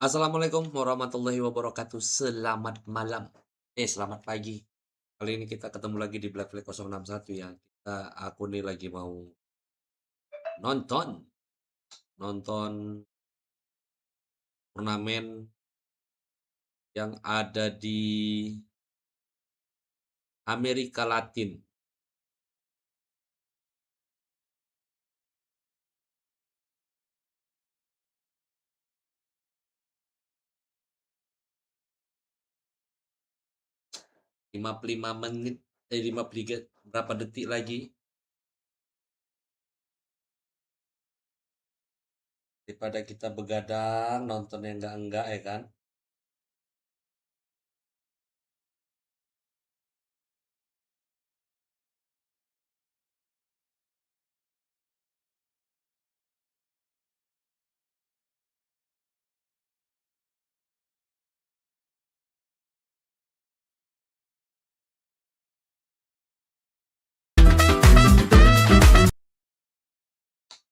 Assalamualaikum warahmatullahi wabarakatuh. Selamat malam. Selamat pagi. Kali ini kita ketemu lagi di Black Flag 061 ya. Aku nih lagi mau nonton, nonton turnamen yang ada di Amerika Latin. Lima menit, 53 berapa detik lagi daripada kita begadang nonton yang enggak ya kan.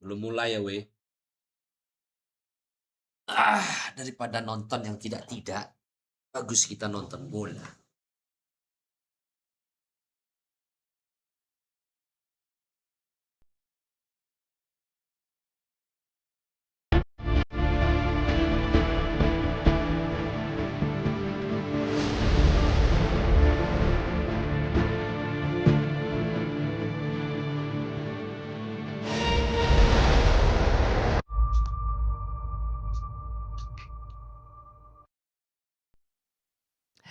Belum mulai ya weh. Daripada nonton yang tidak-tidak, bagus kita nonton bola.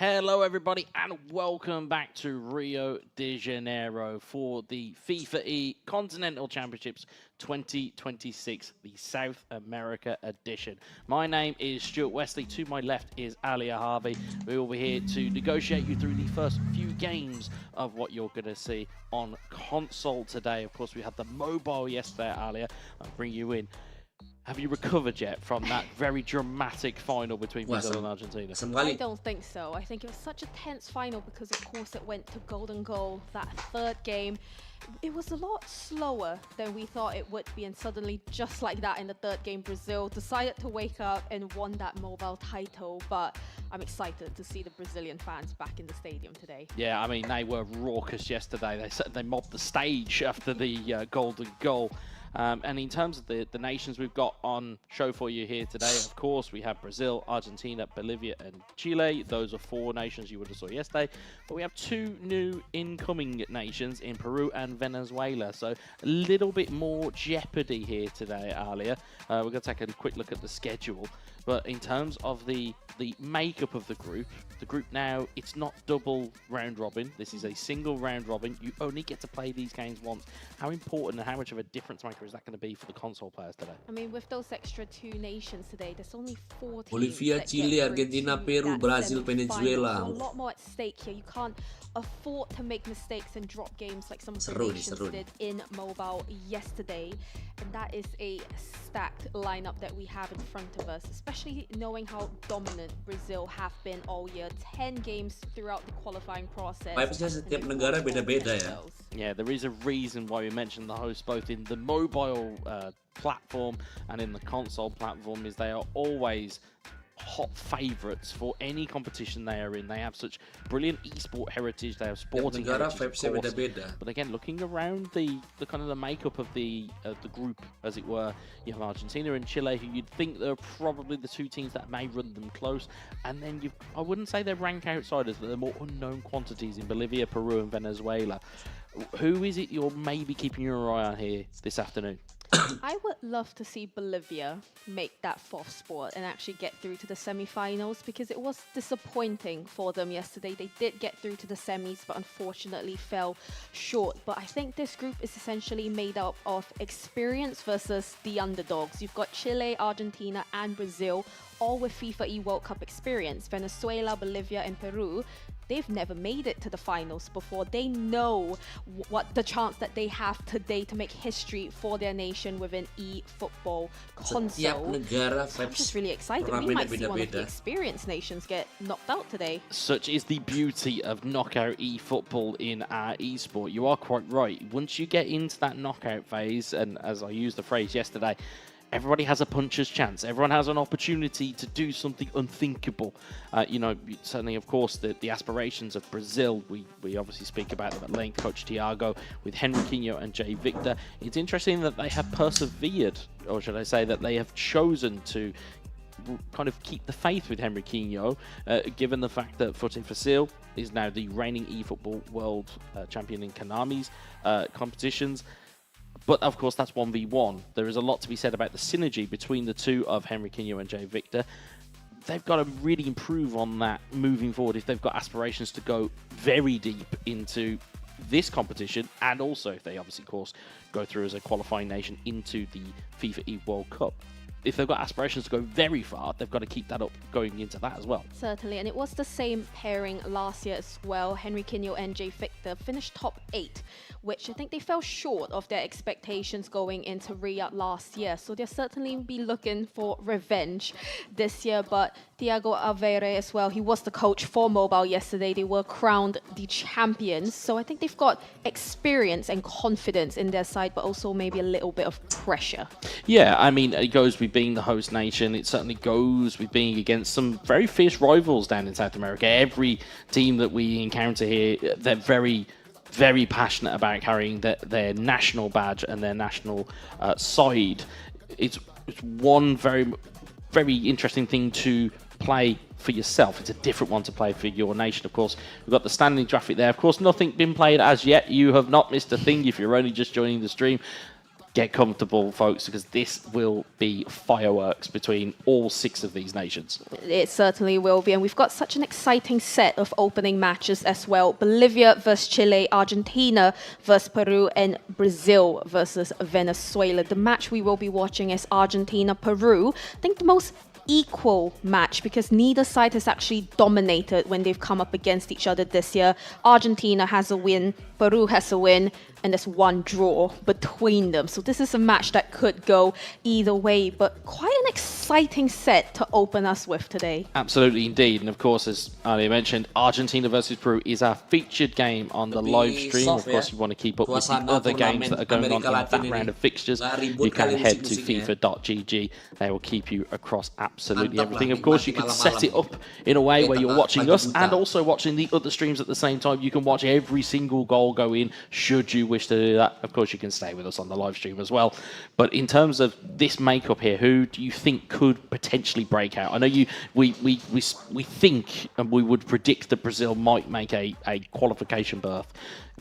Hello, everybody, and welcome back to Rio de Janeiro for the FIFAe Continental Championships 2026, the South America edition. My name is Stuart Wesley. To my left is Alia Harvey. We will be here to negotiate you through the first few games of what you're going to see on console today. Of course, we had the mobile yesterday, Alia. I'll bring you in. Have you recovered yet from that very dramatic final between Brazil and Argentina? I don't think so. I think it was such a tense final because, of course, it went to golden goal, that third game. It was a lot slower than we thought it would be, and suddenly, just like that in the third game, Brazil decided to wake up and won that mobile title. But I'm excited to see the Brazilian fans back in the stadium today. Yeah, I mean, they were raucous yesterday. They mobbed the stage after the golden goal. And in terms of the nations we've got on show for you here today, of course, we have Brazil, Argentina, Bolivia, and Chile. Those are four nations you would have saw yesterday. But we have two new incoming nations in Peru and Venezuela. So a little bit more jeopardy here today, Alia. We're going to take a quick look at the schedule. But in terms of the makeup of the group now, it's not double round robin. This is a single round robin. You only get to play these games once. How important and how much of a difference maker is that going to be for the console players today? I mean, with those extra two nations today, there's only 4 teams. Bolivia, that Chile, get Argentina, through Peru, that Brazil, semi-final. Venezuela. So a lot more at stake here. You can't afford to make mistakes and drop games like some of the Seru nations nih. did in mobile yesterday. And that is a stacked lineup that we have in front of us, especially knowing how dominant Brazil have been all year. 10 games throughout the qualifying process. Vibes-nya setiap negara beda-beda ya. Yeah, there is a reason why we mentioned the hosts both in the mobile platform and in the console platform, is they are always hot favourites for any competition they are in. They have such brilliant esport heritage. They have sporting heritage, of course. But again, looking around the kind of the makeup of the group, as it were, you have Argentina and Chile, who you'd think they're probably the two teams that may run them close. And then I wouldn't say they're rank outsiders, but they're more unknown quantities in Bolivia, Peru, and Venezuela. Who is it you're maybe keeping your eye on here this afternoon? I would love to see Bolivia make that fourth spot and actually get through to the semi-finals, because it was disappointing for them yesterday. They did get through to the semis, but unfortunately fell short. But I think this group is essentially made up of experience versus the underdogs. You've got Chile, Argentina, and Brazil, all with FIFAe World Cup experience. Venezuela, Bolivia, and Peru, they've never made it to the finals before. They know what the chance that they have today to make history for their nation within eFootball console. I'm just really excited. We might see one of the experienced nations get knocked out today. Such is the beauty of knockout eFootball in our esport. You are quite right. Once you get into that knockout phase, and as I used the phrase yesterday, everybody has a puncher's chance. Everyone has an opportunity to do something unthinkable. Certainly, of course, the aspirations of Brazil, we obviously speak about them at length. Coach Thiago with Henriquinho and Jay Victor. It's interesting that they have persevered, or should I say that they have chosen to kind of keep the faith with Henriquinho, given the fact that Footing Facil is now the reigning eFootball world champion in Konami's competitions. But of course, that's 1v1. There is a lot to be said about the synergy between the two of Henriquinho and Jay Victor. They've got to really improve on that moving forward if they've got aspirations to go very deep into this competition, and also if they obviously, of course, go through as a qualifying nation into the FIFA World Cup. If they've got aspirations to go very far, they've got to keep that up going into that as well. Certainly, and it was the same pairing last year as well. Henriquinho and Jay Victor finished top 8, which I think they fell short of their expectations going into Riyadh last year. So they'll certainly be looking for revenge this year. But Thiago Alveire as well, he was the coach for Mobile yesterday. They were crowned the champions. So I think they've got experience and confidence in their side, but also maybe a little bit of pressure. Yeah, I mean, it goes with being the host nation. It certainly goes with being against some very fierce rivals down in South America. Every team that we encounter here, they're very, very passionate about carrying their national badge and their national side. It's one very, very interesting thing to play for yourself. It's a different one to play for your nation. Of course, we've got the standing graphic there. Of course, nothing been played as yet. You have not missed a thing if you're only just joining the stream. Get comfortable, folks, because this will be fireworks between all 6 of these nations. It certainly will be, and we've got such an exciting set of opening matches as well. Bolivia versus Chile, Argentina versus Peru, and Brazil versus Venezuela. The match we will be watching is Argentina-Peru. I think the most equal match because neither side has actually dominated when they've come up against each other this year. Argentina has a win, Peru has a win, and there's one draw between them. So this is a match that could go either way, but quite an exciting set to open us with today. Absolutely, indeed. And of course, as earlier mentioned, Argentina versus Peru is our featured game on the live stream. Of course, you want to keep up with the other games that are going on in that round of fixtures. You can head to FIFA.gg. They will keep you across absolutely everything. Of course, you can set it up in a way where you're watching us and also watching the other streams at the same time. You can watch every single goal go in, should you wish to do that. Of course, you can stay with us on the live stream as well. But in terms of this makeup here, who do you think could potentially break out? I know we think and we would predict that Brazil might make a qualification berth,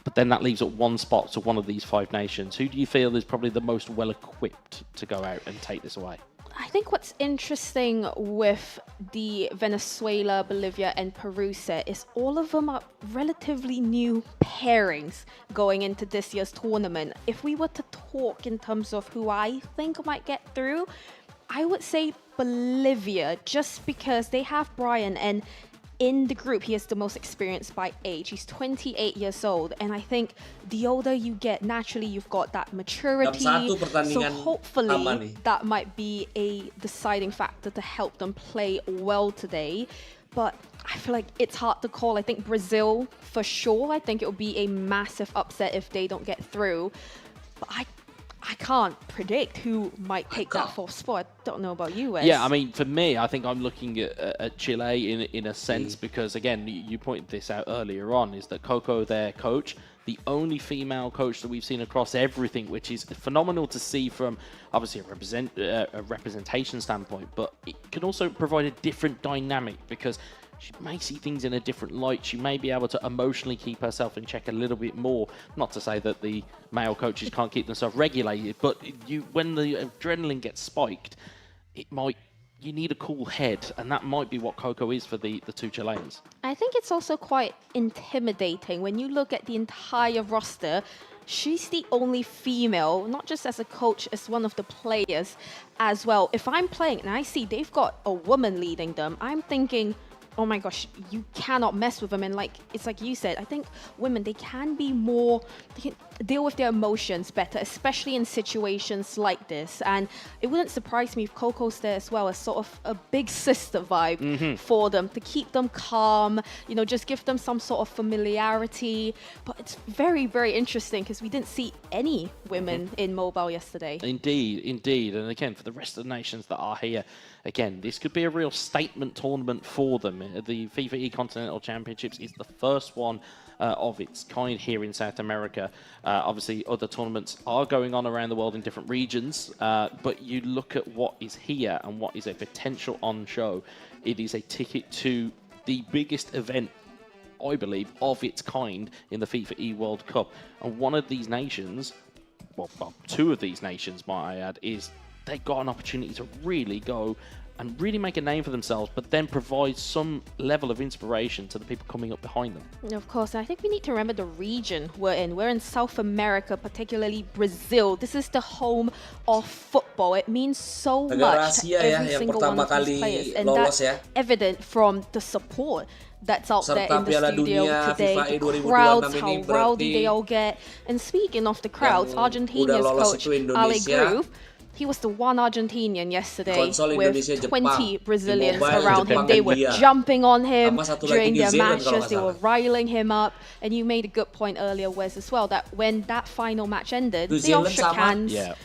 but then that leaves at one spot to one of these 5 nations. Who do you feel is probably the most well-equipped to go out and take this away? I think what's interesting with the Venezuela, Bolivia, and Peru set is all of them are relatively new pairings going into this year's tournament. If we were to talk in terms of who I think might get through, I would say Bolivia, just because they have Brian, and in the group, he is the most experienced by age. He's 28 years old, and I think the older you get, naturally you've got that maturity. So hopefully that might be a deciding factor to help them play well today. But I feel like it's hard to call. I think Brazil, for sure, I think it will be a massive upset if they don't get through. But I can't predict who might take that 4th spot. I don't know about you, Wes. Yeah, I mean, for me, I think I'm looking at Chile in a sense because, again, you pointed this out earlier on, is that Coco, their coach, the only female coach that we've seen across everything, which is phenomenal to see from, obviously, a representation standpoint, but it can also provide a different dynamic because she may see things in a different light. She may be able to emotionally keep herself in check a little bit more. Not to say that the male coaches can't keep themselves regulated, but when the adrenaline gets spiked, you need a cool head, and that might be what Coco is for the 2 Chileans. I think it's also quite intimidating when you look at the entire roster. She's the only female, not just as a coach, as one of the players as well. If I'm playing and I see they've got a woman leading them, I'm thinking, oh my gosh, you cannot mess with them. And like it's like you said, I think women, they can be more, they can deal with their emotions better, especially in situations like this. And it wouldn't surprise me if Coco's there as well as sort of a big sister vibe for them, to keep them calm, you know, just give them some sort of familiarity. But it's very, very interesting because we didn't see any women in mobile yesterday. Indeed, indeed. And again, for the rest of the nations that are here, again, this could be a real statement tournament for them. The FIFAe Continental Championships is the first one of its kind here in South America. Obviously, other tournaments are going on around the world in different regions, but you look at what is here and what is a potential on show. It is a ticket to the biggest event, I believe, of its kind in the FIFAe World Cup. And one of these nations, well, two of these nations, might I add, is they got an opportunity to really go and really make a name for themselves, but then provide some level of inspiration to the people coming up behind them. Of course, and I think we need to remember the region we're in. We're in South America, particularly Brazil. This is the home of football. It means so Negara much to Asia ya, every yang single pertama one of these kali players, and lolos that's ya. evident from the support that's out there Serta in the Piala studio Dunia today. FIFAe The 2026 crowds, ini how berarti rowdy they all get. And speaking of the crowds, udah Argentina's lolos coach itu Ale Indonesia. Groove, he was the one Argentinian yesterday Konsol with Indonesia, 20 Jepang. Brazilians Di mobile, around him. Jepang They dan were dia. jumping on him Sama satu lagi during New their Zealand kalau matches. nggak They were salah. riling him up. And you made a good point earlier, Wes, as well, that when that final match ended, New they all Zealand shook sama hands. Yeah.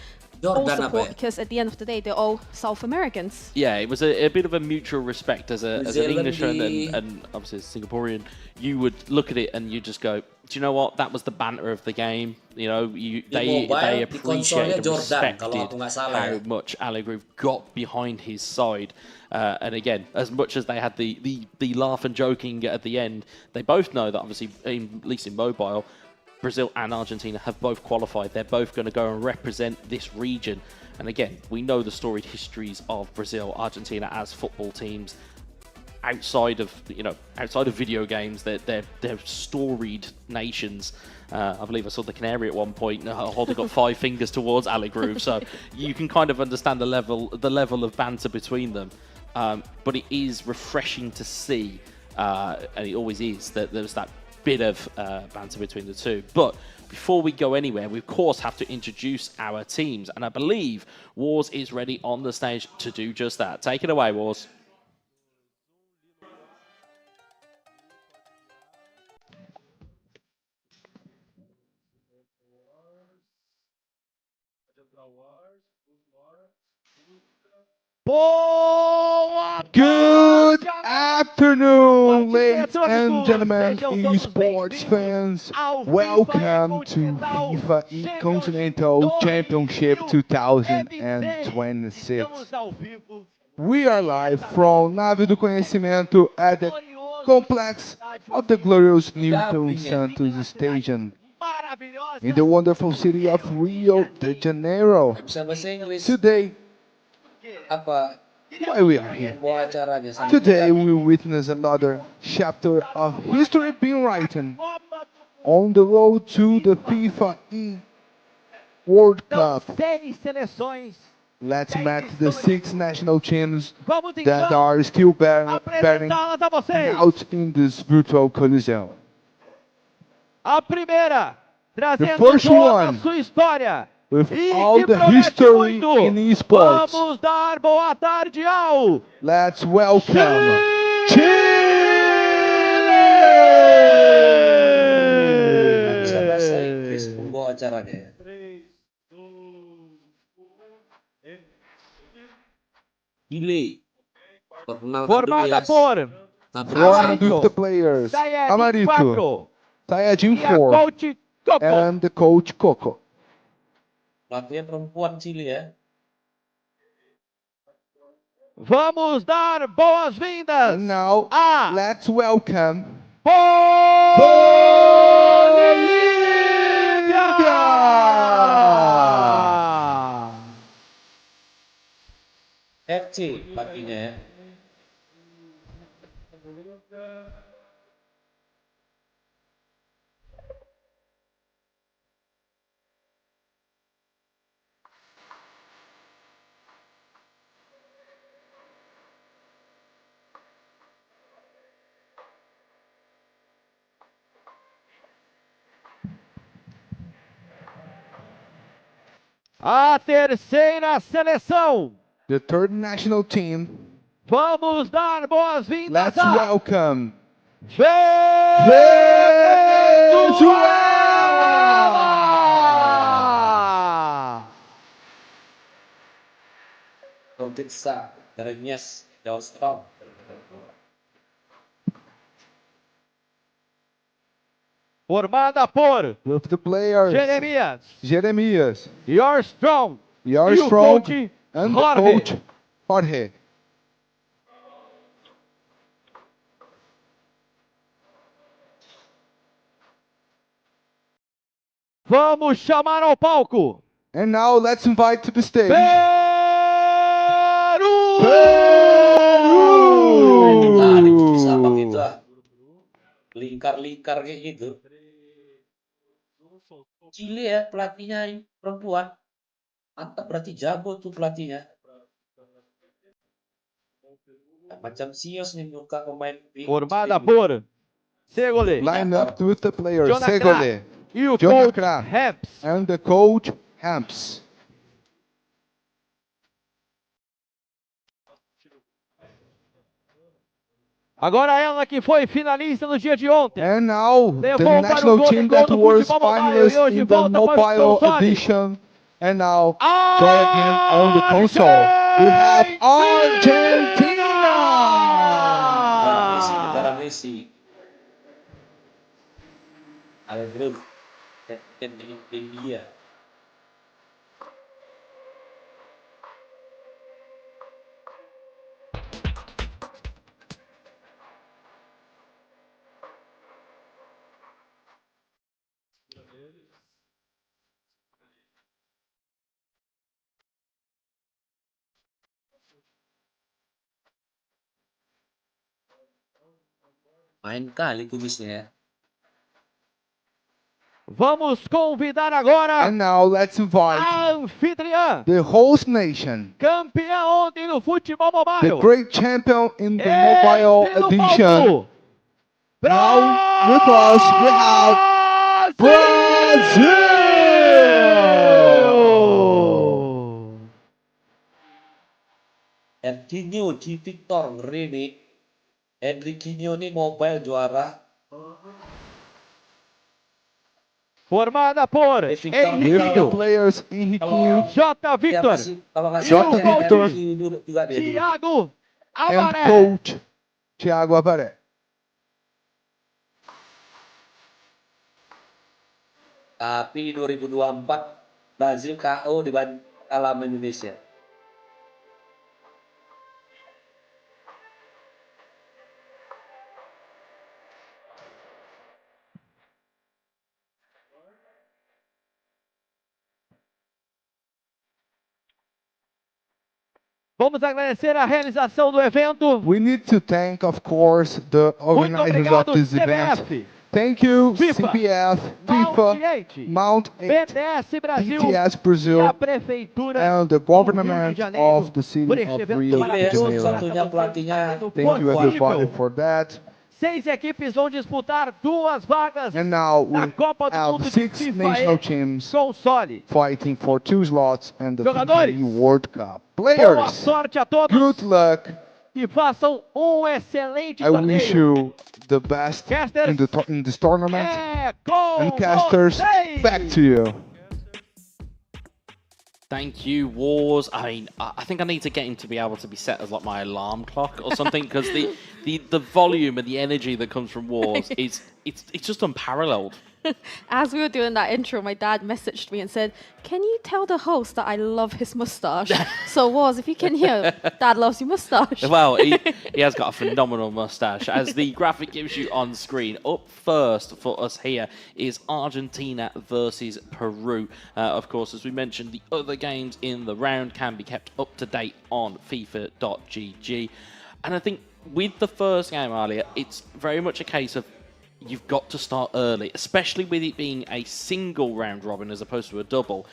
All Jordan apa support ya? because at the end of the day, they're all South Americans. Yeah, it was a bit of a mutual respect as an Zealand Englishman di- and obviously a Singaporean. You would look at it and you just go, do you know what? That was the banter of the game. You know, they mobile, di appreciated konsolnya and Jordan, kalau respected aku nggak salah how ya. much Ale Groove got behind his side. And again, as much as they had the laugh and joking at the end, they both know that obviously, at least in mobile, Brazil and Argentina have both qualified. They're both going to go and represent this region. And again, we know the storied histories of Brazil, Argentina as football teams. Outside of video games, they're storied nations. I believe I saw the Canary at one point holding up 5 fingers towards Ale Groove, so you can kind of understand the level of banter between them. But it is refreshing to see, and it always is, that there's that bit of banter between the two. But before we go anywhere, we of course have to introduce our teams, and I believe Wars is ready on the stage to do just that. Take it away, Wars. Good afternoon, ladies and gentlemen, esports fans. Welcome to FIFAe Continental Championship 2026. We are live from Nave do Conhecimento at the complex of the glorious Newton Santos Station in the wonderful city of Rio de Janeiro. Bisa bahasa Inggris. Today, Apa? why we are here? Buat acaranya sama Today we witness another chapter of history being written on the road to the FIFA World Cup. Let's match the 6 national teams that are still bearing out in this virtual Coliseum. A primeira, The trazendo first toda one. a sua história. With E all que the promete history muito. in esports, Vamos dar boa tarde ao let's welcome bisa Chile! bahasa Inggris pembawa acaranya. Gile. Perkenalkan dulu ya. formada por From with the Amarito, players, Saiyajin Amarito, 4 Saiyajin e a 4, coach Coco. and the coach Coco. Pelatihnya perempuan Chile ya. Vamos dar boas-vindas And now, a let's welcome Bolívia! FC pelatihnya ya. A terceira seleção. The third national team. Vamos dar boas-vindas Let's a welcome Venezuela! Kompetisi dari jauh strong. Formada por with the players Jeremias, Jeremias, You're Strong, You're e o Strong, coach and Jorge. the coach Jorge. Vamos chamar ao palco And now let's invite to the stage Peru! Nah, bisa begitu ah. Lingkar-lingkar kayak gitu. Chile ya pelatihnya ini, perempuan. Mantap, berarti jago tuh pelatihnya. Macam Sios nih muka pemain. Formada por Segole Line up with the players Jonah Segole, e o Jonah coach Kra. Heps. and the coach Hamps. Agora ela que foi finalista no dia de ontem. And now the Levou para o national gol de team gol that do was futebol mobile e finalist hoje in the volta para os mobile consoles. edition and now join again on the console. We have Argentina. Negara Messi. Ada grup. Dan India. Main kali kubisnya ya. Vamos convidar agora And now let's invite a anfitriã, the host nation, campeã ontem no futebol the mobile. great champion in the Entre mobile no edition. palco, Now with us we have Brazil. Henriquinho di Victor ngeri nih. Henriquinho nih mobile juara. Formada por With the Henriquinho, players Henriquinho J. Ya Victor, pasti kalau nggak Jota salah Victor. Henrique juga dia. Thiago and Amaré. coach Thiago Avaré. Tapi 2024 Brazil KO di alam Indonesia. Vamos agradecer a realização do evento. We need to thank, of course, the Muito organizers obrigado, of this event. CBF, Thank you, FIFA, CBF, Mount FIFA, 8, Mount 8, BTS Brasil BTS e a Brazil, Prefeitura and the do Rio de government Janeiro of the city por este of evento Rio Chile de ya Janeiro. satu-satunya pelatihnya. Thank you, everybody, possível. for that. 6 equipes vão disputar 2 vagas And now we na Copa do have Mundo de 6 national FIFAe teams Console. fighting for 2 slots in the Jogadores, FIFAe World Cup. Boa Players, sorte a todos good luck. e façam excelente I wish torneio. you the best Casters, in this tournament. com And casters, vocês. back to you. Thank you, Wars. I mean, I think I need to get him to be able to be set as like my alarm clock or something because the volume and the energy that comes from Wars is it's just unparalleled. As we were doing that intro, my dad messaged me and said, "Can you tell the host that I love his mustache?" So, Wars, if you can hear, Dad loves your mustache. Well, he has got a phenomenal mustache. As the graphic gives you on screen, up first for us here is Argentina versus Peru. Of course, as we mentioned, the other games in the round can be kept up to date on FIFA.gg. And I think with the first game earlier, it's very much a case of you've got to start early, especially with it being a single round robin as opposed to a double.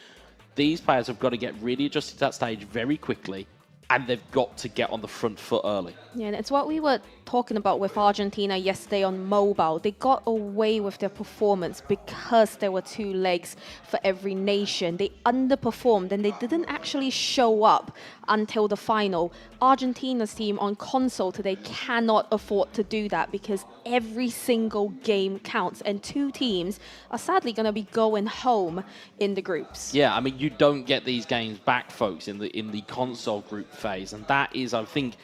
These players have got to get really adjusted to that stage very quickly, and they've got to get on the front foot early. Yeah, and it's what we were talking about with Argentina yesterday on mobile, they got away with their performance because there were 2 legs for every nation. They underperformed and they didn't actually show up until the final. Argentina's team on console today cannot afford to do that because every single game counts, and 2 teams are sadly going to be going home in the groups. Yeah, I mean, you don't get these games back, folks, in the console group phase, and that is, I think,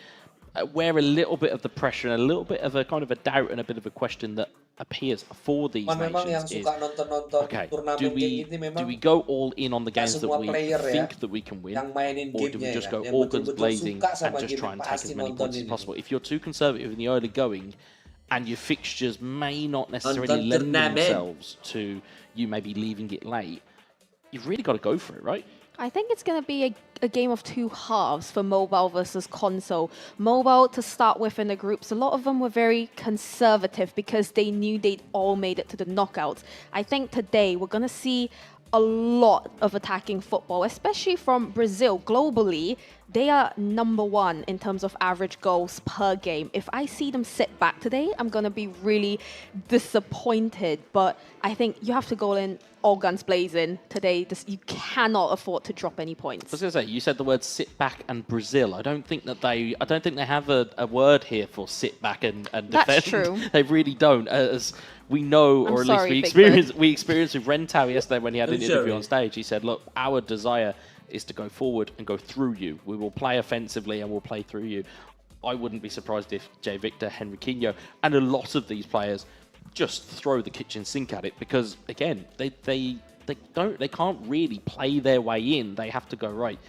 where a little bit of the pressure and a little bit of a kind of a doubt and a bit of a question that appears for these Memang yang nations is, suka nonton-nonton okay, turnamen do kayak we gini memang do we go all in on the nggak games that semua we player ya think that we can win, yang mainin or do we gamenya just ya, go yang all guns betul-betul blazing suka and sama just game try and take pasti as many nonton points as ini. possible? If you're too conservative in the early going and your fixtures may not necessarily Nonton lend turnamen. themselves to you maybe leaving it late, you've really got to go for it, right? I think it's going to be a game of 2 halves for mobile versus console. Mobile, to start with in the groups, a lot of them were very conservative because they knew they'd all made it to the knockouts. I think today we're going to see a lot of attacking football, especially from Brazil. Globally, they are #1 in terms of average goals per game. If I see them sit back today, I'm going to be really disappointed. But I think you have to go in all guns blazing today. You cannot afford to drop any I points. was going to say, you said the word sit back and Brazil. I don't think they have a word here for sit back and defend. That's true. They really don't. As we know, I'm or at sorry, least Big we experienced with Rentau yesterday when he had an I'm interview sorry. on stage. He said, look, our desire is to go forward and go through you. We will play offensively and we'll play through you. I wouldn't be surprised if J. Victor, Henriquinho, and a lot of these players just throw the kitchen sink at it because, again, they can't really play their way in. They have to go, right,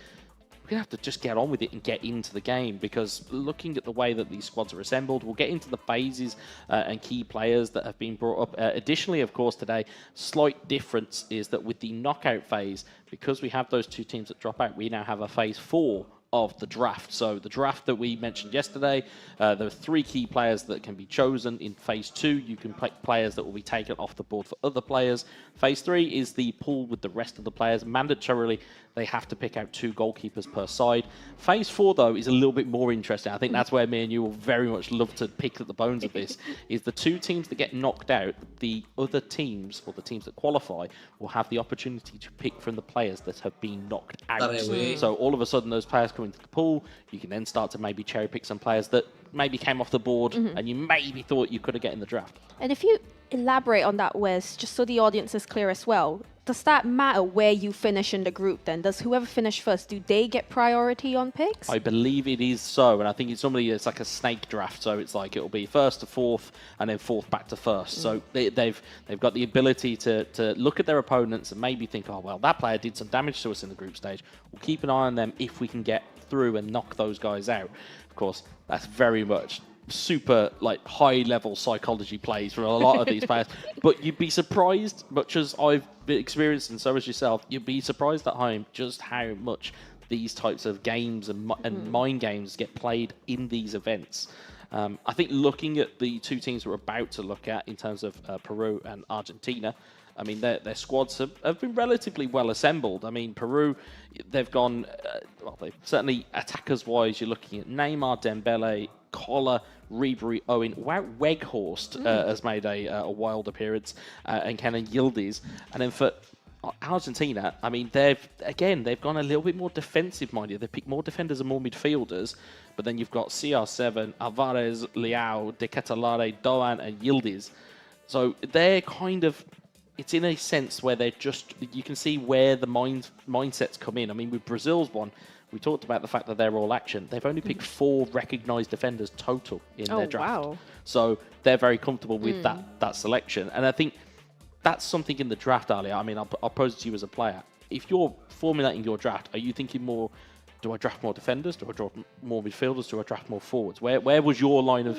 we're going to have to just get on with it and get into the game, because looking at the way that these squads are assembled, we'll get into the phases and key players that have been brought up. Additionally, of course, today, slight difference is that with the knockout phase, because we have those 2 teams that drop out, we now have a phase 4 of the draft. So the draft that we mentioned yesterday, there are 3 key players that can be chosen. In phase 2, you can pick players that will be taken off the board for other players. Phase 3 is the pool with the rest of the players. Mandatorily, they have to pick out 2 goalkeepers per side. Phase 4, though, is a little bit more interesting. I think that's where me and you will very much love to pick at the bones of this, is the 2 teams that get knocked out, the other teams, or the teams that qualify, will have the opportunity to pick from the players that have been knocked out. So all of a sudden, those players come into the pool. You can then start to maybe cherry pick some players that maybe came off the board and you maybe thought you could have get in the draft. And if you elaborate on that, Wes, just so the audience is clear as well, does that matter where you finish in the group then? Does whoever finish first, do they get priority on picks? I believe it is so, and I think it's normally like a snake draft, so it's like it'll be 1st to 4th and then 4th back to 1st. So they've got the ability to look at their opponents and maybe think, oh, well, that player did some damage to us in the group stage. We'll keep an eye on them if we can get through and knock those guys out. Of course, that's very much super high level psychology plays for a lot of these players, but you'd be surprised, much as I've experienced and so as yourself, you'd be surprised at home just how much these types of games and mind games get played in these events. I think looking at the 2 teams we're about to look at in terms of Peru and Argentina, I mean, their squads have been relatively well assembled. I mean, Peru, they've gone, they've certainly attackers-wise, you're looking at Neymar, Dembele, Collar, Ribery, Owen. Weghorst has made a wild appearance, and Kenan Yildiz. And then for Argentina, I mean, they've gone a little bit more defensive-minded. They've picked more defenders and more midfielders. But then you've got CR7, Alvarez, Leao, De Ketelare, Doan, and Yildiz. So they're kind of... It's in a sense where they're just... You can see where the mindsets come in. I mean, with Brazil's one, we talked about the fact that they're all action. They've only picked 4 recognised defenders total in their draft. Wow. So they're very comfortable with that selection. And I think that's something in the draft, Ali. I mean, I'll pose it to you as a player. If you're formulating your draft, are you thinking more, do I draft more defenders? Do I draft more midfielders? Do I draft more forwards? Where would your line of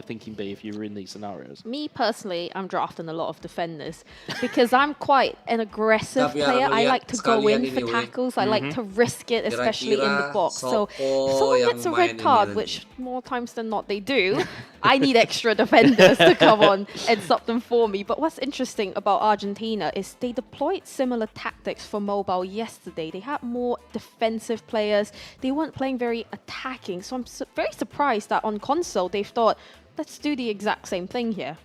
thinking be if you were in these scenarios? Me personally, I'm drafting a lot of defenders because I'm quite an aggressive player. I like to go in for tackles. I like to risk it, especially in the box. So if someone gets a red card, which more times than not they do, I need extra defenders to come on and stop them for me. But what's interesting about Argentina is they deployed similar tactics for mobile yesterday. They had more defensive defensive players. They weren't playing very attacking. So I'm very surprised that on console they've thought, let's do the exact same thing here.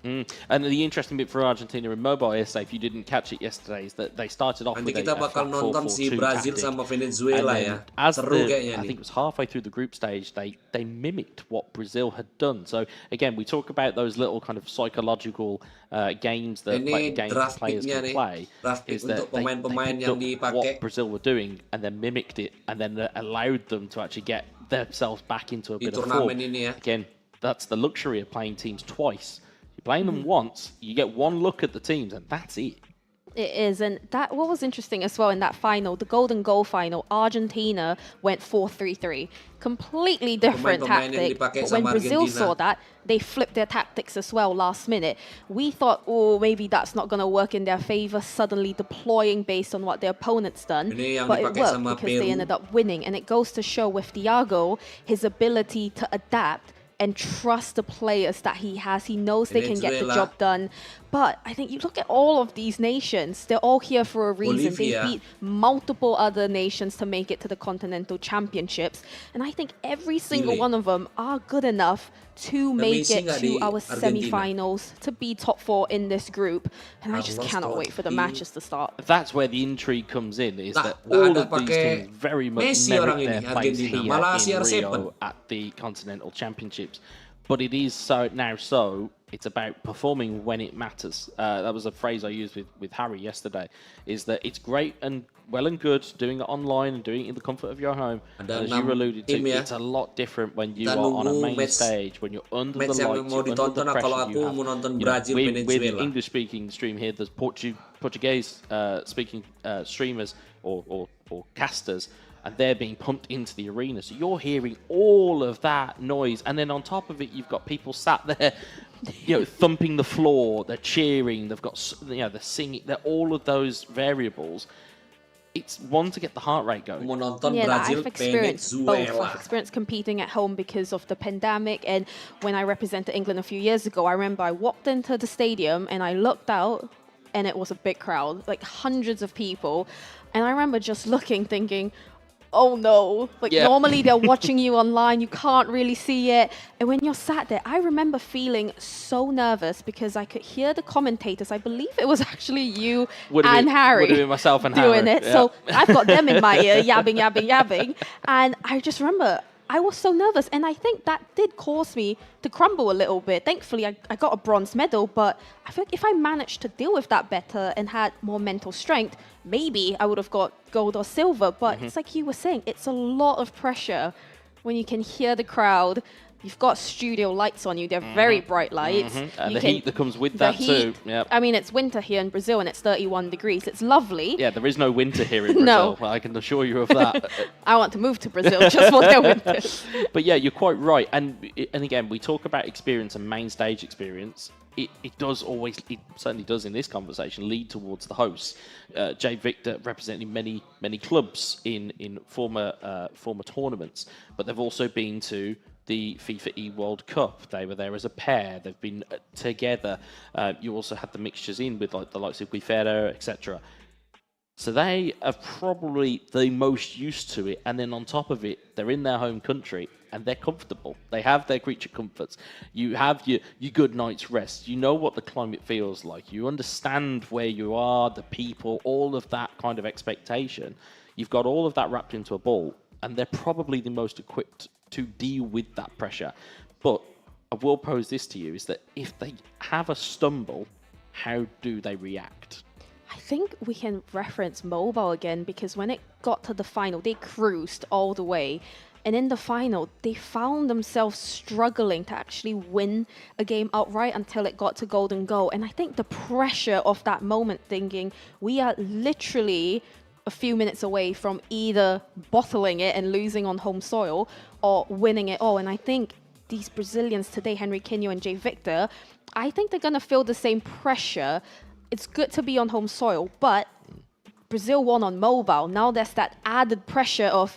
And the interesting bit for Argentina in mobile, SA, if you didn't catch it yesterday, is that they started off Nanti with kita a bakal flat nonton si 4-4-2 Brazil tactic. sama Venezuela And ya. then as Seru the, kayaknya I nih. think it was halfway through the group stage, they mimicked what Brazil had done. So again, we talk about those little kind of psychological games that Ini draft players picknya can nih, play. draft pick Is that untuk they pemain-pemain picked yang up dipakai. what Brazil were doing and then mimicked it and then allowed them to actually get themselves back into a Di bit of form. turnamen ini ya. Again, that's the luxury of playing teams twice. You're playing them once, you get one look at the teams, and that's it. It is, and that what was interesting as well in that final, the golden goal final, Argentina went 4-3-3. Completely different Pemain-pemain yang tactic. dipakai But when sama Brazil Argentina. saw that, they flipped their tactics as well last minute. We thought, oh, maybe that's not going to work in their favor, suddenly deploying based on what their opponent's done. Ini yang But it dipakai worked sama because they Peru. ended up winning. And it goes to show with Thiago, his ability to adapt and trust the players that he has. He knows they can get the Venezuela. job done. But I think you look at all of these nations, they're all here for a reason. Bolivia. They beat multiple other nations to make it to the Continental Championships. And I think every single Chile. one of them are good enough to make Messi it nggak to di our Argentina? semi-finals, to be top 4 in this group. And I just Carlos cannot wait for the Totti. matches to start. That's where the intrigue comes in, is Nah, that nggak all ada of these pakai teams very much Messi orang merit ini, their place Argentina. here Malah in CR7. Rio at the Continental Championships. But it is so it's about performing when it matters. That was a phrase I used with Harry yesterday, is that it's great and well and good doing it online and doing it in the comfort of your home. Ada But as you 6 alluded to, tim ya. it's a lot different when you Kita are on a nunggu main match- stage, when you're under the match yang lights, mau you're under ditonton. the Nah, kalau pressure aku you have. mau nonton You know, Brazil, with Venezuela. English-speaking stream here, there's Portuguese speaking streamers or casters, and they're being pumped into the arena. So you're hearing all of that noise, and then on top of it, you've got people sat there, thumping the floor. They're cheering. They've got, they're singing. They're all of those variables. It's one to get the heart rate going. Mau nonton Yeah, Brazil, I've experienced both. Venezuela. I've experienced competing at home because of the pandemic, and when I represented England a few years ago, I remember I walked into the stadium and I looked out, and it was a big crowd, like hundreds of people, and I remember just looking, thinking, oh no, like Yeah. normally they're watching you online, you can't really see it. And when you're sat there, I remember feeling so nervous because I could hear the commentators. I believe it was actually you and Harry Would have been myself and doing Harry. it. So I've got them in my ear, yabbing. And I just remember I was so nervous. And I think that did cause me to crumble a little bit. Thankfully, I got a bronze medal, but I feel like if I managed to deal with that better and had more mental strength, maybe I would have got gold or silver. But it's like you were saying, it's a lot of pressure when you can hear the crowd. You've got studio lights on you. They're very bright lights. And You the heat that comes with the that heat, too. Yep. I mean, it's winter here in Brazil and it's 31 degrees. It's lovely. Yeah, there is no winter here in No. Brazil. I can assure you of that. I want to move to Brazil just for their winters. But yeah, you're quite right. And again, we talk about experience and main stage experience. It does always, it certainly does in this conversation, lead towards the hosts. Jay Victor representing many clubs in former tournaments, but they've also been to the FIFAe World Cup. They were there as a pair. They've been together. You also had the mixtures in with like the likes of Guifero, etc. So they are probably the most used to it. And then on top of it, they're in their home country and they're comfortable. They have their creature comforts. You have your good night's rest. You know what the climate feels like. You understand where you are, the people, all of that kind of expectation. You've got all of that wrapped into a ball, and they're probably the most equipped to deal with that pressure. But I will pose this to you, is that if they have a stumble, how do they react? I think we can reference mobile again because when it got to the final, they cruised all the way. And in the final, they found themselves struggling to actually win a game outright until it got to golden goal. And I think the pressure of that moment, thinking we are literally a few minutes away from either bottling it and losing on home soil or winning it all. And I think these Brazilians today, Henriquinho and Jay Victor, I think they're going to feel the same pressure. It's good to be on home soil, but Brazil won on mobile. Now there's that added pressure of,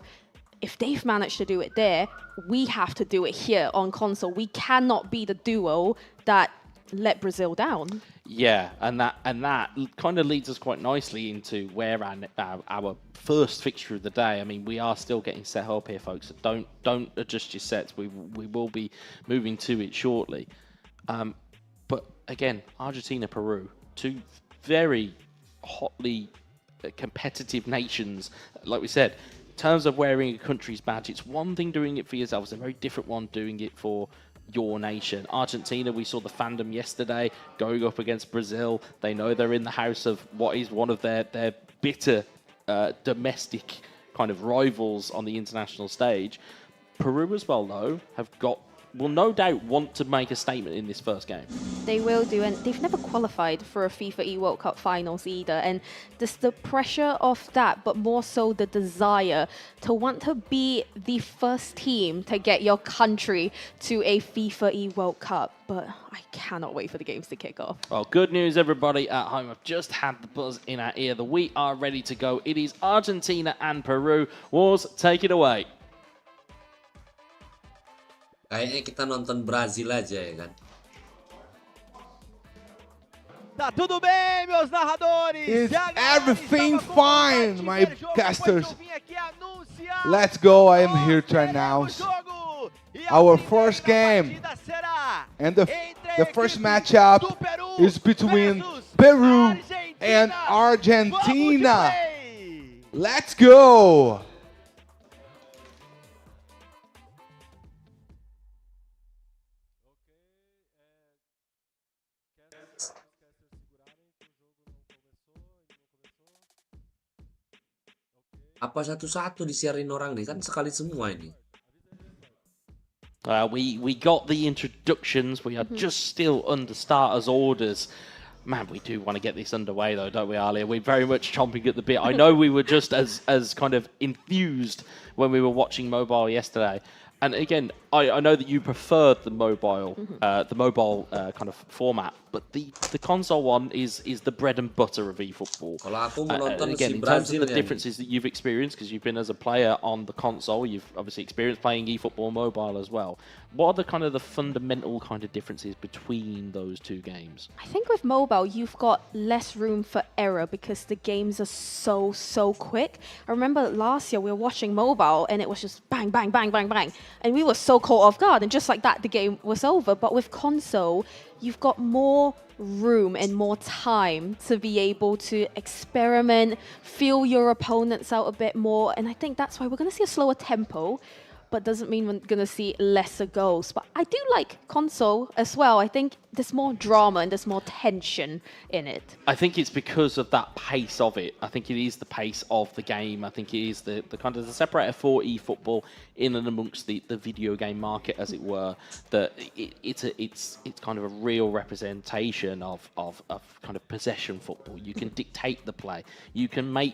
if they've managed to do it there, we have to do it here on console. We cannot be the duo that let Brazil down. Yeah, and that kind of leads us quite nicely into where our first fixture of the day. I mean, we are still getting set up here, folks. So don't adjust your sets. We will be moving to it shortly. But again, Argentina, Peru, two very hotly competitive nations. Like we said, in terms of wearing a country's badge, it's one thing doing it for yourself. It's a very different one doing it for your nation. Argentina, we saw the fandom yesterday going up against Brazil. They know they're in the house of what is one of their bitter domestic kind of rivals on the international stage. Peru as well, though, will no doubt want to make a statement in this first game. They will do, and they've never qualified for a FIFAe World Cup finals either. And there's the pressure of that, but more so the desire to want to be the first team to get your country to a FIFAe World Cup. But I cannot wait for the games to kick off. Well, good news, everybody at home. I've just had the buzz in our ear that we are ready to go. It is Argentina and Peru. Wars, take it away. Kayaknya kita nonton Brazil aja ya kan. Tá tudo bem, meus narradores. Is E a galera everything estava com fine, vontade de my ver jogo, casters? pois eu vim aqui anunciar Let's go. I am here to teremos announce jogo. E a our primeira first game. partida será And the entre a first equipe matchup do Peru is between versus Peru Argentina. and Vamos de Argentina. play. Let's go. Apa satu-satu disiarin orang nih? Kan sekali semua ini. We got the introductions. We are just still under starters orders. Man, we do want to get this underway, though, don't we, Alia? We're very much chomping at the bit. I know we were just as kind of enthused when we were watching mobile yesterday. And again, I know that you preferred the mobile kind of format, but the console one is the bread and butter of eFootball. Kalau aku menonton Again, si in terms of Brazil the differences that you've experienced, because you've been as a player on the console, you've obviously experienced playing eFootball mobile as well. What are the kind of the fundamental kind of differences between those two games? I think with mobile, you've got less room for error because the games are so quick. I remember last year we were watching mobile and it was just bang, bang, bang, bang, bang. And we were so caught off guard. And just like that, the game was over. But with console, you've got more room and more time to be able to experiment, feel your opponents out a bit more. And I think that's why we're going to see a slower tempo, but doesn't mean we're going to see lesser goals. But I do like console as well. I think there's more drama and there's more tension in it. I think it's because of that pace of it. I think it is the pace of the game. I think it is the kind of the separator for eFootball in and amongst the video game market, as it were, that it's kind of a real representation of kind of possession football. You can dictate the play. You can make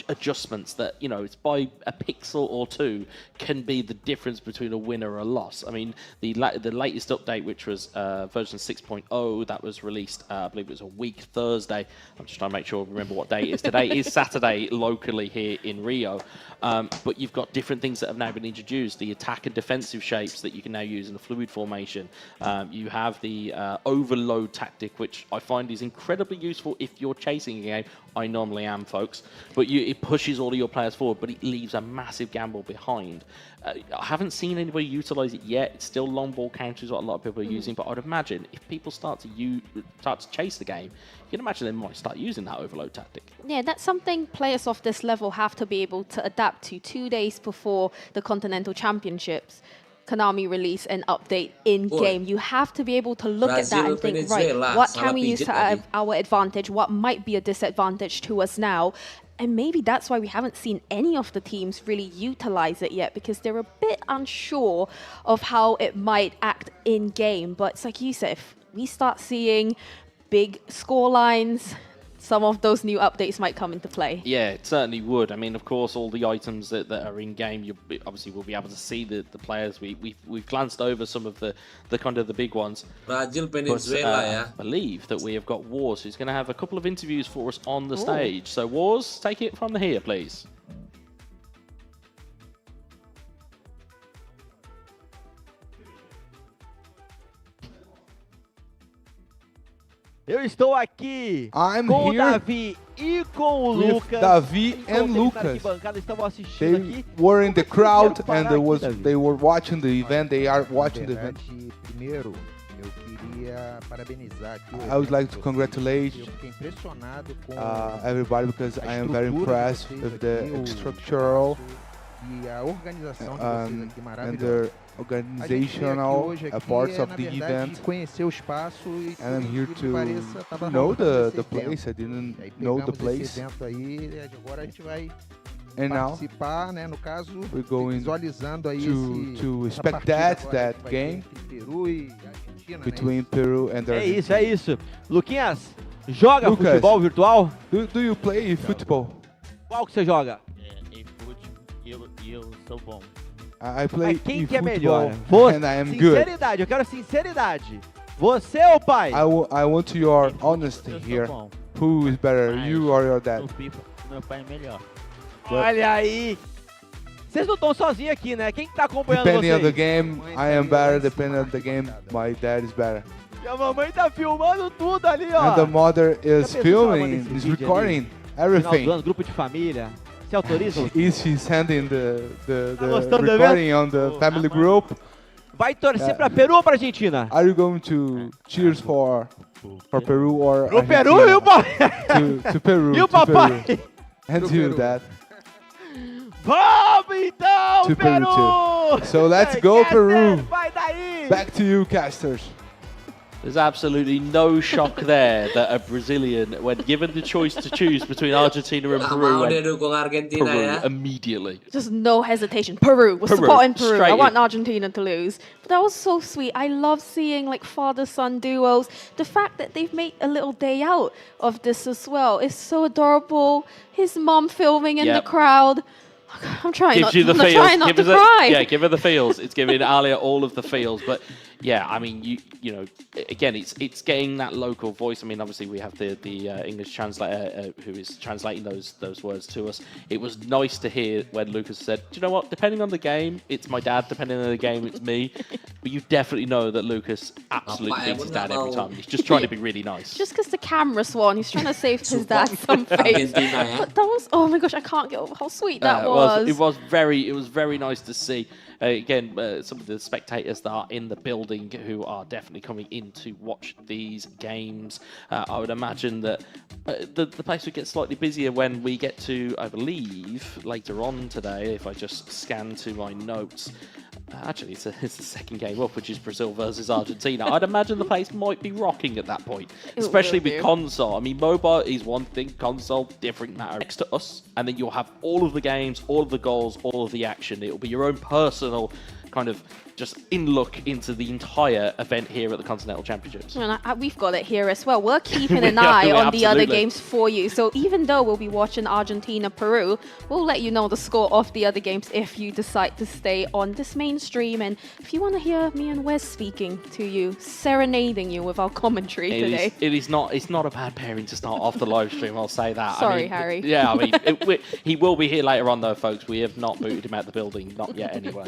adjustments that, you know, it's by a pixel or two can be the difference between a win or a loss. I mean, the latest update, which was version 6.0, that was released, I believe it was a week Thursday. I'm just trying to make sure I remember what day it is. Today is Saturday locally here in Rio. But you've got different things that have now been introduced. The attack and defensive shapes that you can now use in a fluid formation. You have the overload tactic, which I find is incredibly useful if you're chasing a game. I normally am, folks. But it pushes all of your players forward, but it leaves a massive gamble behind. I haven't seen anybody utilize it yet. It's still long ball counters, what a lot of people are using. But I'd imagine if people start to chase the game, you can imagine they might start using that overload tactic. Yeah, that's something players of this level have to be able to adapt to. 2 days before the Continental Championships, Konami release an update in-game. You have to be able to look at that and think, right, what can we use to our advantage? What might be a disadvantage to us now? And maybe that's why we haven't seen any of the teams really utilize it yet, because they're a bit unsure of how it might act in-game. But it's like you said, if we start seeing big score lines, some of those new updates might come into play. Yeah, it certainly would. I mean, of course, all the items that are in game, you obviously will be able to see the players. We've glanced over some of the kind of the big ones. Brazil, Venezuela, yeah. I believe that we have got Wars, who's going to have a couple of interviews for us on the stage. So Wars, take it from here, please. Eu estou aqui I'm com o here Davi e com o with Lucas. Davi Enquanto and eles na Lucas. arquibancada estavam assistindo They aqui. were in the Como é que crowd vieram and parar aqui, Davi? they were watching the event. They are watching the Na event. verdade, primeiro, eu queria parabenizar aqui o I would like to evento de vocês. congratulate Eu fiquei impressionado com everybody because a I am very estrutura de impressed vocês with the aqui, o structural e a organização de vocês and aqui their maravilhosa. A gente veio aqui organizational hoje aqui parts of na the verdade, event. conhecer o espaço e And I'm here que pareça, to tava know rolando the esse place. I evento. didn't E aí know the pegamos place. esse evento aí e agora a gente vai And now participar, né, no caso, we're going visualizando aí to essa spectate partida agora that que vai ter game entre Peru e Argentina, né? between Peru and É Argentina. isso, é isso. Luquinhas, joga Lucas. futebol virtual? Do you play football? Qual que você joga? eFootball e eu sou bom. I play Mas quem que é football melhor? Você, and I am good. sinceridade, eu quero sinceridade. Você ou o pai? I want your eFootball, honesty eu sou here. bom. Who is better, Mas you or your dad? No FIFA, meu pai é melhor. Olha aí. Vocês não estão sozinhos aqui, né? Quem que tá acompanhando Depending on the vocês? game, I am better. Depending on the game, my dad is better. E a mamãe tá filmando tudo ali, ó. And the mother is pensou filming, nesse is vídeo recording Final do everything. ano, grupo de família. Você autoriza? Is she sending the Tá gostando do recording on the family group? Vai torcer É. pra Peru ou pra Argentina? Are you going to cheers for Peru or Pro Peru e o pai. to Peru? E o to papai? Peru. And Pro to Peru. dad. Vamos então, To Peru Peru! So let's go, Caster, Peru. Vai daí! Back to you, casters. There's absolutely no shock there that a Brazilian, when given the choice to choose between Argentina and Nggak Peru, mau dia went dukung Argentina Peru ya. immediately. Just no hesitation. Peru. We're Peru, supporting Peru. I straight want in. Argentina to lose. But that was so sweet. I love seeing like father-son duos. The fact that they've made a little day out of this as well is so adorable. His mom filming in the Yep. crowd. I'm trying Gives not, you the I'm feels. trying not Give to her the, cry. yeah, give her the feels. It's giving Alia all of the feels. But yeah, I mean, you know, again, it's getting that local voice. I mean, obviously we have the English translator who is translating those words to us. It was nice to hear when Lucas said, "Do you know what? Depending on the game, it's my dad. Depending on the game, it's me." But you definitely know that Lucas absolutely Bapak thinks his pun dad nggak every mau. time. He's just trying to be really nice. Just because the camera swan, he's trying to save his Support dad some face. Argentina ya. But that was, oh my gosh, I can't get over how sweet that It was very nice to see. Again, some of the spectators that are in the building who are definitely coming in to watch these games. I would imagine that the place would get slightly busier when we get to, I believe, later on today, if I just scan to my notes. Actually, it's the second game up, which is Brazil versus Argentina. I'd imagine the place might be rocking at that point, especially will with do. console. I mean, mobile is one thing, console, different matter. Next to us, and then you'll have all of the games, all of the goals, all of the action. It'll be your own personal kind of just in look into the entire event here at the Continental Championships. And we've got it here as well. We're keeping We an are, eye we on the other absolutely. games for you. So even though we'll be watching Argentina, Peru, we'll let you know the score of the other games if you decide to stay on this main stream. And if you want to hear me and Wes speaking to you, serenading you with our commentary today. It's not a bad pairing to start off the live stream. I'll say that. Sorry, Harry. Yeah, I mean, he will be here later on though, folks. We have not booted him out the building, not yet anyway.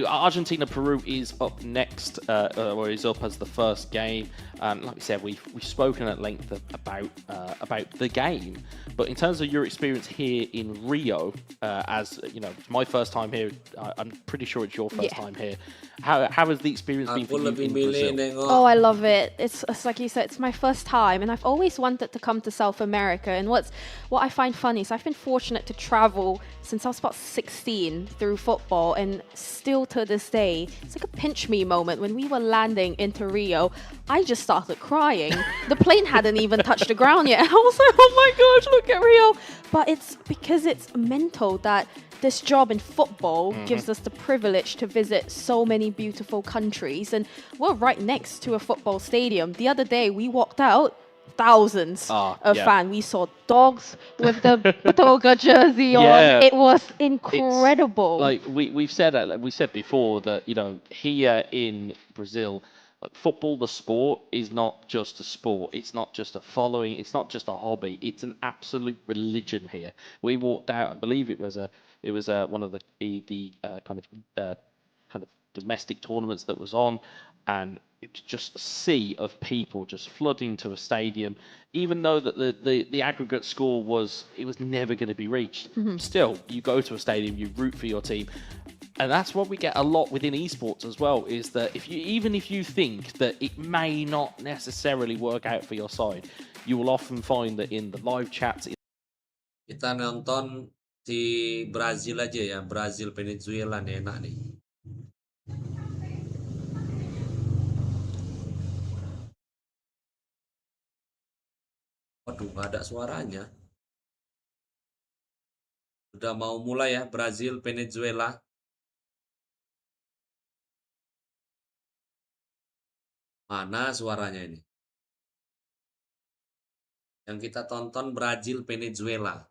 Argentina Peru is up next, or is up as the first game. Like we said, we've spoken at length about the game, but in terms of your experience here in Rio, as you know, it's my first time here. I'm pretty sure it's your first time here. How has the experience been for Aku you lebih in milih Brazil? nengok Oh, I love it. It's like you said, it's my first time, and I've always wanted to come to South America. And what I find funny is I've been fortunate to travel since I was about 16 through football, and still to this day, it's like a pinch me moment. When we were landing into Rio, I just started crying. The plane hadn't even touched the ground yet. I was like, oh my gosh, look at Rio. But it's because it's mental that this job in football gives us the privilege to visit so many beautiful countries, and we're right next to a football stadium. The other day we walked out, thousands of fans. We saw dogs with the Toga jersey on. Yeah. It was incredible. Like we said before that, you know, here in Brazil, like football, the sport is not just a sport. It's not just a following. It's not just a hobby. It's an absolute religion here. We walked out. I believe it was one of the kind of domestic tournaments that was on, and it's just a sea of people just flooding to a stadium, even though that the aggregate score was never going to be reached. Still, you go to a stadium, you root for your team. And that's what we get a lot within esports as well, is that even if you think that it may not necessarily work out for your side, you will often find that in the live chats. Kita nonton si Brazil aja ya, Brazil Venezuela nih enak nih. Waduh, nggak ada suaranya. Udah mau mulai ya, Brazil Venezuela. Mana suaranya ini? Yang kita tonton Brazil Venezuela.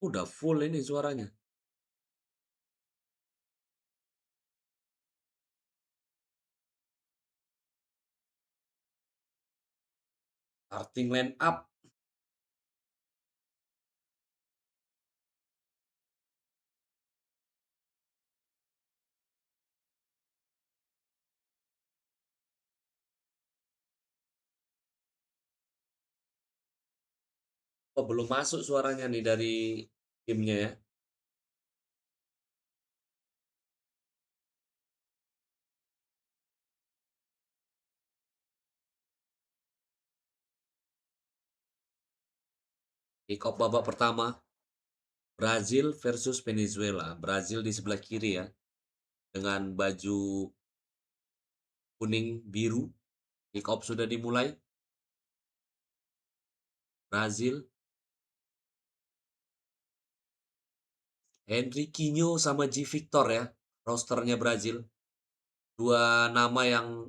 Udah full ini suaranya. Starting line up. Oh, belum masuk suaranya nih dari timnya ya. Kick off babak pertama. Brazil versus Venezuela. Brazil di sebelah kiri ya. Dengan baju kuning biru. Kick off sudah dimulai. Brazil. Henriquinho sama G Victor ya. Rosternya Brazil. Dua nama yang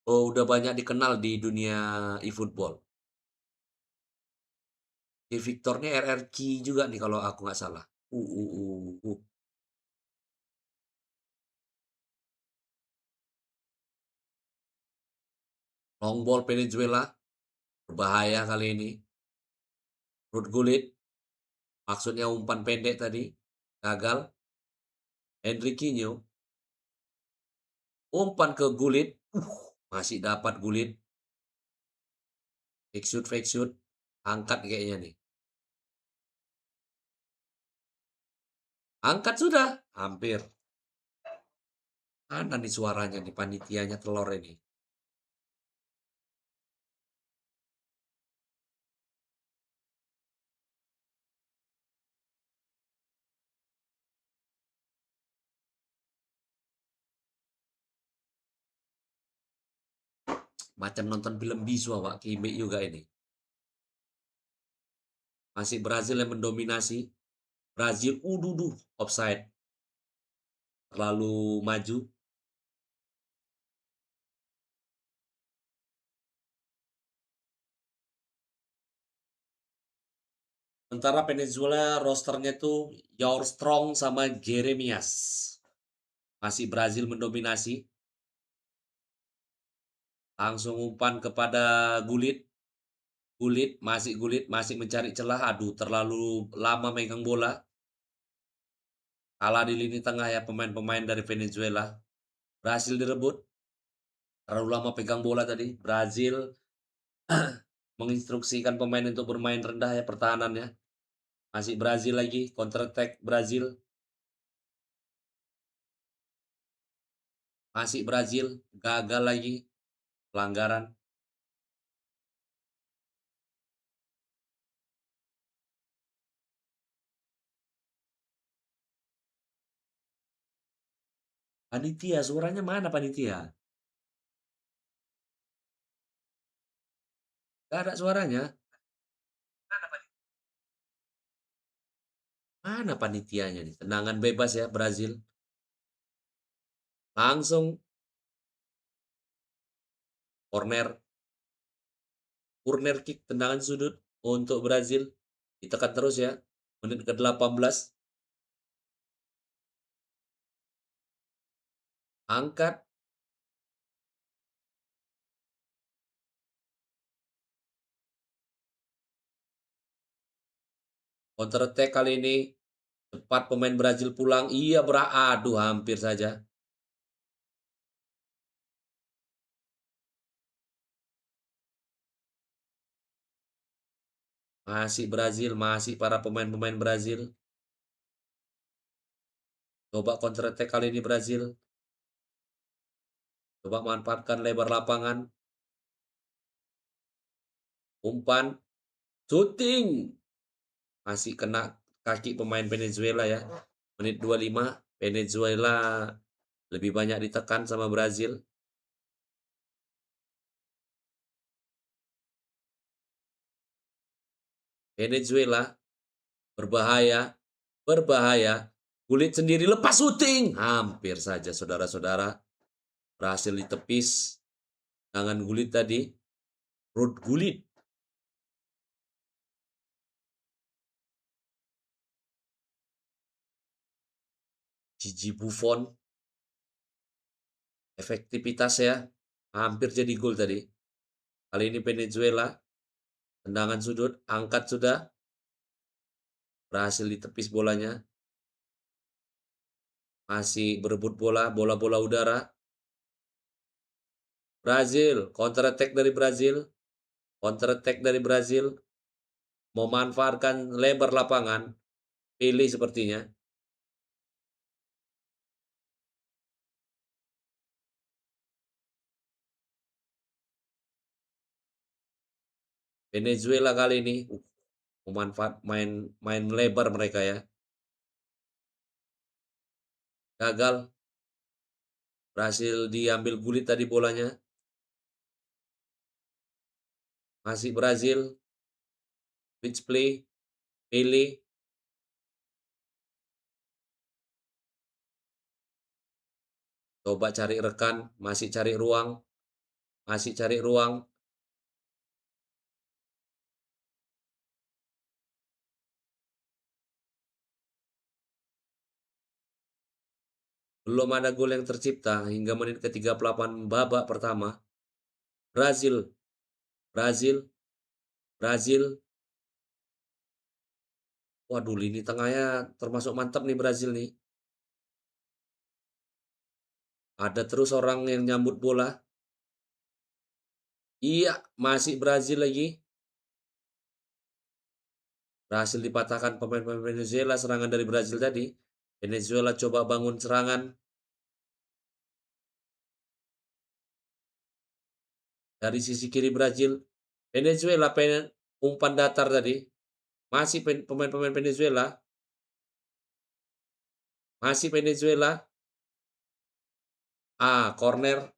udah banyak dikenal di dunia eFootball. G Victornya RRQ juga nih kalau aku nggak salah. Long ball Venezuela. Berbahaya kali ini. Ruth Gullit. Maksudnya umpan pendek tadi. Gagal. Henriquinho. Umpan ke Gullit. Masih dapat Gullit. Fake shoot. Angkat kayaknya nih. Angkat sudah. Hampir. Mana nih suaranya nih panitianya telur ini. Macam nonton film bisu awak Kimi juga ini. Masih Brazil yang mendominasi. Brazil offside. Terlalu maju. Sementara Venezuela rosternya tuh Your Strong sama Jeremias. Masih Brazil mendominasi. Langsung umpan kepada Gullit. Gullit, masih mencari celah. Aduh, terlalu lama megang bola. Kalah di lini tengah ya pemain-pemain dari Venezuela. Berhasil direbut. Terlalu lama pegang bola tadi. Brazil menginstruksikan pemain untuk bermain rendah ya pertahanannya. Masih Brazil lagi, counter attack Brazil. Masih Brazil, gagal lagi. Pelanggaran. Panitia, suaranya mana panitia? Gak ada suaranya. Mana panitianya nih? Tendangan bebas ya Brazil. Langsung corner kick, tendangan sudut untuk Brazil. Ditekan terus ya. Menit ke-18. Angkat. Counter attack kali ini. Cepat pemain Brazil pulang. Iya, aduh hampir saja. Masih Brazil, masih para pemain-pemain Brazil. Coba counter attack kali ini Brazil. Coba manfaatkan lebar lapangan. Umpan. Shooting. Masih kena kaki pemain Venezuela ya. Menit 25. Venezuela lebih banyak ditekan sama Brazil. Venezuela berbahaya. Berbahaya. Kulit sendiri lepas shooting. Hampir saja saudara-saudara. Berhasil ditepis. Tangan Gullit tadi. Perut Gullit. Gigi Buffon. Efektivitas ya. Hampir jadi gol tadi. Kali ini Venezuela. Tendangan sudut. Angkat sudah. Berhasil ditepis bolanya. Masih berebut bola. Bola-bola udara. Brazil. Counter attack dari Brazil. Counter attack dari Brazil. Memanfaatkan lebar lapangan. Pilih sepertinya. Venezuela kali ini memanfaat main lebar mereka ya. Gagal. Berhasil diambil Gullit tadi bolanya. Masih Brazil. Pitch play. Pilih. Coba cari rekan. Masih cari ruang. Masih cari ruang. Belum ada gol yang tercipta hingga menit ke-38 babak pertama. Brazil. Brazil. Brazil. Waduh, lini tengahnya termasuk mantap nih Brazil nih. Ada terus orang yang nyambut bola. Iya, masih Brazil lagi. Berhasil dipatahkan pemain-pemain Venezuela serangan dari Brazil tadi. Venezuela coba bangun serangan. Dari sisi kiri Brazil. Venezuela umpan datar tadi. Masih pemain-pemain Venezuela. Masih Venezuela. Corner.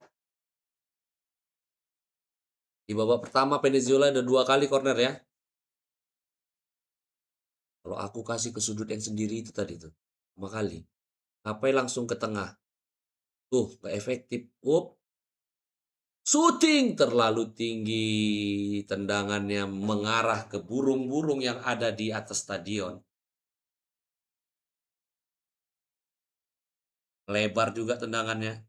Di babak pertama Venezuela ada 2 kali corner ya. Kalau aku kasih ke sudut yang sendiri itu tadi tuh. 5 kali. Ngapain langsung ke tengah? Tuh, gak efektif. Shooting terlalu tinggi. Tendangannya mengarah ke burung-burung yang ada di atas stadion. Lebar juga tendangannya.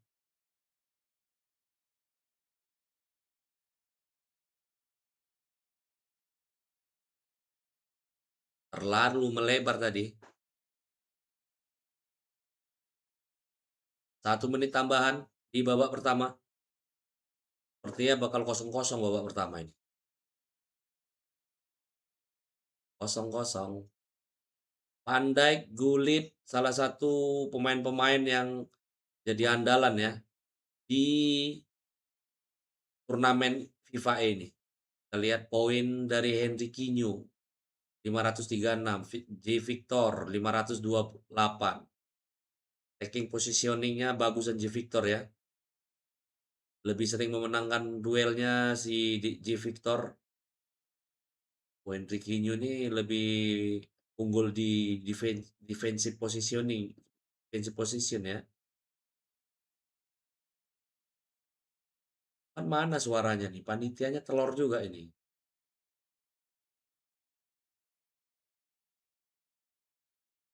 Terlalu melebar tadi. 1 menit tambahan di babak pertama. Sepertinya bakal 0-0 babak pertama ini. 0-0. Van Dijk, Gullit, salah satu pemain-pemain yang jadi andalan ya di turnamen FIFAe ini. Kita lihat poin dari Henriquinho 536, J Victor 528. Taking positioningnya bagusan J Victor ya. Lebih sering memenangkan duelnya si J Victor. Henriquinho ini lebih unggul di defensive positioning, defensive position ya. Kan mana suaranya nih? Panitianya telur juga ini.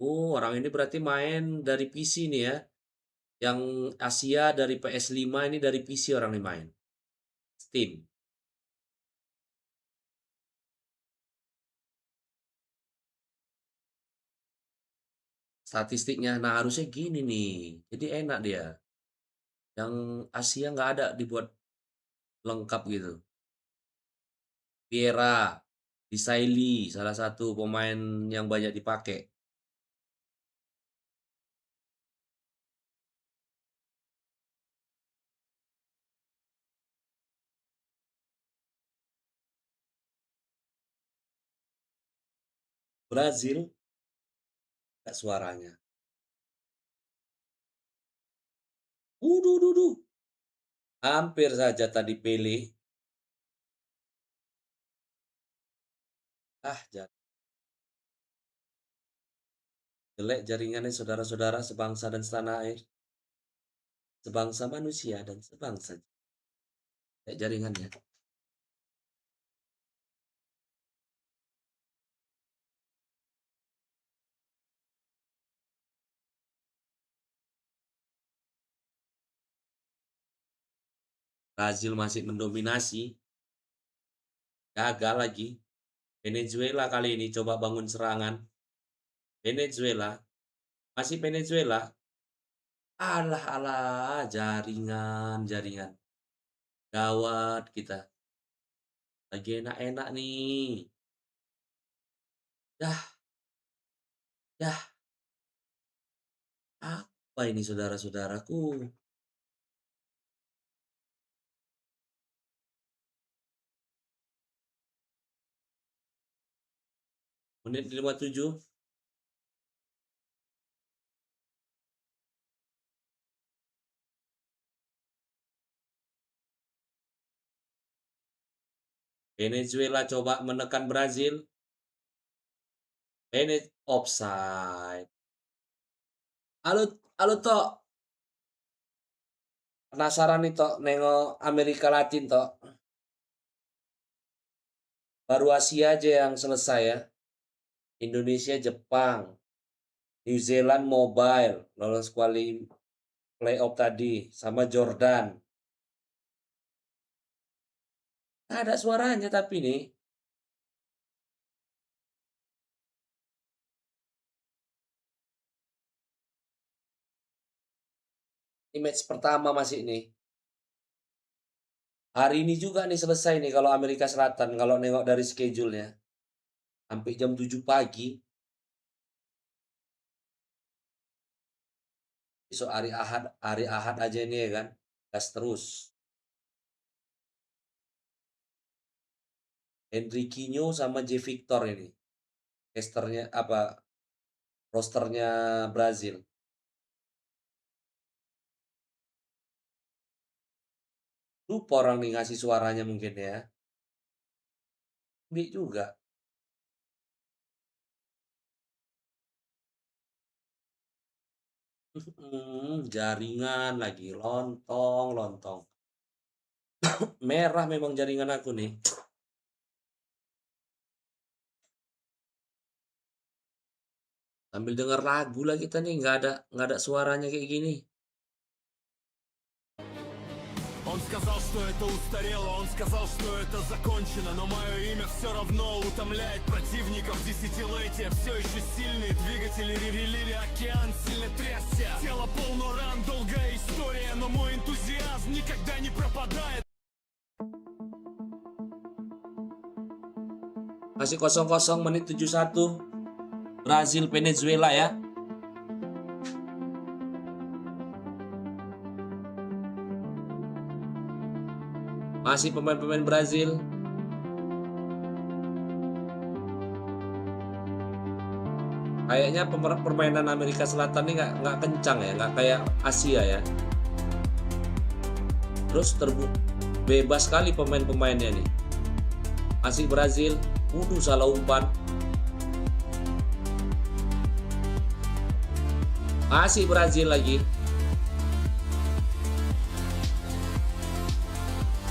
Orang ini berarti main dari PC nih ya. Yang Asia dari PS5 ini dari PC orang ini main. Steam. statistiknya. Nah, harusnya gini nih. Jadi enak dia. Yang Asia nggak ada dibuat lengkap gitu. Vieira, Disailly, salah satu pemain yang banyak dipakai. Brazil, nggak suaranya. Duh. Hampir saja tadi Pele. Jelek jaringannya saudara-saudara sebangsa dan setanah air. Sebangsa manusia dan sebangsa. Jelek jaringannya. Brazil masih mendominasi. Gagal lagi. Venezuela kali ini coba bangun serangan. Venezuela. Masih Venezuela. Alah, jaringan. Gawat kita. Lagi enak-enak nih. Dah. Apa ini saudara-saudaraku? Menit 57. Venezuela coba menekan Brazil. Offside. Halo Tok. Penasaran nih Tok nengok Amerika Latin Tok. Baru Asia aja yang selesai ya. Indonesia, Jepang, New Zealand Mobile lolos playoff tadi sama Jordan. Ada suaranya tapi nih. Ini match pertama masih nih. Hari ini juga nih selesai nih kalau Amerika Selatan kalau nengok dari schedule-nya. Sampai jam 7 pagi. Besok hari Ahad aja ini ya kan. Gas terus. Enriquinho sama J Victor ini. Rosternya Brazil. Lupa orang nih ngasih suaranya mungkin ya. Bik juga. Jaringan lagi lontong. Merah memang jaringan aku nih. Sambil denger lagu lah kita nih, nggak ada suaranya kayak gini. Он сказал, что это устарело, он сказал, что это закончено, но мое имя все равно утомляет противников десятилетия. Все еще сильные двигатели ревелили, океан сильно трясся. Тело полно ран, долгая история, но мой энтузиазм никогда не пропадает. Masih 0-0 menit 71. Brazil Venezuela ya. Masih pemain-pemain Brazil. Kayaknya permainan Amerika Selatan ini nggak kencang ya, nggak kayak Asia ya. Terus bebas sekali pemain-pemainnya nih. Masih Brazil. Salah umpan. Masih Brazil lagi.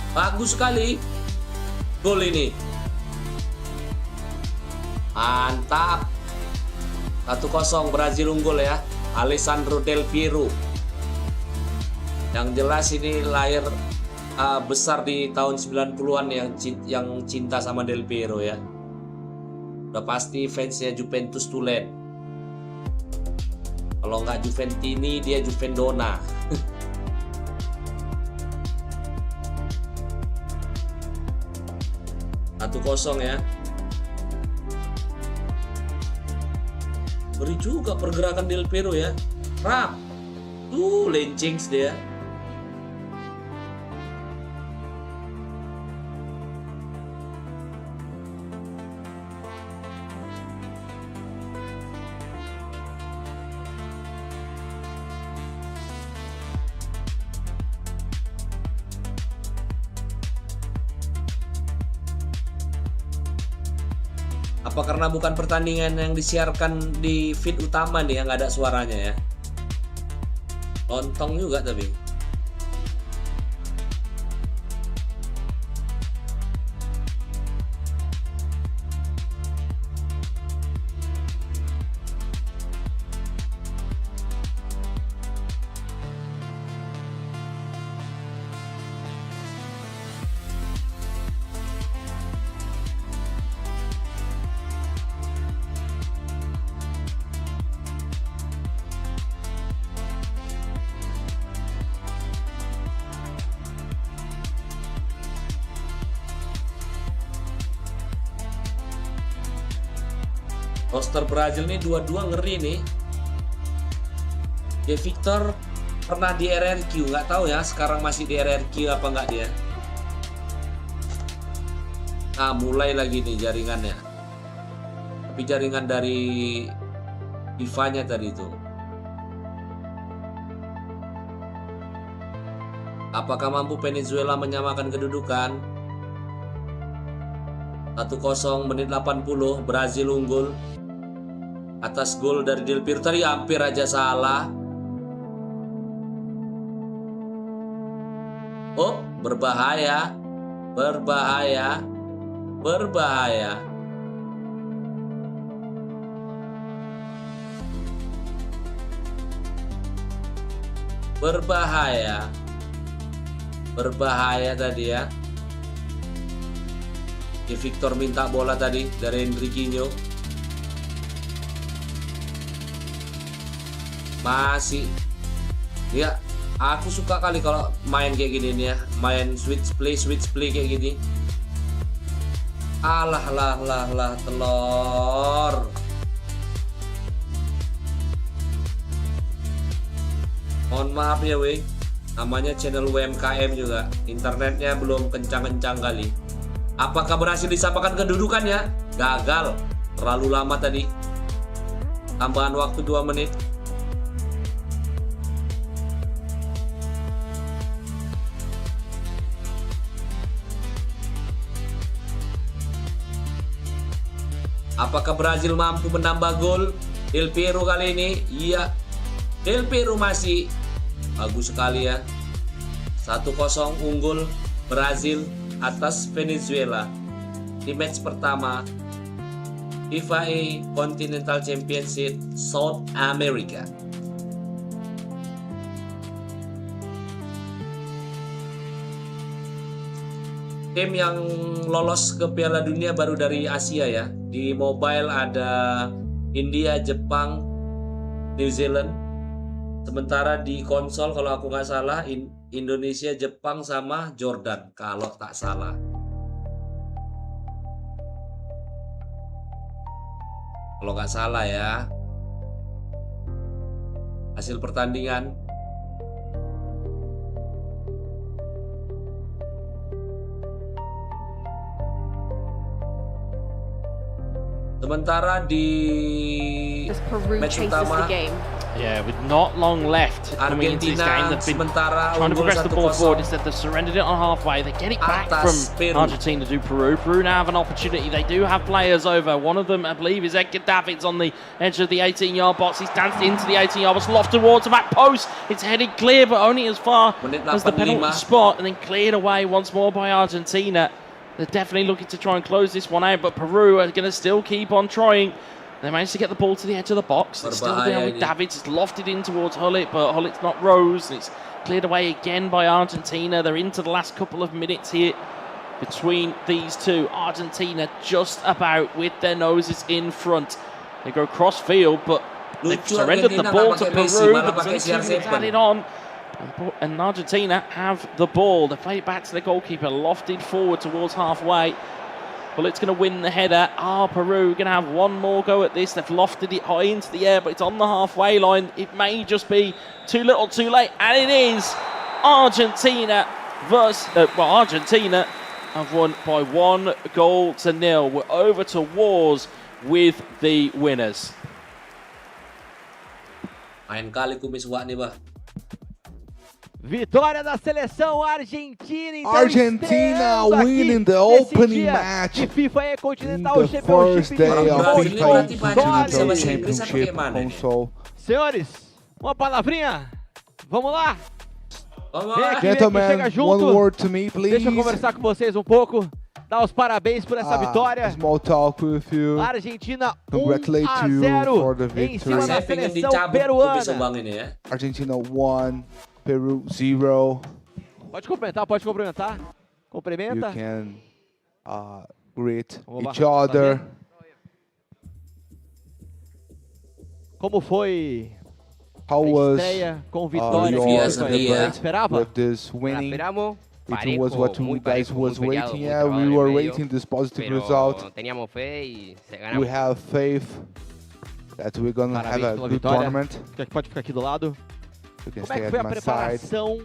Bagus sekali gol ini. Mantap. 1-0 Brazil unggul ya. Alessandro Del Piero. Yang jelas ini lahir besar di tahun 90-an yang cinta sama Del Piero ya. Udah pasti fansnya Juventus Tulen. Kalau nggak Juventini, dia Juvendona. 1-0 ya. Beri juga pergerakan Del Piero ya. Rap. Tuh, lenceng dia. Apa karena bukan pertandingan yang disiarkan di feed utama nih yang nggak ada suaranya ya? Lontong juga tapi. Roster Brazil nih dua-dua ngeri nih. Ya Victor pernah di RRQ, nggak tahu ya sekarang masih di RRQ apa nggak dia. Nah mulai lagi nih jaringannya. Tapi jaringan dari FIFA-nya tadi itu. Apakah mampu Venezuela menyamakan kedudukan? 1-0 menit 80, Brazil unggul. Atas gol dari Del Piero tadi hampir aja salah. Oh, berbahaya. Berbahaya. Berbahaya. Berbahaya. Berbahaya tadi ya. Victor minta bola tadi dari Enriquinho. Masih. Ya, aku suka kali kalau main kayak gini nih ya. Main switch play kayak gini. Alah telur. Mohon maaf ya weh. Namanya channel UMKM juga. Internetnya belum kencang-kencang kali. Apakah berhasil disamakan kedudukannya? Gagal. Terlalu lama tadi. Tambahan waktu 2 menit. Apakah Brazil mampu menambah gol? Del Piero kali ini? Iya. Del Piero masih bagus sekali ya. 1-0 unggul Brazil atas Venezuela di match pertama FIFAe Continental Championship South America. Tim yang lolos ke Piala Dunia baru dari Asia ya. Di mobile ada India, Jepang, New Zealand. Sementara di konsol kalau aku nggak salah Indonesia, Jepang sama Jordan kalau tak salah. Kalau nggak salah ya. Hasil pertandingan. Sementara di match utama Yeah, with not long left coming into this game, they've been trying to progress the ball forward. Instead, they've surrendered it on halfway. They get it back from Argentina to Peru. Peru now have an opportunity. They do have players over. One of them, I believe, is Edgar Davids on the edge of the 18-yard box. He's danced into the 18-yard box, lofted towards the back post. It's headed clear, but only as far as the penalty spot, and then cleared away once more by Argentina. They're definitely looking to try and close this one out, but Peru are going to still keep on trying. They managed to get the ball to the edge of the box. It's still there with Davids. It's lofted in towards Hullet, but Hullet's not Rose. It's cleared away again by Argentina. They're into the last couple of minutes here between these two. Argentina just about with their noses in front. They go cross field, but They've Lucu surrendered the Argentina ball nggak to pakai Messi, Peru, malah but pakai there's 2 minutes CR7. added on. And Argentina have the ball. They play it back to the goalkeeper, lofted forward towards halfway. Well, it's going to win the header. Peru going to have one more go at this. They've lofted it high into the air, but it's on the halfway line. It may just be too little too late, and it is. Argentina versus, Argentina have won by 1-0. We're over to wars with the winners. Main kali kumis wak nih, bah. Vitória da seleção argentina, então Argentina estreando winning the aqui nesse opening dia match de FIFAe in Continental the Championship first day de of Brasil futebol berarti FIFAe banyak Continental bisa bahasa Inggris apa Championship gimana nih? console. Senhores, uma palavrinha? Vamos lá? Vamos Vem lá. aqui, chega Gentlemen, junto. one word to me, please. Deixa eu conversar com vocês um pouco. Dar os parabéns por essa A vitória. small talk with you. Argentina Congratulate you 1-0 for the em victory. cima da Saya pengen seleção dicabut kumis peruana. bang ini ya. Argentina 1, Peru 0. Pode cumprimentar, pode cumprimentar. You Cumprimenta. can greet Vamos lá, each other. tá Como foi How a was estreia com vitória? your aqui no Yes, FIFAe? yeah. Esperava? with this winning? Esperamos It was what you guys was muy peleado, waiting. muy Yeah, trabado we en el were medio, waiting this positive pero result. teníamos fe y se We ganamos. have faith that we're gonna have Parabéns a pela good vitória. tournament. Pode ficar aqui do lado. You can Como é stay que foi at a my side. preparação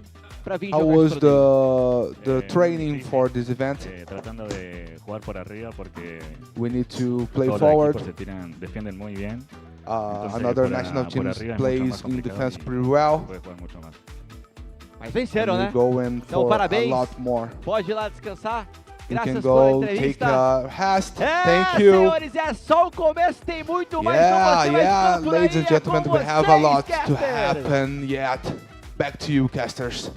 para vir How jogar was esse torneio? the training for this event? Tratando de jugar por arriba porque We need to play todos los forward. equipos defienden muy bien. Another national team plays in defense pretty well. Puede jugar mucho más. Mas venceram, We're né? going Então, for a parabéns. lot more. Pode ir lá descansar. You can Graças pela go take entrevista. a rest. É, Thank you. senhores, é só o começo, tem muito mais. Yeah, Então você vai yeah, ficando por aí, ladies and é gentlemen, com we have a vocês, lot to casters. happen yet. Back to you, casters.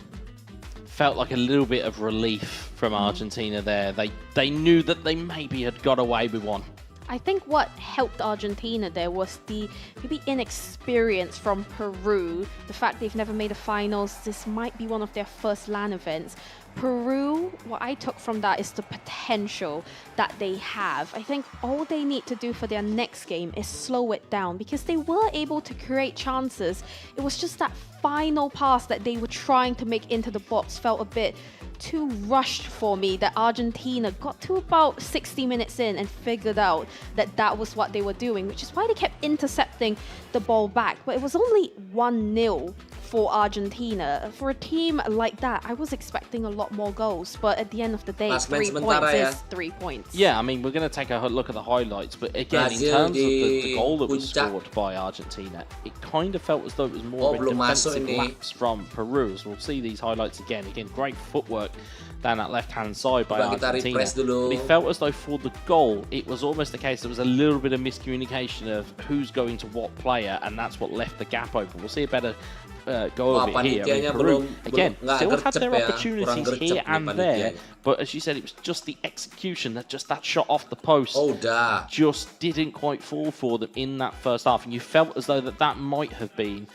Felt like a little bit of relief from Argentina there. They knew that they maybe had got away with one. I think what helped Argentina there was the maybe inexperience from Peru. The fact they've never made a finals. This might be one of their first LAN events. Peru, what I took from that is the potential that they have. I think all they need to do for their next game is slow it down because they were able to create chances. It was just that final pass that they were trying to make into the box felt a bit too rushed for me, that Argentina got to about 60 minutes in and figured out that that was what they were doing, which is why they kept intercepting the ball back. But it was only 1-0 for Argentina. For a team like that, I was expecting a lot more goals, but at the end of the day, Klasemen 3 sementara points ya. is 3 points. Yeah, I mean, we're going to take a look at the highlights, but again, in Brazil terms of di the goal that was puncak. scored by Argentina, it kind of felt as though it was more of a belum masuk defensive ini. lapse from Peru. As we'll see these highlights again. Again, great footwork down that left-hand side by Coba kita Argentina. refresh dulu. But it felt as though for the goal, it was almost the case there was a little bit of miscommunication of who's going to what player, and that's what left the gap open. We'll see a better go Wah, of it here. I mean, panitianya Peru, belum again, nggak still had gercep their ya, kurang opportunities gercep here nih and there, panitianya. but as you said, it was just the execution, that shot off the post Oh, udah. just didn't quite fall for them in that first half, and you felt as though that might have been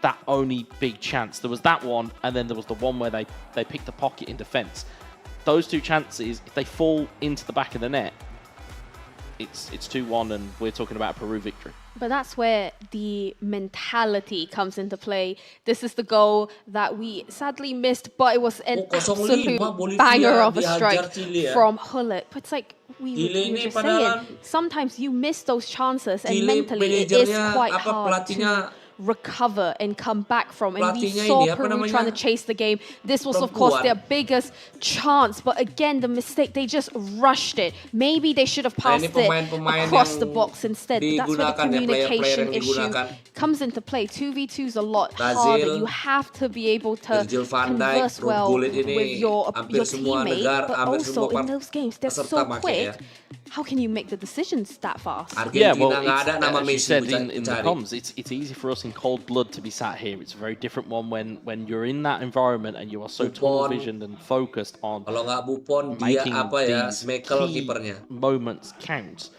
that only big chance. There was that one, and then there was the one where they picked the pocket in defence. Those two chances, if they fall into the back of the net, it's 2-1, and we're talking about a Peru victory. But that's where the mentality comes into play. This is the goal that we sadly missed, but it was an 0-5 absolute Bolivia banger of a dihajar strike Chile ya. from Hullet. But it's like we Chile were ini just padahal saying, sometimes you miss those chances and Chile mentally it is manajernya quite apa hard pelatihnya to recover and come back from. And we Pelatihnya saw ini, apa Peru namanya? trying to chase the game. This was, of course, Perempuan. their biggest chance. But again, the mistake, they just rushed it. Maybe they should have Nah, passed ini it pemain-pemain across the yang box instead. But that's where the digunakan ya, player-player communication yang issue digunakan. comes into play. 2v2 is a lot Brazil, harder. You have to be able to Virgil van Dijk, converse well Gullit ini with your hampir semua teammate. negara, But hampir also semua in those games, they're peserta so make quick. ya. How can you make the decisions that fast? Argentina well, nggak ada nama as you Messi said in the cari. comms, it's easy for us in cold blood to be sat here. It's a very different one when you're in that environment and you are so tunnel Buffon. visioned and focused on Kalau nggak Buffon, dia making apa ya, these Smekel key kipernya. moments count.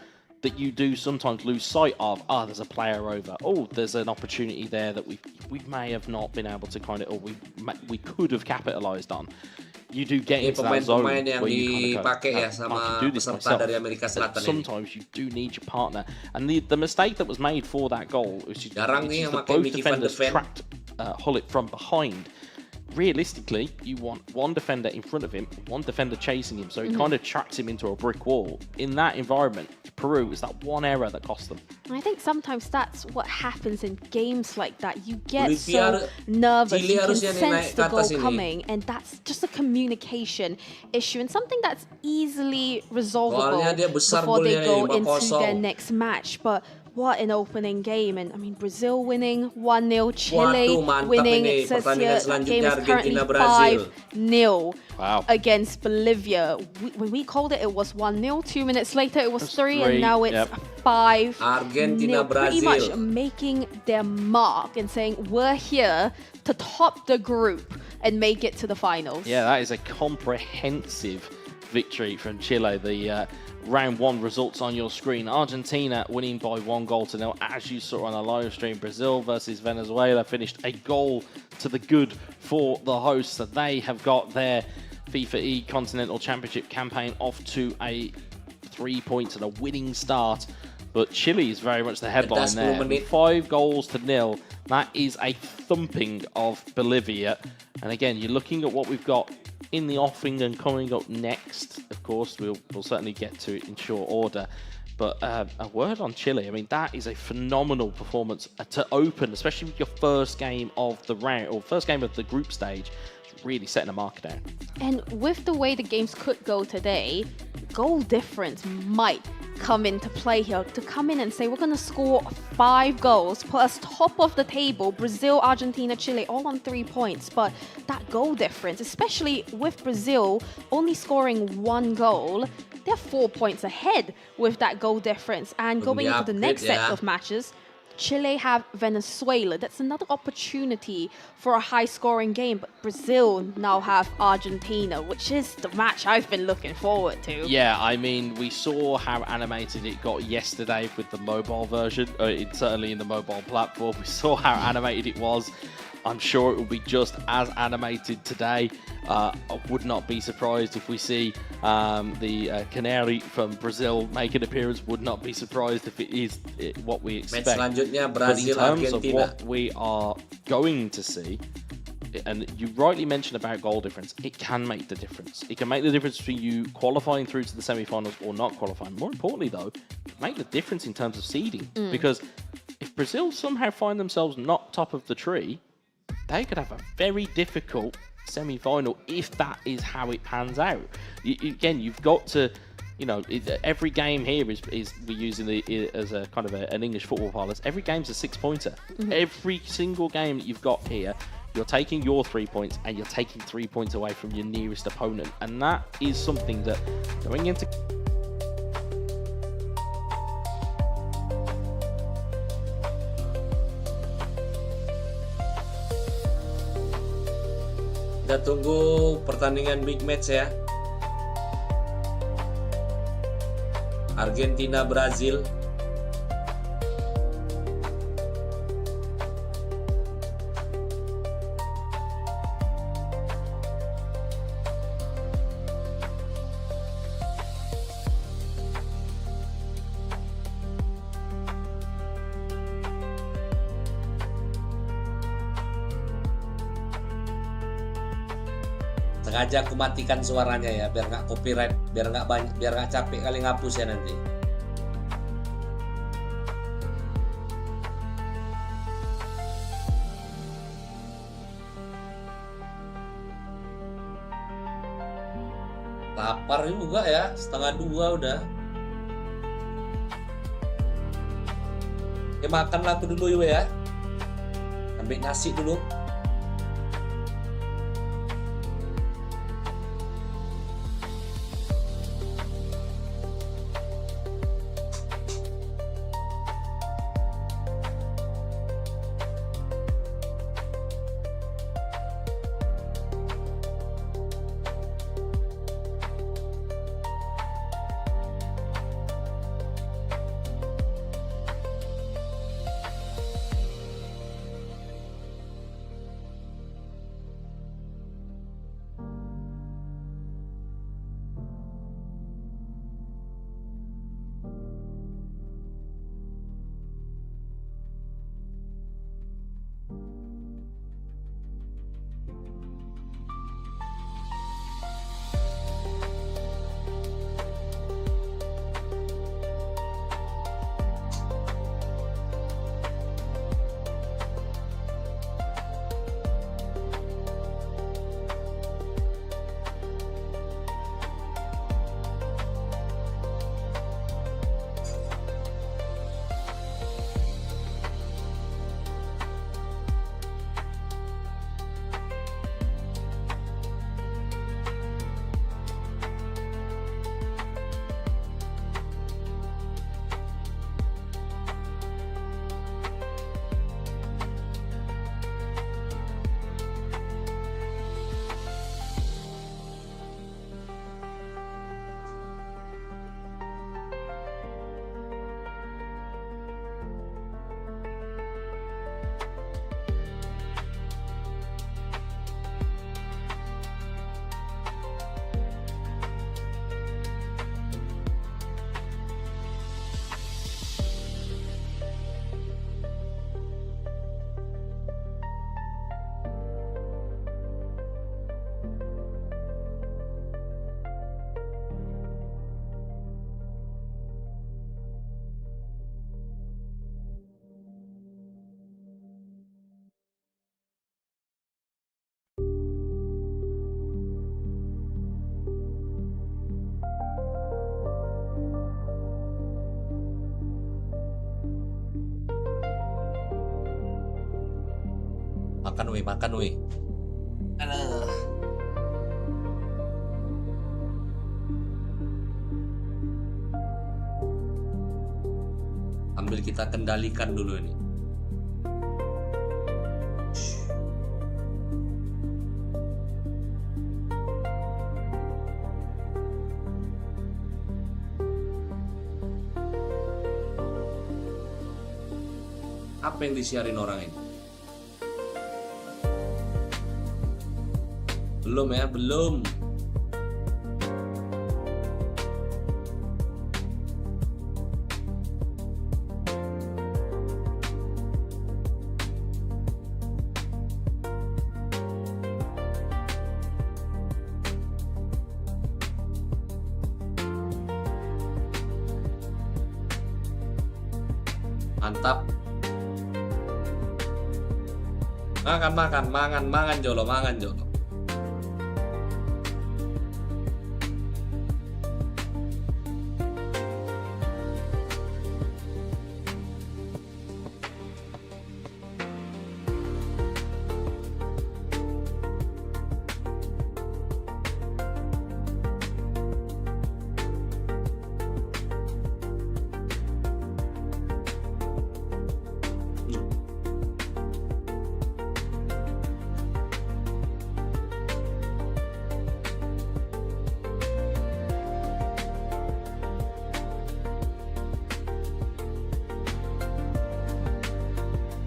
that you do sometimes lose sight of. Oh, there's a player over. Oh, there's an opportunity there that we may have not been able to kind of, or we could have capitalized on. You do get into that zone pemain-pemain yang where you kind of dipakai go, ya I sama can do this peserta myself. dari Amerika But Selatan ini. sometimes you do need your partner. And the mistake that was made for that goal, which is Jarang nih yang that pakai both Mickey van der defenders Ven. tracked Hullet from behind. Realistically, you want one defender in front of him, one defender chasing him, so it kind of tracks him into a brick wall. In that environment, Peru, it's that one error that cost them. I think sometimes that's what happens in games like that. You get Bolivia, so nervous, Chile you can harusnya nih sense naik ke the goal atas ini. coming, and that's just a communication issue and something that's easily resolvable Soalnya dia besar before they golnya go nih, into their 5-0. next match. But what an opening game. And I mean, Brazil winning 1-0, Chile Waduh, mantap winning. ini. It says Pertandingan here that game selanjutnya is currently Argentina-Brazil. 5-0 Wow. against Bolivia. When we called it, it was 1-0. 2 minutes later, it was 3, and 3, now it's yep. 5-0. Argentina-Brazil. Pretty much making their mark and saying, we're here to top the group and make it to the finals. Yeah, that is a comprehensive victory from Chile. The round 1 results on your screen. Argentina winning by 1-0. As you saw on the live stream, Brazil versus Venezuela finished a goal to the good for the hosts. So they have got their FIFAe Continental Championship campaign off to a 3 points and a winning start. But Chile is very much the headline there. 5-0. That is a thumping of Bolivia. And again, you're looking at what we've got in the offing and coming up next. Of course, we'll certainly get to it in short order. But a word on Chile. I mean, that is a phenomenal performance to open, especially with your first game of the round, or first game of the group stage. Really setting a marker down. And with the way the games could go today, goal difference might come into play here, to come in and say we're going to score 5 goals, put us top of the table, Brazil, Argentina, Chile, all on 3 points. But that goal difference, especially with Brazil only scoring 1 goal, they're 4 points ahead with that goal difference. And going into the next set of matches, Chile have Venezuela. That's another opportunity for a high-scoring game. But Brazil now have Argentina, which is the match I've been looking forward to. Yeah, I mean, we saw how animated it got yesterday with the mobile version. Certainly in the mobile platform, we saw how animated it was. I'm sure it will be just as animated today. I would not be surprised if we see the Canary from Brazil make an appearance. Would not be surprised if it is what we expect. Match selanjutnya But in Brazil terms of Argentina. what we are going to see, and you rightly mentioned about goal difference, it can make the difference. It can make the difference between you qualifying through to the semi-finals or not qualifying. More importantly, though, it can make the difference in terms of seeding. Because if Brazil somehow find themselves not top of the tree, they could have a very difficult semi-final if that is how it pans out. Again, you've got to, you know, every game here is we're using as a kind of an English football parlance. Every game's a 6-pointer. Every single game that you've got here, you're taking your 3 points and you're taking 3 points away from your nearest opponent, and that is something that going into. Kita tunggu pertandingan big match ya. Argentina Brazil. Sengaja aku matikan suaranya ya, biar nggak copyright, biar nggak capek kali ngapus ya nanti. Lapar juga ya, 1:30 udah. Oke, makan aku dulu yuk ya. Ambil nasi dulu. Makan weh. Aduh. Ambil kita kendalikan dulu ini. Apa yang disiarin orang ini? Belum ya, belum. Mantap. Mangan Jolo.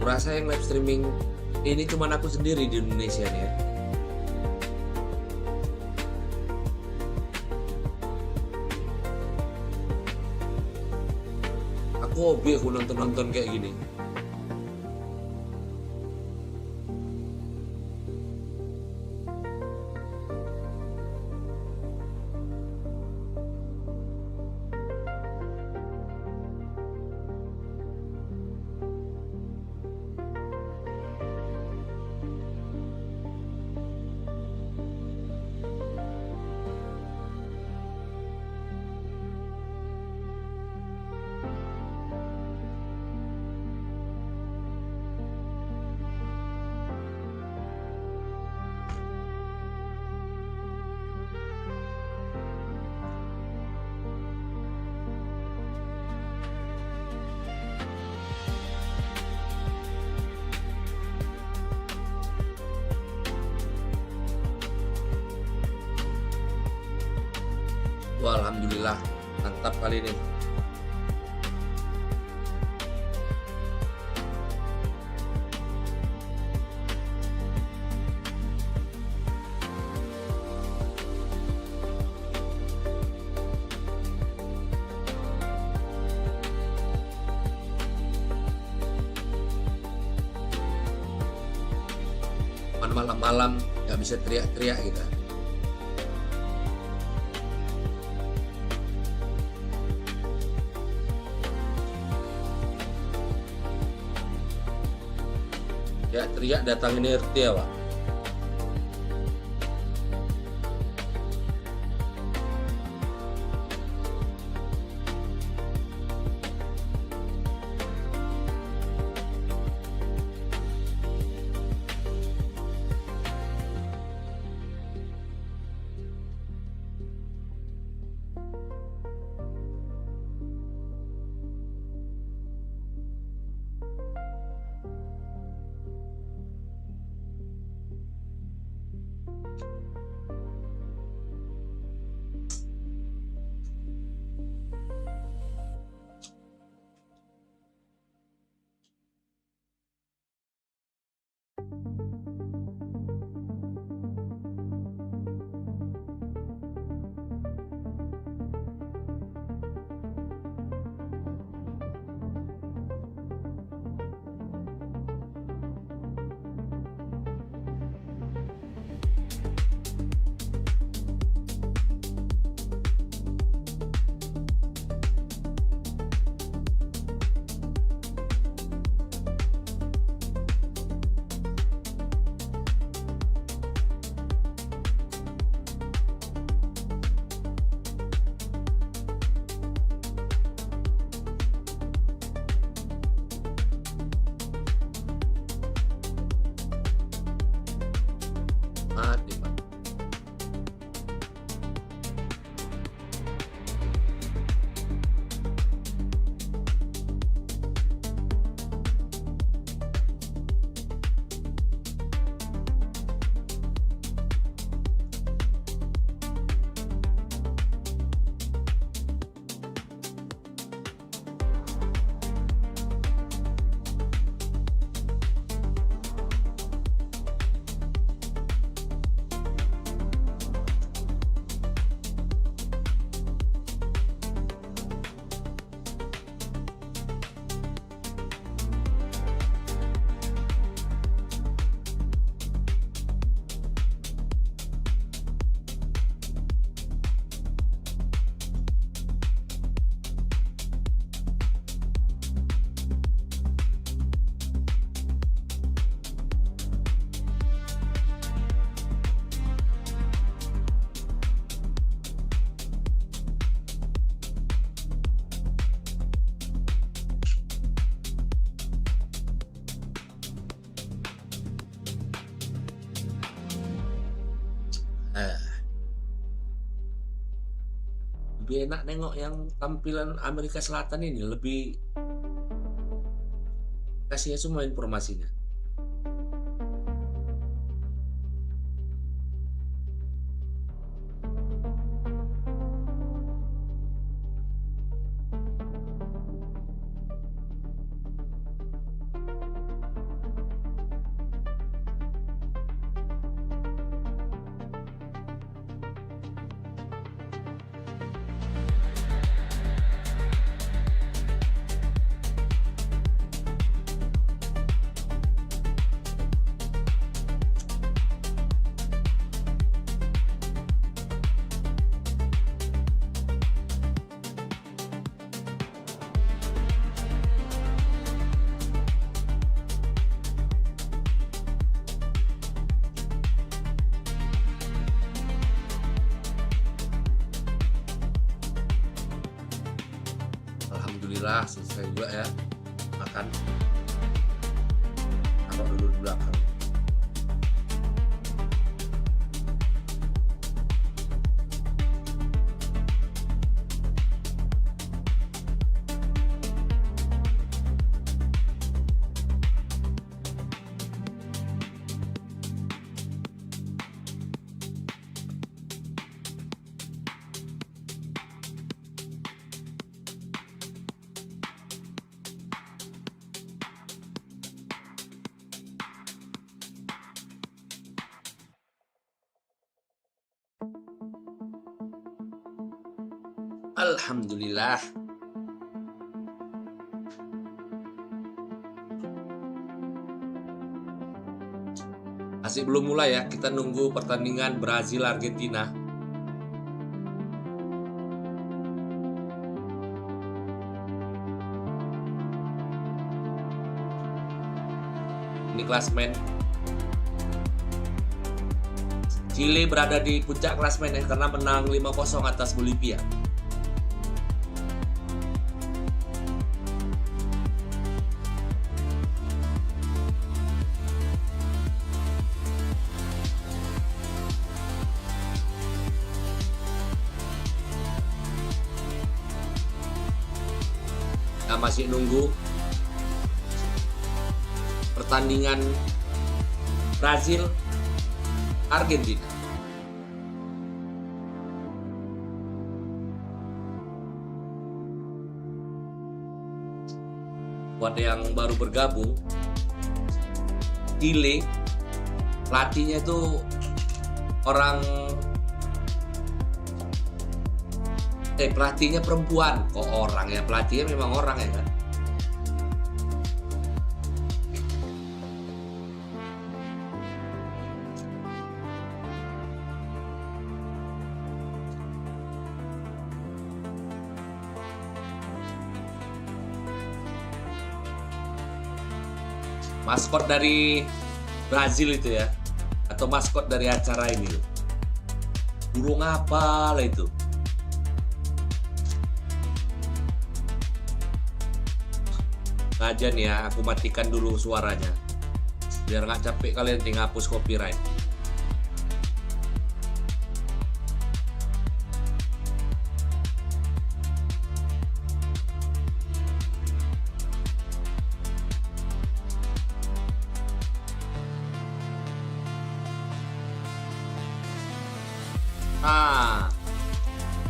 Kurasa yang live streaming ini cuman aku sendiri di Indonesia nih ya. Aku hobi aku nonton kayak gini. Wah, alhamdulillah mantap kali ini. Malam-malam nggak bisa teriak-teriak gitu. Ya teriak datang ini RT ya Pak. Mati, Pak. Lebih enak nengok yang tampilan Amerika Selatan ini, lebih kasih semua informasinya. Alhamdulillah selesai juga ya makan. Taruh dulu di belakang. Alhamdulillah. Masih belum mulai ya, kita nunggu pertandingan Brazil Argentina. Ini klasemen. Chile berada di puncak klasemen ya, karena menang 5-0 atas Bolivia. Kita masih nunggu pertandingan Brazil Argentina. Buat yang baru bergabung, Chile pelatihnya itu pelatihnya perempuan. Kok orang ya, pelatihnya memang orang ya kan. Maskot dari Brazil itu ya, atau maskot dari acara ini loh. Burung apa lah itu? Ngajar nih ya, aku matikan dulu suaranya biar nggak capek kalian tinggal hapus copyright. Nah,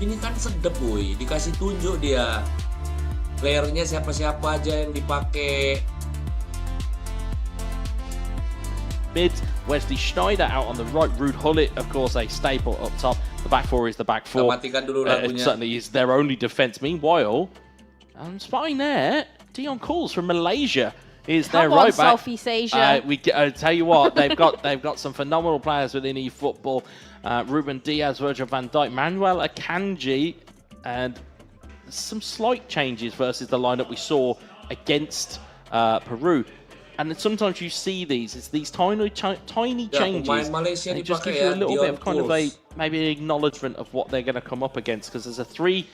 ini kan sedep boy, dikasih tunjuk dia. Playernya siapa-siapa aja yang dipakai. Mid, Wesley Schneider out on the right. Ruud Gullit, of course, a staple up top. The back four is the back four. Matikan dulu It lagunya. certainly is their only defense. Meanwhile, spotting there, Dion Calls from Malaysia is their Come on, right back. Southeast Asia. Tell you what, they've got some phenomenal players within eFootball. Ruben Diaz, Virgil van Dijk, Manuel Akanji, and some slight changes versus the lineup we saw against Peru. And then sometimes you see these, it's these tiny changes. Malaysia And it just dipakai gives you a ya, little Dion bit of kind of Calls. maybe an acknowledgement of what they're going to come up against, because there's a three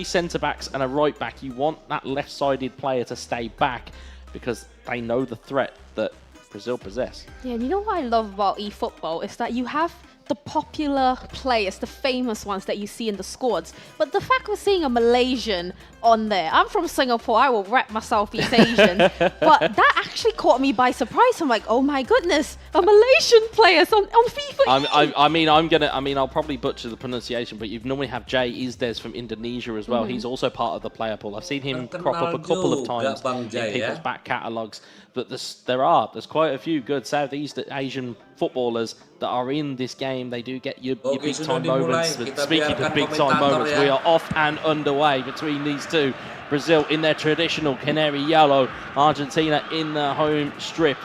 centre backs and a right back. You want that left-sided player to stay back because they know the threat that Brazil possess. Yeah, and you know what I love about eFootball is that you have the popular players, the famous ones that you see in the squads. But the fact we're seeing a Malaysian on there, I'm from Singapore, I will rep my Southeast Asians, but that actually caught me by surprise. I'm like, oh my goodness, a Malaysian player on FIFA. I'll probably butcher the pronunciation, but you normally have Jay Izdes from Indonesia as well. He's also part of the player pool. I've seen him crop up a couple of times in people's back catalogues. But there's quite a few good Southeast Asian footballers that are in this game. They do get your big time moments. But speaking of big time moments, we are off and underway between these two. Brazil in their traditional canary yellow, Argentina in the home strip.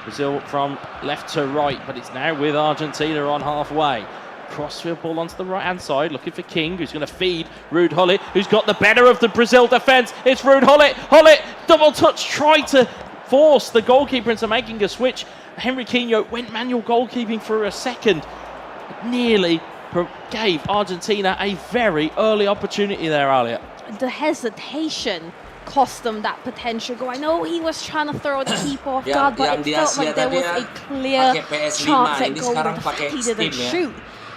Brazil from left to right, but it's now with Argentina on halfway. Crossfield ball onto the right hand side, looking for King, who's going to feed Ruud Gullit, who's got the better of the Brazil defence. It's Ruud Gullit. Gullit, double touch, tried to force the goalkeeper into making a switch. Henry Quinho went manual goalkeeping for a second. It nearly gave Argentina a very early opportunity there, Alia. The hesitation cost them that potential goal. I know he was trying to throw the keeper off guard, but it felt like there was a clear chance at goal. The fact he didn't shoot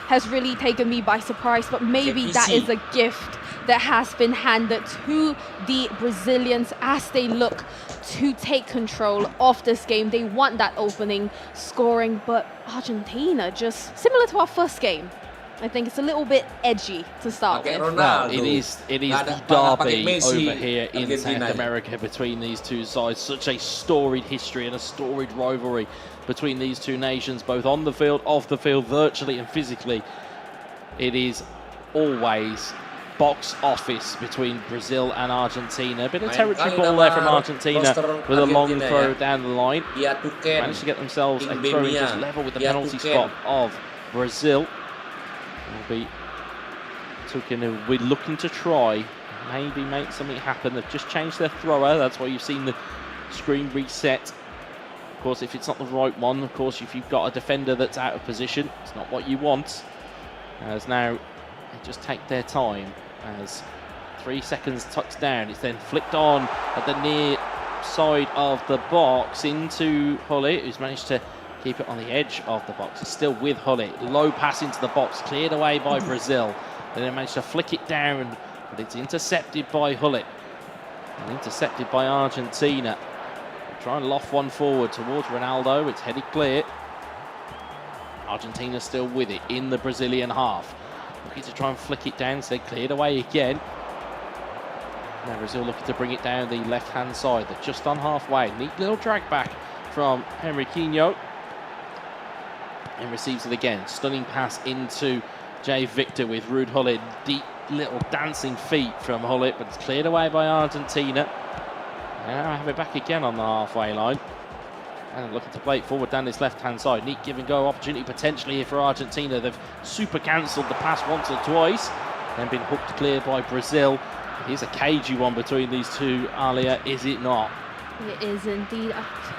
has really taken me by surprise, but maybe that is a gift that has been handed to the Brazilians as they look to take control of this game. They want that opening scoring, but Argentina, just similar to our first game, I think it's a little bit edgy to start with. Well, it is the derby over here in South America between these two sides. Such a storied history and a storied rivalry between these two nations, both on the field, off the field, virtually and physically. It is always box office between Brazil and Argentina. A bit of territory ball there from Argentina with a long throw down the line. Managed to get themselves a throw just level with the penalty spot of Brazil. Dukung will be looking to try, maybe make something happen. They've just changed their thrower. That's why you've seen the screen reset. Of course, if it's not the right one, of course, if you've got a defender that's out of position, it's not what you want. As now, they just take their time. As 3 seconds tucks down, it's then flicked on at the near side of the box into Gullit, who's managed to keep it on the edge of the box. It's still with Gullit. Low pass into the box, cleared away by Brazil. Then they managed to flick it down, but it's intercepted by Gullit and intercepted by Argentina. They try and loft one forward towards Ronaldo. It's headed clear. Argentina still with it in the Brazilian half. Looking to try and flick it down, so cleared away again. Now Brazil looking to bring it down the left-hand side. They're just on halfway. Neat little drag back from Henry Quinho. And receives it again. Stunning pass into Jay Victor with Ruud Gullit. Deep little dancing feet from Gullit, but it's cleared away by Argentina. Now I have it back again on the halfway line. And looking to play it forward down this left-hand side. Neat give and go opportunity potentially here for Argentina. They've super cancelled the pass once or twice. Then been hooked clear by Brazil. Here's a cagey one between these two, Alia, is it not? It is indeed.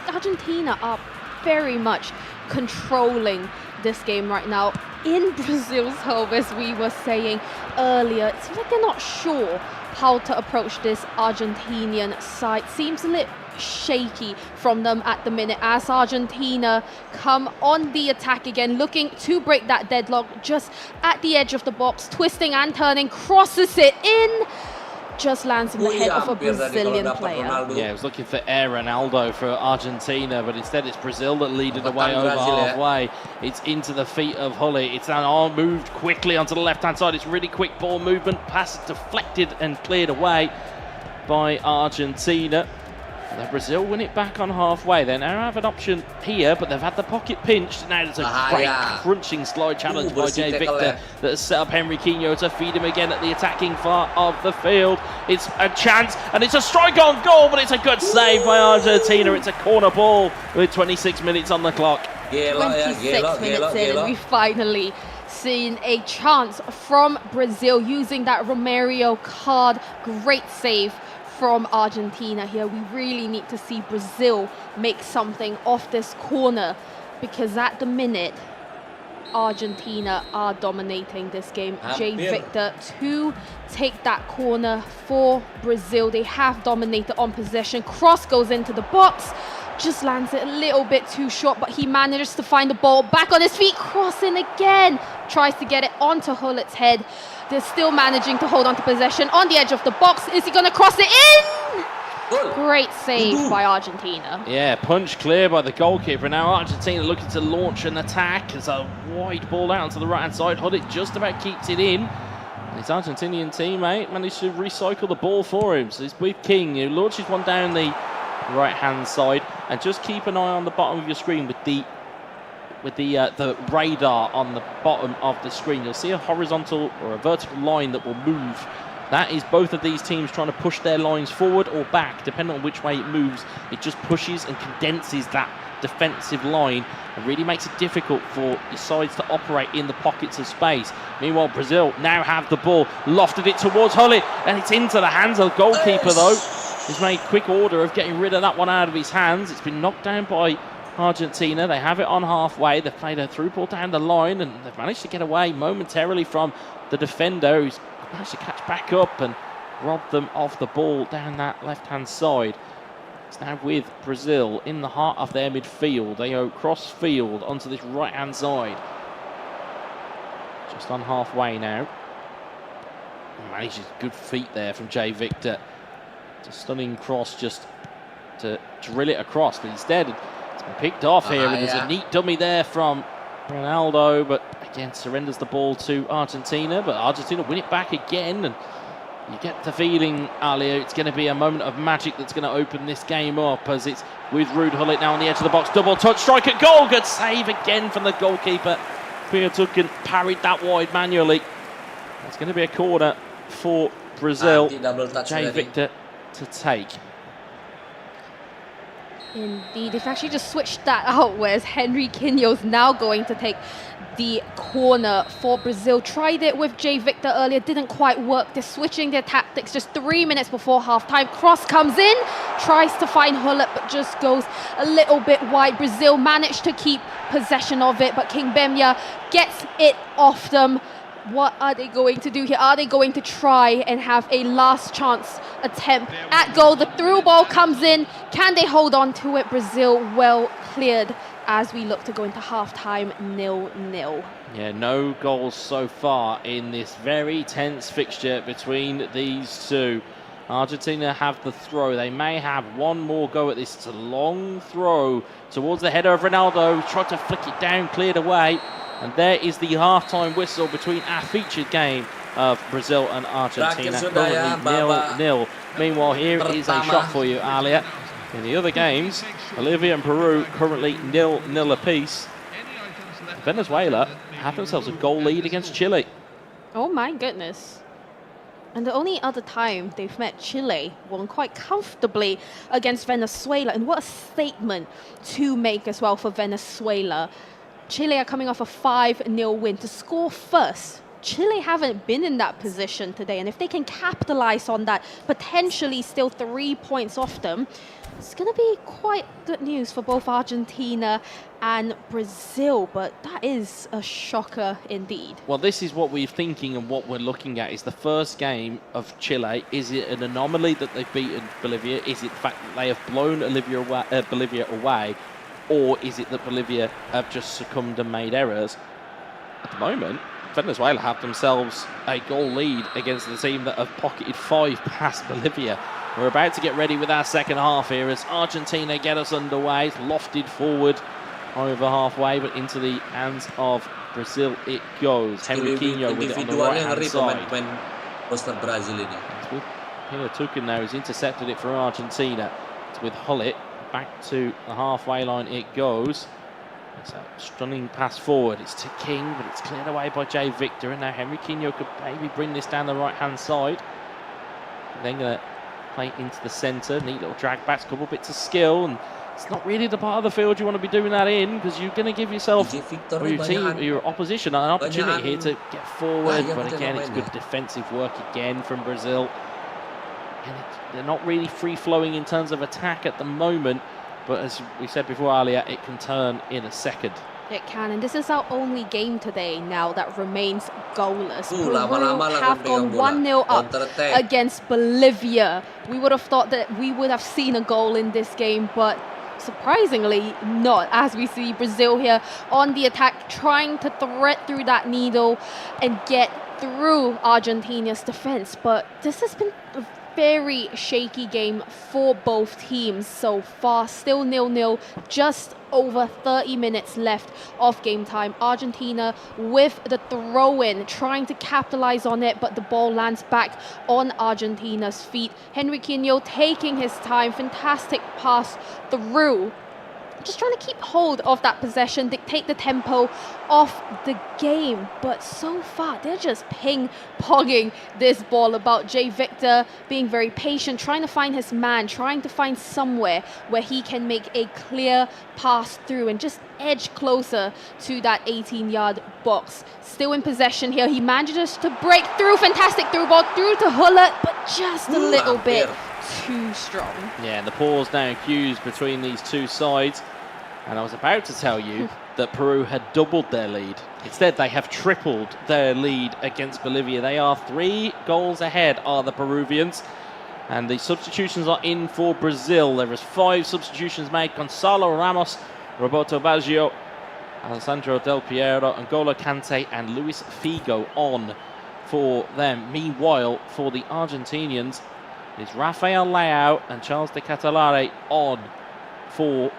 Argentina are very much controlling this game right now in Brazil's home, as we were saying earlier. It seems like they're not sure how to approach this Argentinian side. Seems a little shaky from them at the minute as Argentina come on the attack again, looking to break that deadlock just at the edge of the box, twisting and turning, crosses it in. just lands in the head of a hampir tadi kalau Brazilian dapat player. Ronaldo. Yeah, he was looking for Air Ronaldo for Argentina, but instead it's Brazil that lead it Dapat away over Brazil, ya. halfway. It's into the feet of Hully. It's now moved quickly onto the left-hand side. It's really quick ball movement. Pass deflected and cleared away by Argentina. And then Brazil win it back on halfway. They now have an option here, but they've had the pocket pinched. Now there's a great crunching slide challenge by bersih Jay tackle Victor that has set up Henry Quinho to feed him again at the attacking far of the field. It's a chance, and it's a strike on goal, but it's a good save by Argentina. It's a corner ball with 26 minutes on the clock. 26 minutes in, and we finally seen a chance from Brazil using that Romario card. Great save from Argentina here. We really need to see Brazil make something off this corner, because at the minute Argentina are dominating this game. Jay Victor to take that corner for Brazil. They have dominated on possession. Cross goes into the box, just lands it a little bit too short, but he manages to find the ball back on his feet. Crossing again, tries to get it onto Hullet's head. They're still managing to hold on to possession on the edge of the box. Is he going to cross it in? Great save by Argentina. Yeah, punch clear by the goalkeeper. Now Argentina looking to launch an attack as a wide ball out to the right-hand side. Hullet just about keeps it in. His Argentinian teammate managed to recycle the ball for him. So it's with King, who launches one down the right-hand side. And just keep an eye on the bottom of your screen with the radar on the bottom of the screen. You'll see a horizontal or a vertical line that will move. That is both of these teams trying to push their lines forward or back, depending on which way it moves. It just pushes and condenses that defensive line and really makes it difficult for your sides to operate in the pockets of space. Meanwhile, Brazil now have the ball, lofted it towards Hullet, and it's into the hands of the goalkeeper though. He's made quick order of getting rid of that one out of his hands. It's been knocked down by Argentina. They have it on halfway. They've played a through ball down the line, and they've managed to get away momentarily from the defender, who's managed to catch back up and rob them of the ball down that left-hand side. It's now with Brazil in the heart of their midfield. They go cross field onto this right-hand side. Just on halfway now. Manages good feet there from Jay Victor. It's a stunning cross just to drill it across, but instead it's been picked off here, and there's a neat dummy there from Ronaldo, but again surrenders the ball to Argentina, but Argentina win it back again, and you get the feeling, Alia, it's going to be a moment of magic that's going to open this game up, as it's with Ruud Hullet now on the edge of the box, double touch, strike at goal, good save again from the goalkeeper. Dukung parried that wide manually. It's going to be a corner for Brazil. Jay Victor to take. Indeed, they've actually just switched that out, whereas Henry Quinho's now going to take the corner for Brazil. Tried it with Jay Victor earlier, didn't quite work. They're switching their tactics just 3 minutes before halftime. Cross comes in, tries to find Hullet, but just goes a little bit wide. Brazil managed to keep possession of it, but King Bemya gets it off them. What are they going to do here? Are they going to try and have a last chance attempt at goal? The through ball comes in. Can they hold on to it? Brazil well cleared as we look to go into halftime 0-0. Yeah, no goals so far in this very tense fixture between these two. Argentina have the throw. They may have one more go at this. It's a long throw towards the header of Ronaldo. Tried to flick it down, cleared away. And there is the half-time whistle between our featured game of Brazil and Argentina. Currently 0-0. Meanwhile, here is a shot for you, Alia. In the other games, Bolivia and Peru currently 0-0 apiece. Venezuela have themselves a goal lead against Chile. Oh my goodness. And the only other time they've met, Chile won quite comfortably against Venezuela. And what a statement to make as well for Venezuela. Chile are coming off a 5-0 win to score first. Chile haven't been in that position today, and if they can capitalize on that, potentially still 3 points off them, it's going to be quite good news for both Argentina and Brazil, but that is a shocker indeed. Well, this is what we're thinking and what we're looking at is the first game of Chile. Is it an anomaly that they've beaten Bolivia? Is it the fact that they have blown Bolivia away? Or is it that Bolivia have just succumbed and made errors? At the moment, Venezuela have themselves a goal lead against the team that have pocketed 5 past Bolivia. We're about to get ready with our second half here as Argentina get us underway. It's lofted forward over halfway, but into the hands of Brazil it goes. Henriquinho with it on the right-hand side. Pemain poster Brazil ini. It's with Tukin now, who's intercepted it for Argentina. It's with Hullet. Back to the halfway line it goes. It's a stunning pass forward. It's to King, but it's cleared away by Jay Victor. And now Henriquinho could maybe bring this down the right-hand side. Then going to play into the centre. Neat little drag backs, a couple bits of skill. And it's not really the part of the field you want to be doing that in, because you're going to give yourself or your team, your opposition, an opportunity here to get forward. But again, it's good defensive work again from Brazil. And they're not really free-flowing in terms of attack at the moment. But as we said before, Alia, it can turn in a second. It can, and this is our only game today now that remains goalless. Peru lama-lama lah have gone 1-0 up against Bolivia. We would have thought that we would have seen a goal in this game, but surprisingly not, as we see Brazil here on the attack, trying to thread through that needle and get through Argentina's defense. But this has been a very shaky game for both teams so far. Still 0-0, just over 30 minutes left of game time. Argentina with the throw-in, trying to capitalize on it, but the ball lands back on Argentina's feet. Henriquinho taking his time, fantastic pass through. Just trying to keep hold of that possession, dictate the tempo of the game. But so far, they're just ping-ponging this ball about. Jay Victor being very patient, trying to find his man, trying to find somewhere where he can make a clear pass through and just edge closer to that 18-yard box. Still in possession here. He manages to break through. Fantastic through ball through to Hullet, but just a little bit too strong. Yeah, and the pause now cues between these two sides. And I was about to tell you that Peru had doubled their lead. Instead, they have tripled their lead against Bolivia. They are 3 goals ahead, are the Peruvians. And the substitutions are in for Brazil. There is 5 substitutions made. Gonzalo Ramos, Roberto Baggio, Alessandro Del Piero, N'Golo Kante and Luis Figo on for them. Meanwhile, for the Argentinians, is Rafael Leao and Charles de Catalare on for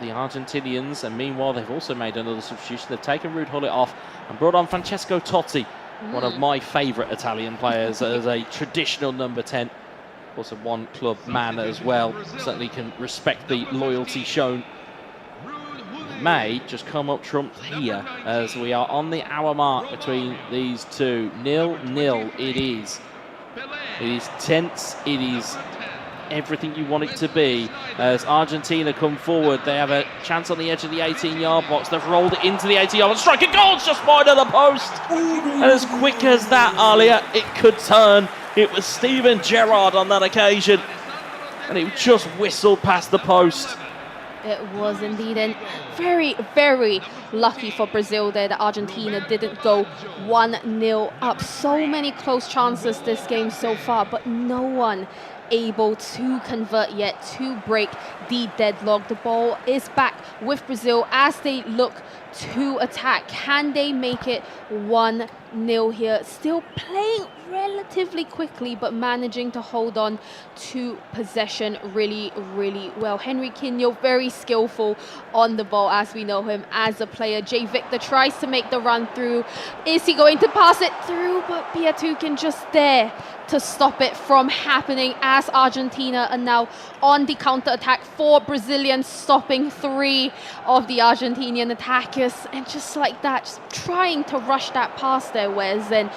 the Argentinians. And meanwhile, they've also made another substitution. They've taken Ruud Gullit off and brought on Francesco Totti, one of my favourite Italian players, as a traditional number 10. Also one club man as well. Certainly can respect the loyalty shown. May just come up trumps here as we are on the hour mark between these two. 0-0 it is. It is tense. It is everything you want it to be. As Argentina come forward, they have a chance on the edge of the 18-yard box. They've rolled it into the 18-yard box. Strike a goal! It's just wide of the post. And as quick as that, Alia, it could turn. It was Steven Gerrard on that occasion, and it just whistled past the post. It was indeed, and very, very lucky for Brazil there that Argentina didn't go 1-0 up. So many close chances this game so far, but no one able to convert yet to break the deadlock. The ball is back with Brazil as they look to attack. Can they make it 1-0 here? Still playing relatively quickly, but managing to hold on to possession really, really well. Henriquinho, very skillful on the ball, as we know him as a player. Jay Victor tries to make the run through. Is he going to pass it through? But Tukin just there to stop it from happening, as Argentina are now on the counter-attack. 4 Brazilians stopping 3 of the Argentinian attackers. And just like that, just trying to rush that pass there, Wes, and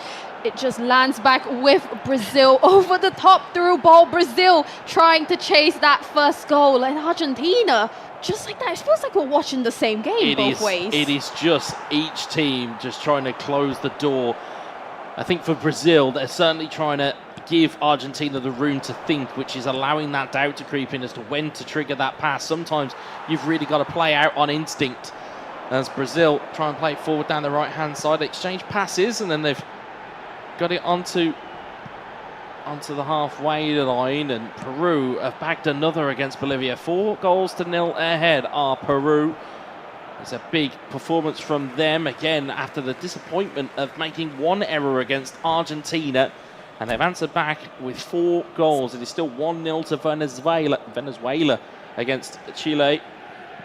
it just lands back with Brazil over the top through ball. Brazil trying to chase that first goal, and Argentina just like that. It feels like we're watching the same game both ways. It is just each team just trying to close the door. I think for Brazil, they're certainly trying to give Argentina the room to think, which is allowing that doubt to creep in as to when to trigger that pass. Sometimes you've really got to play out on instinct. As Brazil try and play it forward down the right-hand side, they exchange passes, and then they've got it onto the halfway line, and Peru have bagged another against Bolivia. 4-0 ahead are Peru. It's a big performance from them again after the disappointment of making one error against Argentina. And they've answered back with 4 goals. It is still 1-0 to Venezuela against Chile.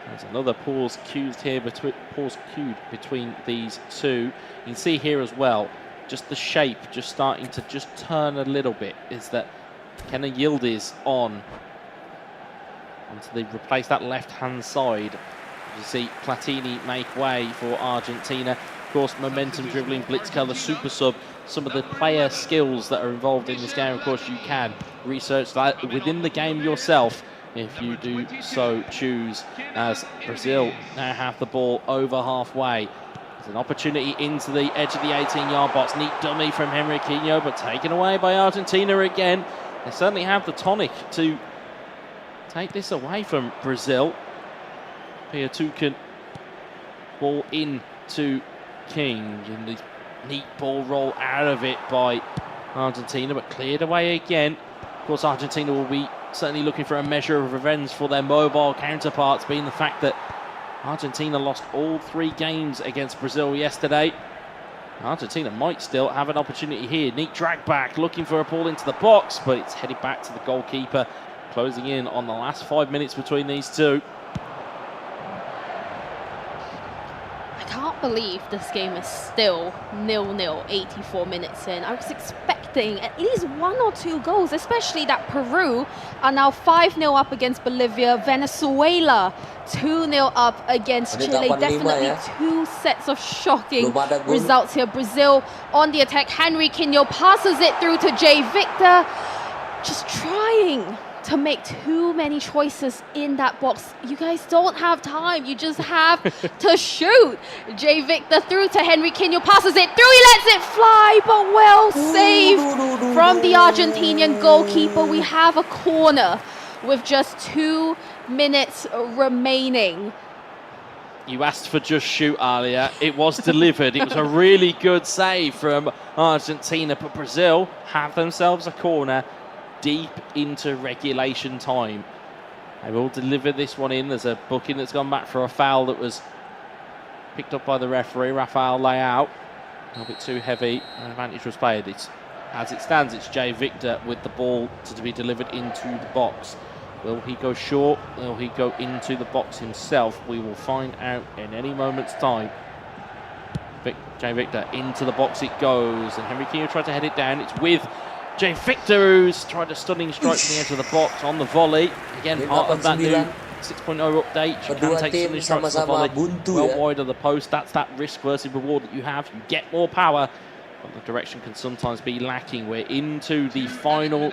There's another pause cued here between these two. You can see here as well, just the shape just starting to just turn a little bit. Is that Kenan Yildiz on onto the replace that left-hand side. You see Platini make way for Argentina. Of course, momentum, dribbling, blitz color, super sub, some of the player skills that are involved in this game. Of course, you can research that within the game yourself if you do so choose, as Brazil now have the ball over halfway. There's an opportunity into the edge of the 18-yard box. Neat dummy from Henriquinho, but taken away by Argentina again. They certainly have the tonic to take this away from Brazil. Piatucan, ball in to King, and the neat ball roll out of it by Argentina, but cleared away again. Of course, Argentina will be certainly looking for a measure of revenge for their mobile counterparts, being the fact that Argentina lost all 3 games against Brazil yesterday. Argentina might still have an opportunity here. Neat drag back, looking for a ball into the box, but it's headed back to the goalkeeper, closing in on the last 5 minutes between these two. I can't believe this game is still 0-0, 84 minutes in. I was expecting at least 1 or 2 goals, especially that Peru are now 5-0 up against Bolivia. Venezuela 2-0 up against Chile. Definitely 2 sets of shocking results here. Brazil on the attack. Henriquinho passes it through to Jay Victor. Just trying to make too many choices in that box. You guys don't have time. You just have to shoot. Jay Victor through to Henriquinho, passes it through. He lets it fly, but well saved from the Argentinian goalkeeper. We have a corner with just 2 minutes remaining. You asked for just shoot earlier. It was delivered. It was a really good save from Argentina, but Brazil have themselves a corner deep into regulation time. They will deliver this one in. There's a booking that's gone back for a foul that was picked up by the referee, Rafael Leao. A little bit too heavy. An advantage was played. As it stands, it's Jay Victor with the ball to be delivered into the box. Will he go short? Will he go into the box himself? We will find out in any moment's time. Jay Victor into the box it goes, and Henriquinho tried to head it down. It's with Jay Victor, who's tried a stunning strike from the edge of the box on the volley. Again, part of that new 6.0 update. You can take stunning strikes on the volley well wide of the post. That's that risk versus reward that you have. You get more power, but the direction can sometimes be lacking. We're into the final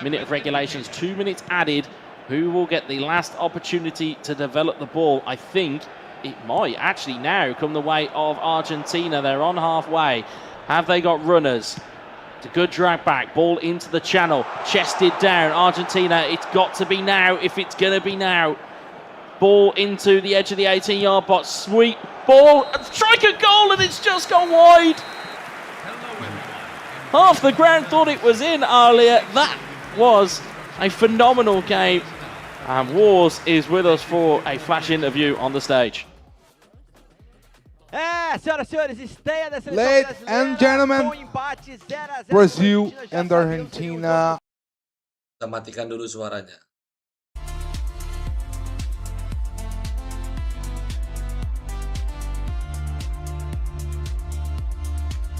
minute of regulations. 2 minutes added. Who will get the last opportunity to develop the ball? I think it might actually now come the way of Argentina. They're on halfway. Have they got runners? It's a good drag back, ball into the channel, chested down. Argentina, it's got to be now if it's going to be now. Ball into the edge of the 18-yard box, sweet ball, strike a goal, and it's just gone wide. Half the ground thought it was in earlier. That was a phenomenal game. And Wars is with us for a flash interview on the stage. Senhoras e senhores, estreia da seleção Ladies brasileira and gentlemen, com empate 0-0. Brazil and Argentina. Kita matikan dulu suaranya.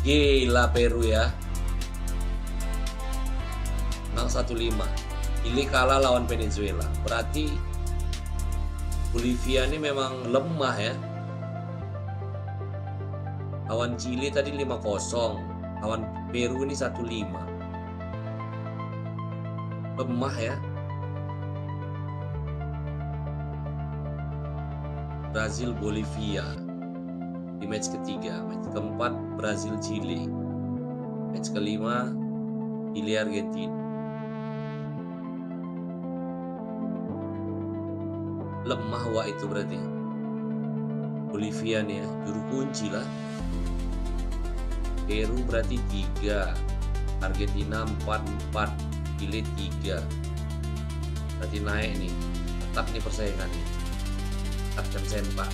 Gila Peru ya. Menang 1-5. Chile kalah lawan Venezuela. Berarti Bolivia ini memang lemah ya. Lawan Chile tadi 5-0. Lawan Peru ini 1-5. Lemah ya. Brazil Bolivia di match ketiga. Match keempat Brazil Chile. Match kelima Chile Argentina. Lemah wah itu berarti. Bolivia nih ya, juru kunci lah. Peru berarti 3, Argentina 4, Chile 3. Berarti naik nih, ketat nih persaingan nih. Ketat kan sempak.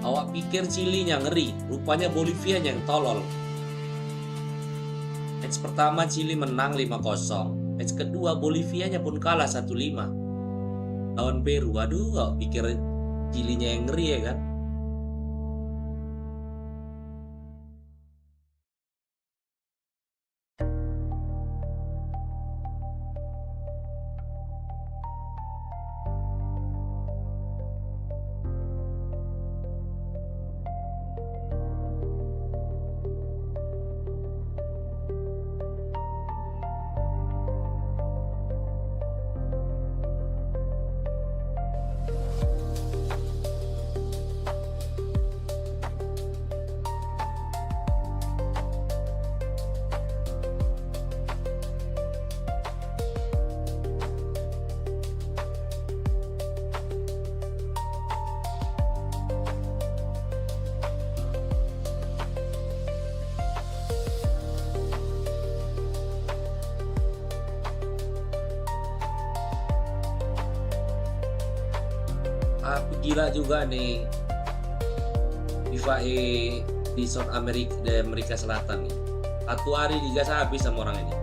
Awak pikir Chilinya ngeri, rupanya Bolivia yang tolol. Match pertama Chili menang 5-0. Match kedua Bolivianya pun kalah 1-5 lawan Peru. Aduh, awak pikir Chilinya yang ngeri ya kan? Gila juga nih FIFAe di South America, di Amerika Selatan nih. 1 hari digas habis sama orang ini.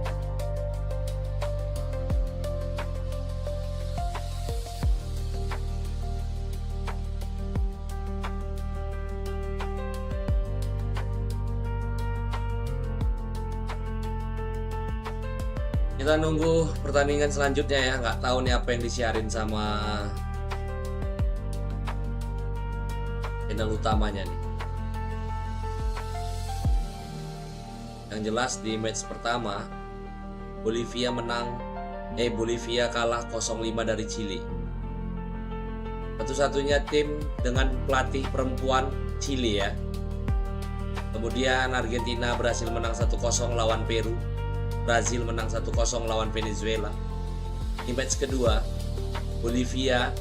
Kita nunggu pertandingan selanjutnya ya, nggak tahu nih apa yang disiarin sama channel utamanya nih. Yang jelas di match pertama Bolivia kalah 0-5 dari Chili. Satu-satunya tim dengan pelatih perempuan Chili ya. Kemudian Argentina berhasil menang 1-0 lawan Peru. Brazil menang 1-0 lawan Venezuela. Di match kedua Bolivia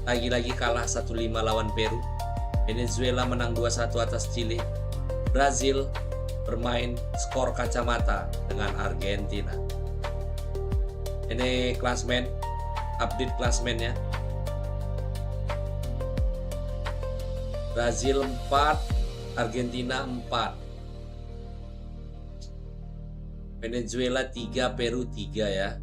lagi-lagi kalah 1-5 lawan Peru. Venezuela menang 2-1 atas Chile. Brazil bermain skor kacamata dengan Argentina. Ini klasemen, update klasemennya. Brazil 4, Argentina 4. Venezuela 3, Peru 3 ya.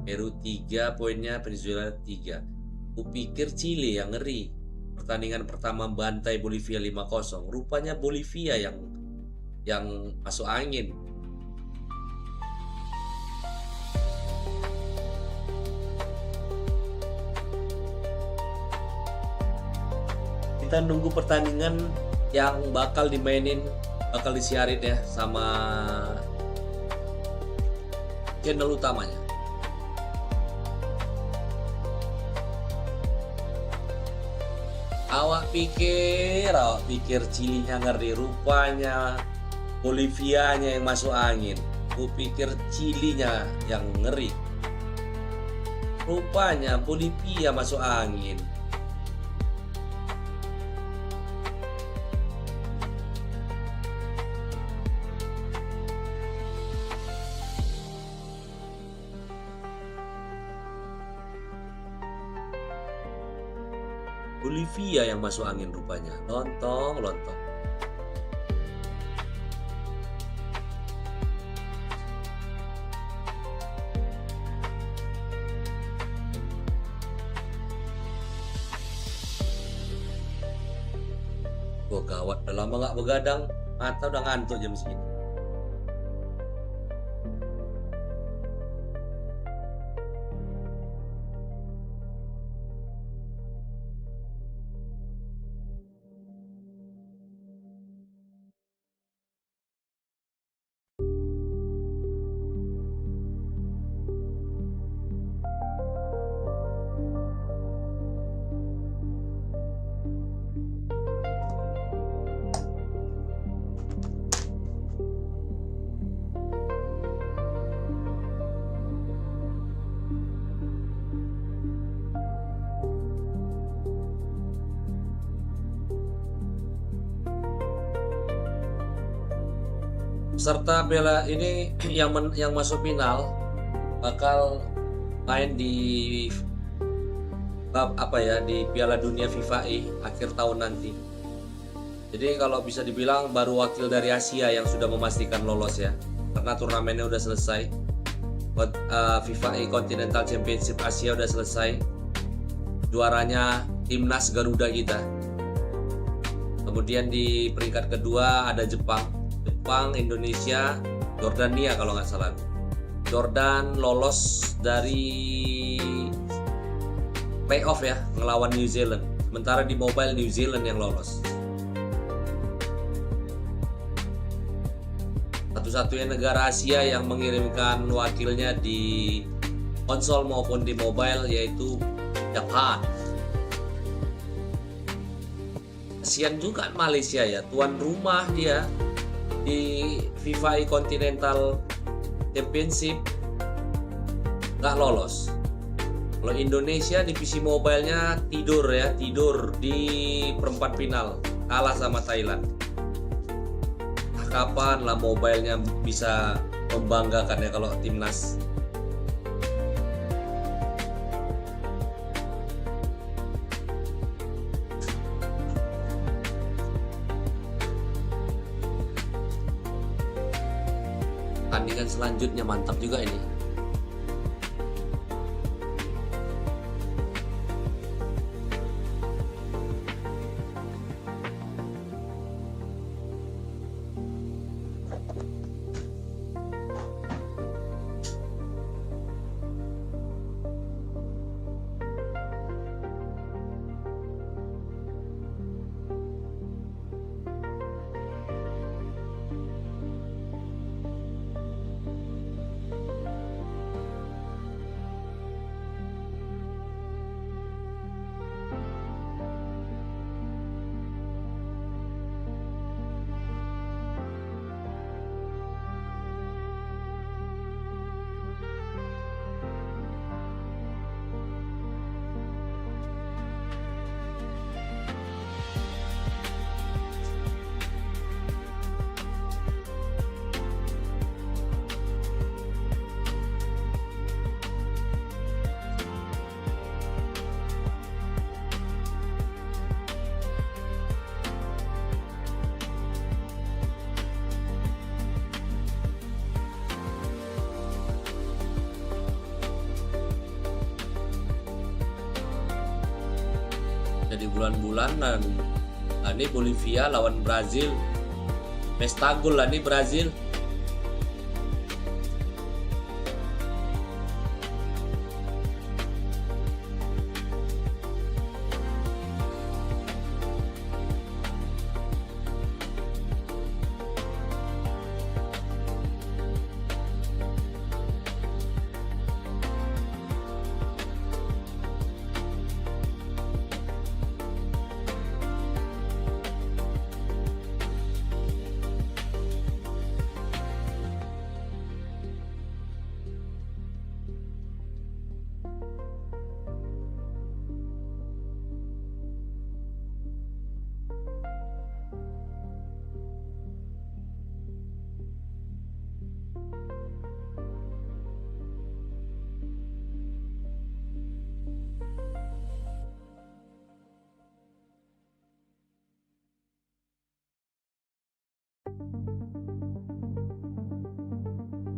Peru 3 poinnya, Venezuela 3. Kupikir Chile yang ngeri. Pertandingan pertama bantai Bolivia 5-0. Rupanya Bolivia yang masuk angin. Kita nunggu pertandingan yang bakal disiarin ya sama channel utamanya. Awak pikir Chilinya ngeri, rupanya Bolivianya yang masuk angin. Kupikir Chilinya yang ngeri, rupanya Bolivia masuk angin. Bolivia yang masuk angin rupanya. Lontong. Wah gawat, udah lama gak begadang. Mata udah ngantuk jam segini. Peserta Piala ini yang masuk final bakal main di di Piala Dunia FIFAe akhir tahun nanti. Jadi kalau bisa dibilang baru wakil dari Asia yang sudah memastikan lolos ya, karena turnamennya udah selesai. FIFAe Continental Championship Asia udah selesai. Juaranya timnas Garuda kita. Kemudian di peringkat kedua ada Jepang, Indonesia, Jordania kalau nggak salah. Jordan lolos dari playoff ya, ngelawan New Zealand. Sementara di mobile New Zealand yang lolos. Satu-satunya negara Asia yang mengirimkan wakilnya di konsol maupun di mobile yaitu Jepang. Kasian juga Malaysia ya, tuan rumah dia di FIFAe Continental Championship nggak lolos. Kalau Indonesia di PC mobile-nya tidur di perempat final, kalah sama Thailand. Nah, kapan lah mobile-nya bisa membanggakan ya kalau timnas? Pertandingan selanjutnya mantap juga ini. Jadi bulan-bulanan. Nah, ini Bolivia lawan Brazil. Pesta gol lah nih Brazil.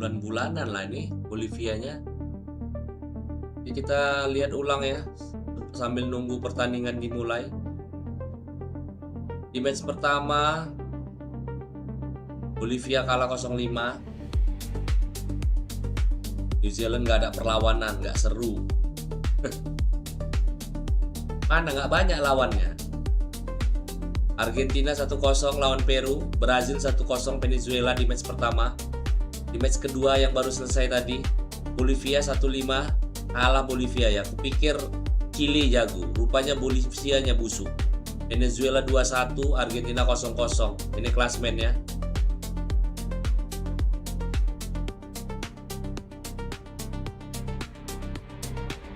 Bulan-bulanan lah ini Bolivianya. Jadi kita lihat ulang ya sambil nunggu pertandingan dimulai. Di match pertama Bolivia kalah 0-5. New Zealand nggak ada perlawanan, nggak seru. Mana nggak banyak lawannya. Argentina 1-0 lawan Peru, Brazil 1-0 Venezuela di match pertama. Di match kedua yang baru selesai tadi, Bolivia 1-5 kalah Bolivia ya. Kupikir Chile jago, rupanya Bolivianya busuk. Venezuela 2-1, Argentina 0-0. Ini klasemennya.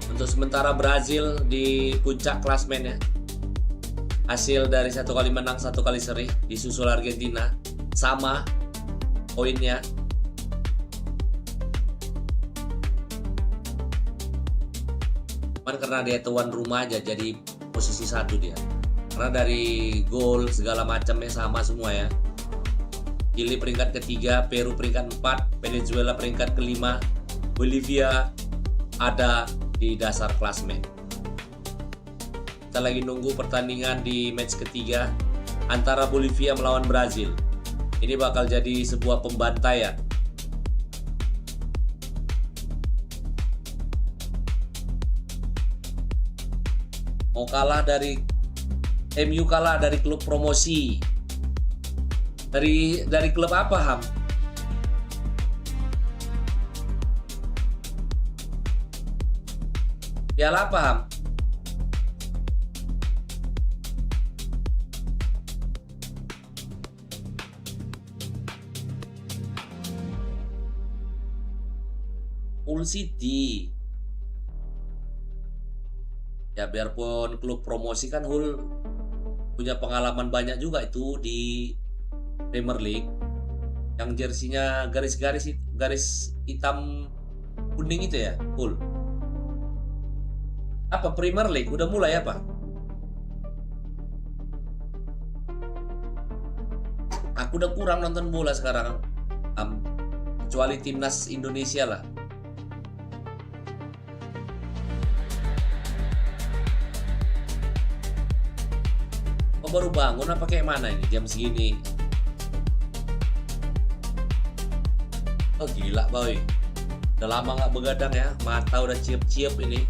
Untuk sementara Brazil di puncak klasemennya. Hasil dari 1 kali menang, 1 kali seri, disusul Argentina. Sama poinnya. Cuman karena dia tuan rumah aja jadi posisi 1 dia. Karena dari gol segala macamnya sama semua ya. Chili peringkat ketiga, Peru peringkat 4, Venezuela peringkat kelima, Bolivia ada di dasar klasemen. Kita lagi nunggu pertandingan di match ketiga antara Bolivia melawan Brazil. Ini bakal jadi sebuah pembantaian. MU kalah dari klub promosi. Dari klub apa, Ham? Piala apa, Ham? Hull City. Ya biarpun klub promosi kan Hull punya pengalaman banyak juga itu di Premier League. Yang jersinya garis hitam kuning itu ya, Hull. Apa Premier League? Udah mulai apa? Aku udah kurang nonton bola sekarang. Kecuali timnas Indonesia lah. Baru bangun apa kayak mana ini jam segini? Oh gila boy, udah lama nggak begadang ya, mata udah ciep-ciep ini.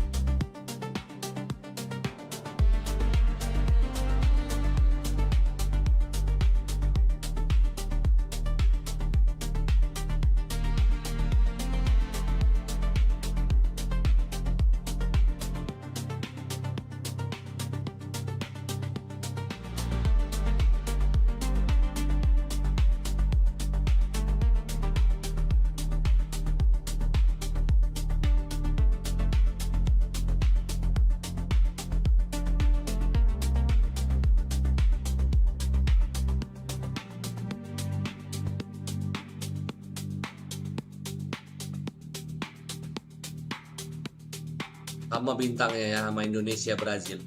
Sama bintangnya ya sama Indonesia Brazil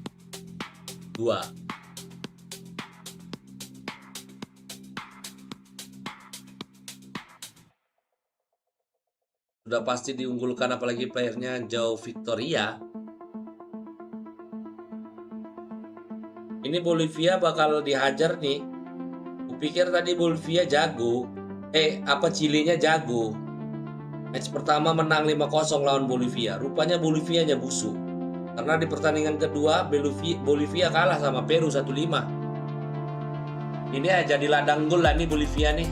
2. Sudah pasti diunggulkan apalagi playernya João Victoria. Ini Bolivia bakal dihajar nih. Kupikir tadi Bolivia jago. Chilinya jago. Match pertama menang 5-0 lawan Bolivia. Rupanya Bolivianya busuk. Karena di pertandingan kedua Bolivia kalah sama Peru 1-5. Ini aja jadi ladang gol lah nih Bolivia nih.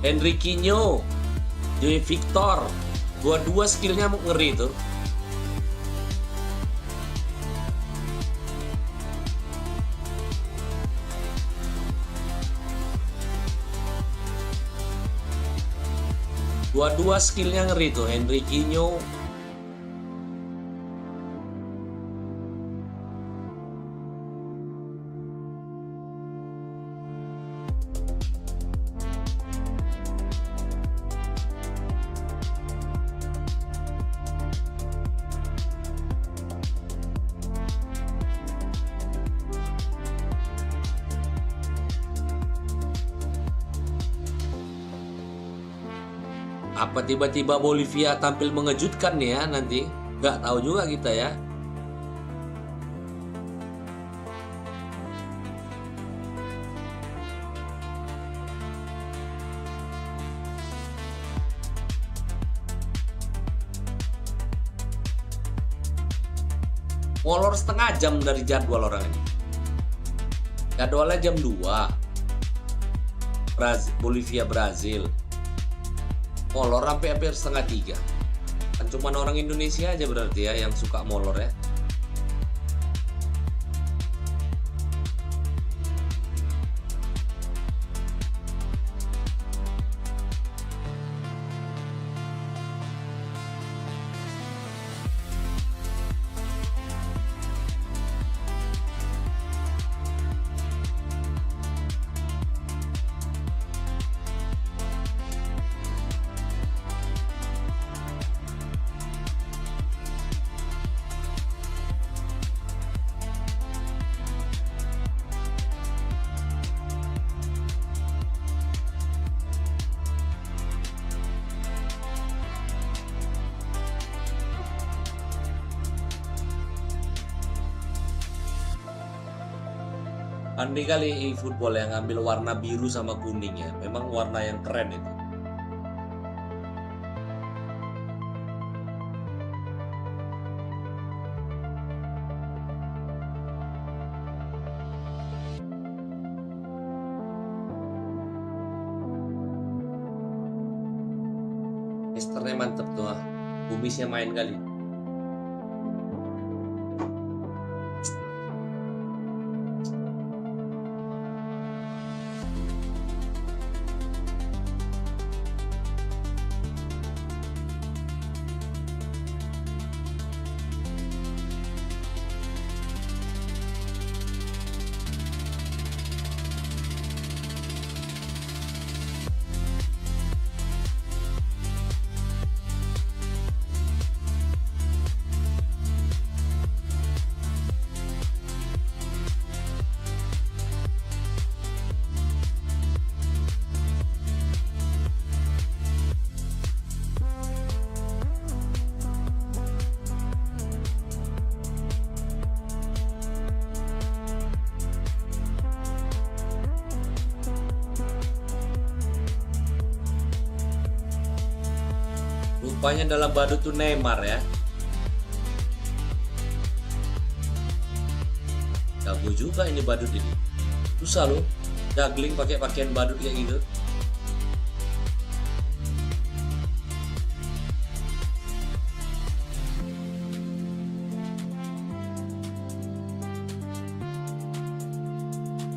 Henriquinho, Joey Victor, dua skillnya ngeri tuh. Dua skillnya ngeri tuh, Henriquinho. Apa tiba-tiba Bolivia tampil mengejutkan nih ya nanti? Nggak tahu juga kita ya. Molor setengah jam dari jadwal orang ini. Jadwalnya jam 2. Bolivia Brazil. Molor sampai hampir setengah 3. Kan cuma orang Indonesia aja berarti ya yang suka molor ya. Andai kali eFootball yang ambil warna biru sama kuning ya, memang warna yang keren itu. Testernya mantep tuh, kumisnya main kali. Rupanya dalam badut tuh Neymar ya. Jago juga ini badut ini. Susah loh juggling pakai pakaian badut kayak gitu.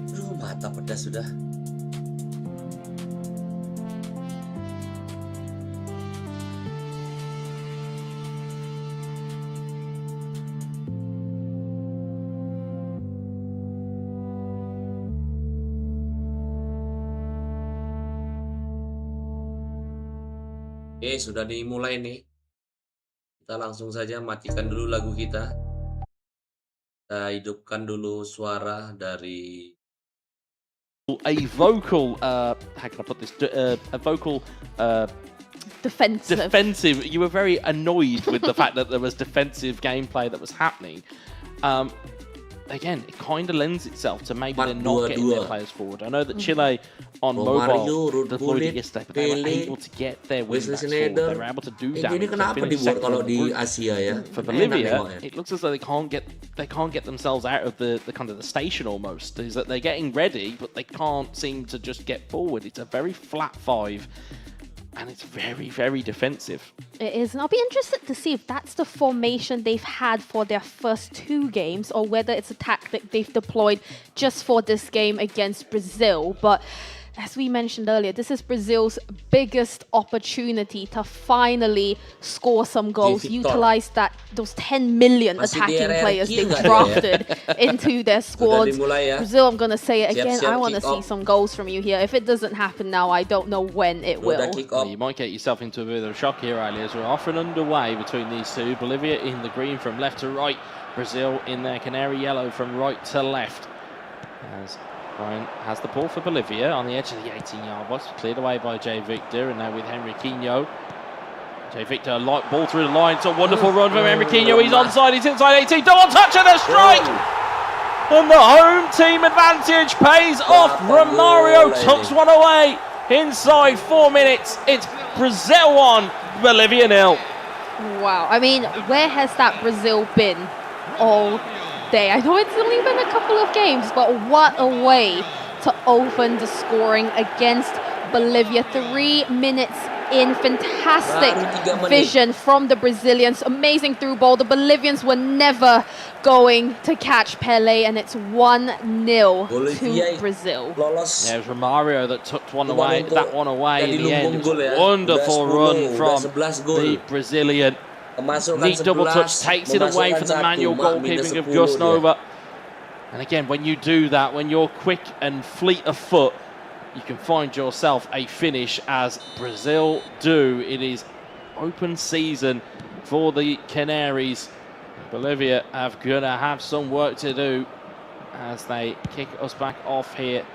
Aduh, mata pedas sudah. Oke, sudah dimulai nih. Kita langsung saja matikan dulu lagu kita. Kita hidupkan dulu suara dari A vocal, how can I put this? A vocal defensive. You were very annoyed with the fact that there was defensive gameplay that was happening. Again, it kind of lends itself to maybe they're not getting their players forward. I know that Chile on mobile deployed it yesterday, but they were able to get their wingbacks forward. They were able to do damage. Ini kenapa dibuat kalau di Asia ya? For Bolivia, it looks as though they can't get themselves out of the kind of the station almost. Is that they're getting ready, but they can't seem to just get forward. It's a very flat 5. And it's very, very defensive. It is, and I'll be interested to see if that's the formation they've had for their first 2 games, or whether it's a tactic they've deployed just for this game against Brazil. But as we mentioned earlier, this is Brazil's biggest opportunity to finally score some goals, utilize those 10 million attacking players they've drafted into their squads. Brazil, I'm going to say it again, I want to see some goals from you here. If it doesn't happen now, I don't know when it will. Well, you might get yourself into a bit of a shock here, Ali, as we're off and underway between these two. Bolivia in the green from left to right, Brazil in their canary yellow from right to left. As Brian has the ball for Bolivia on the edge of the 18-yard box, cleared away by Jay Victor, and now with Henriquinho. Jay Victor, light ball through the line. It's a wonderful run from Henriquinho. He's onside, he's inside 18, double touch and a strike! And the home team advantage pays off. Romario tucks one away inside 4 minutes. It's Brazil 1, Bolivia 0. Wow, I mean, where has that Brazil been all day? I know it's only been a couple of games, but what a way to open the scoring against Bolivia. 3 minutes in, fantastic vision from the Brazilians, amazing through ball. The Bolivians were never going to catch Pele, and it's 1-0 to Brazil. Yeah, it was Romario that took that one away in the end. It was a wonderful run from the Brazilian. Neat double touch, takes it away from the manual goalkeeping of Gus Nova. And again, when you do that, when you're quick and fleet of foot, you can find yourself a finish, as Brazil do. It is open season for the Canaries. Bolivia are going to have some work to do as they kick us back off here.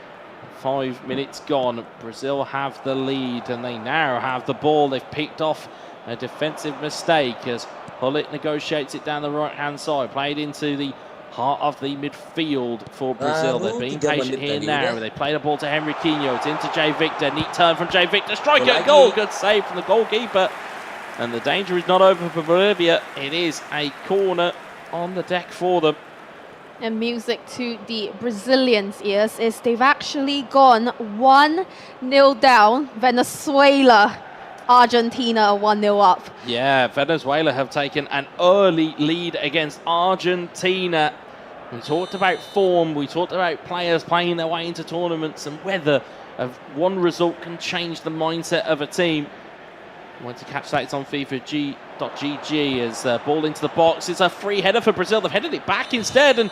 5 minutes gone. Brazil have the lead, and they now have the ball. They've picked off a defensive mistake as Hullet negotiates it down the right-hand side. Played into the heart of the midfield for Brazil. They're being 3 patient menit here tadi now. udah. They play the ball to Henriquinho. It's into Jay Victor. Neat turn from Jay Victor. Strike at goal. Good save from the goalkeeper. And the danger is not over for Bolivia. It is a corner on the deck for them. And music to the Brazilians' ears is they've actually gone 1-0 down. Venezuela, Argentina are 1-0 up. Yeah, Venezuela have taken an early lead against Argentina. We talked about form, we talked about players playing their way into tournaments and whether one result can change the mindset of a team. I want to catch that, it's on FIFA.gg as ball into the box. It's a free header for Brazil. They've headed it back instead, and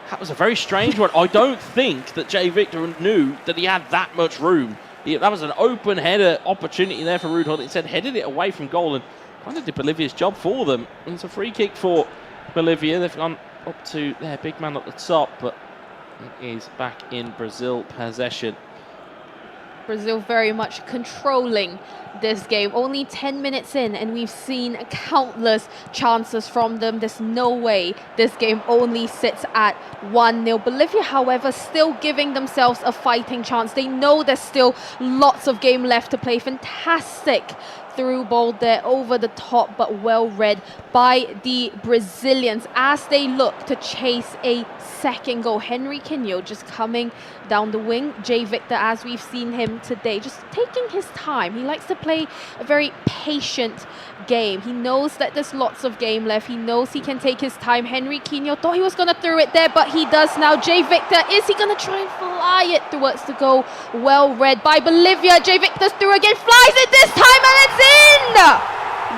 that was a very strange one. I don't think that Jay Victor knew that he had that much room. That was an open header opportunity there for Ruud Gullit. Instead, headed it away from goal and kind of did Bolivia's job for them. And it's a free kick for Bolivia. They've gone up to their big man at the top, but it is back in Brazil possession. Brazil very much controlling this game. Only 10 minutes in and we've seen countless chances from them. There's no way this game only sits at 1-0. Bolivia, however, still giving themselves a fighting chance. They know there's still lots of game left to play. Fantastic through ball there over the top, but well read by the Brazilians as they look to chase a second goal. Henriquinho just coming down the wing. Jay Victor, as we've seen him today, just taking his time. He likes to play a very patient game. He knows that there's lots of game left. He knows he can take his time. Henriquinho thought he was going to throw it there, but he does now. Jay Victor, is he going to try and fly it towards the goal? Well read by Bolivia. Jay Victor's through again, flies it this time, and it's in!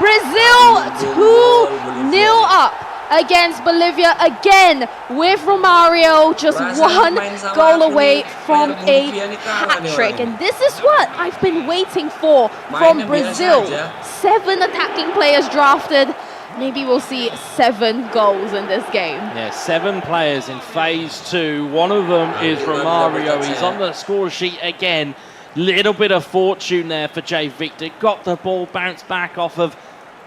Brazil 2-0 up against Bolivia again with Romario, just one goal away from a hat-trick. And this is what I've been waiting for from Brazil. 7 attacking players drafted. Maybe we'll see 7 goals in this game. Yeah, 7 players in phase 2. One of them is Romario. He's on the score sheet again. Little bit of fortune there for Jay Victor. Got the ball bounced back off of,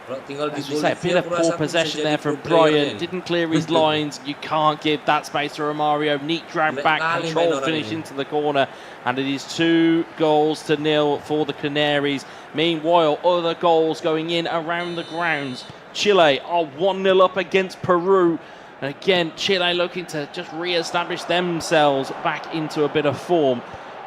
as we say, a bit of poor possession there from Brian. Didn't clear his lines. You can't give that space to Romario. Neat drag back, control finish into the corner. And it is 2-0 for the Canaries. Meanwhile, other goals going in around the grounds. Chile are 1-0 up against Peru. And again, Chile looking to just re-establish themselves back into a bit of form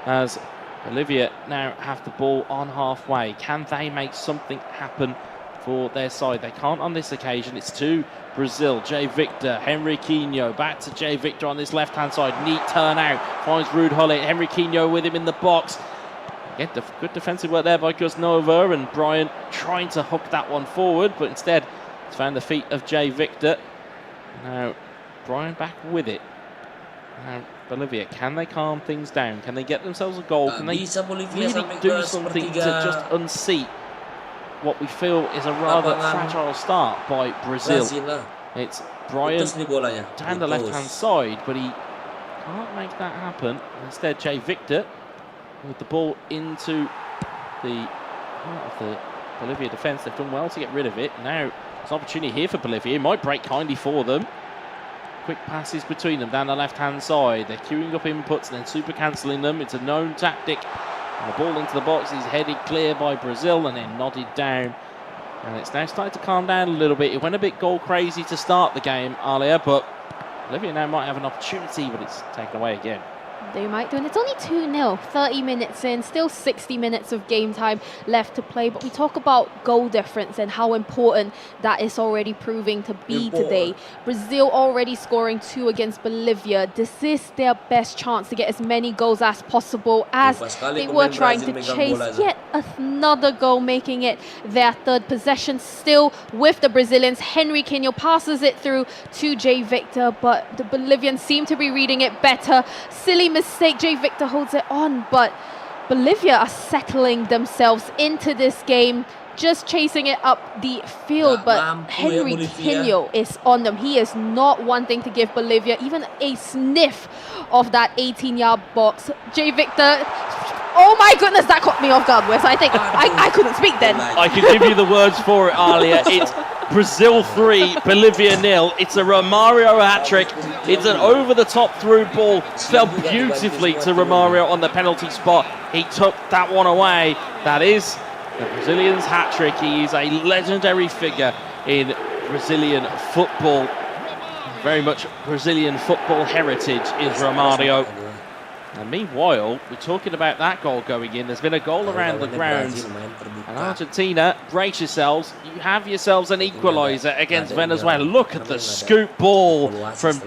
as Bolivia now have the ball on halfway. Can they make something happen for their side? They can't on this occasion. It's to Brazil. Jay Victor, Henriquinho, back to Jay Victor on this left-hand side. Neat turn out, finds Ruud Gullit. Henriquinho with him in the box. Again, good defensive work there by Gusnova, and Brian trying to hook that one forward, but instead it's found the feet of Jay Victor. Now Brian back with it. Now Bolivia, can they calm things down? Can they get themselves a goal? Can they really do something to just unseat what we feel is a rather fragile start by Brazil? It's Brian down the left-hand side, but he can't make that happen. Instead, Jay Victor with the ball into the heart of the Bolivia defence. They've done well to get rid of it. Now, it's an opportunity here for Bolivia. It might break kindly for them. Quick passes between them down the left-hand side. They're queuing up inputs and then super cancelling them. It's a known tactic. And the ball into the box is headed clear by Brazil and then nodded down. And it's now starting to calm down a little bit. It went a bit goal crazy to start the game earlier, but Bolivia now might have an opportunity, but it's taken away again. They might do, and it's only 2-0, 30 minutes in, still 60 minutes of game time left to play. But we talk about goal difference and how important that is already proving to be today. Brazil already scoring 2 against Bolivia. This is their best chance to get as many goals as possible, as they were trying to chase yet another goal, making it their 3rd possession still with the Brazilians. Henriquinho passes it through to Jay Victor, but the Bolivians seem to be reading it better. Silly mistake, Jay Victor holds it on, but Bolivia are settling themselves into this game, just chasing it up the field, but Henriquinho is on them. He is not wanting to give Bolivia even a sniff of that 18-yard box. Jay Victor, oh my goodness, that caught me off guard, Wes. I think I couldn't speak then. I can give you the words for it, Alia. It's Brazil 3, Bolivia 0. It's a Romario hat-trick. It's an over-the-top through ball. Fell beautifully to Romario on the penalty spot. He took that one away. That is the Brazilian's hat-trick. He is a legendary figure in Brazilian football. Very much Brazilian football heritage is Romario. And meanwhile, we're talking about that goal going in. There's been a goal around the grounds. And Argentina, brace yourselves. You have yourselves an equaliser against Venezuela. Look at the scoop ball from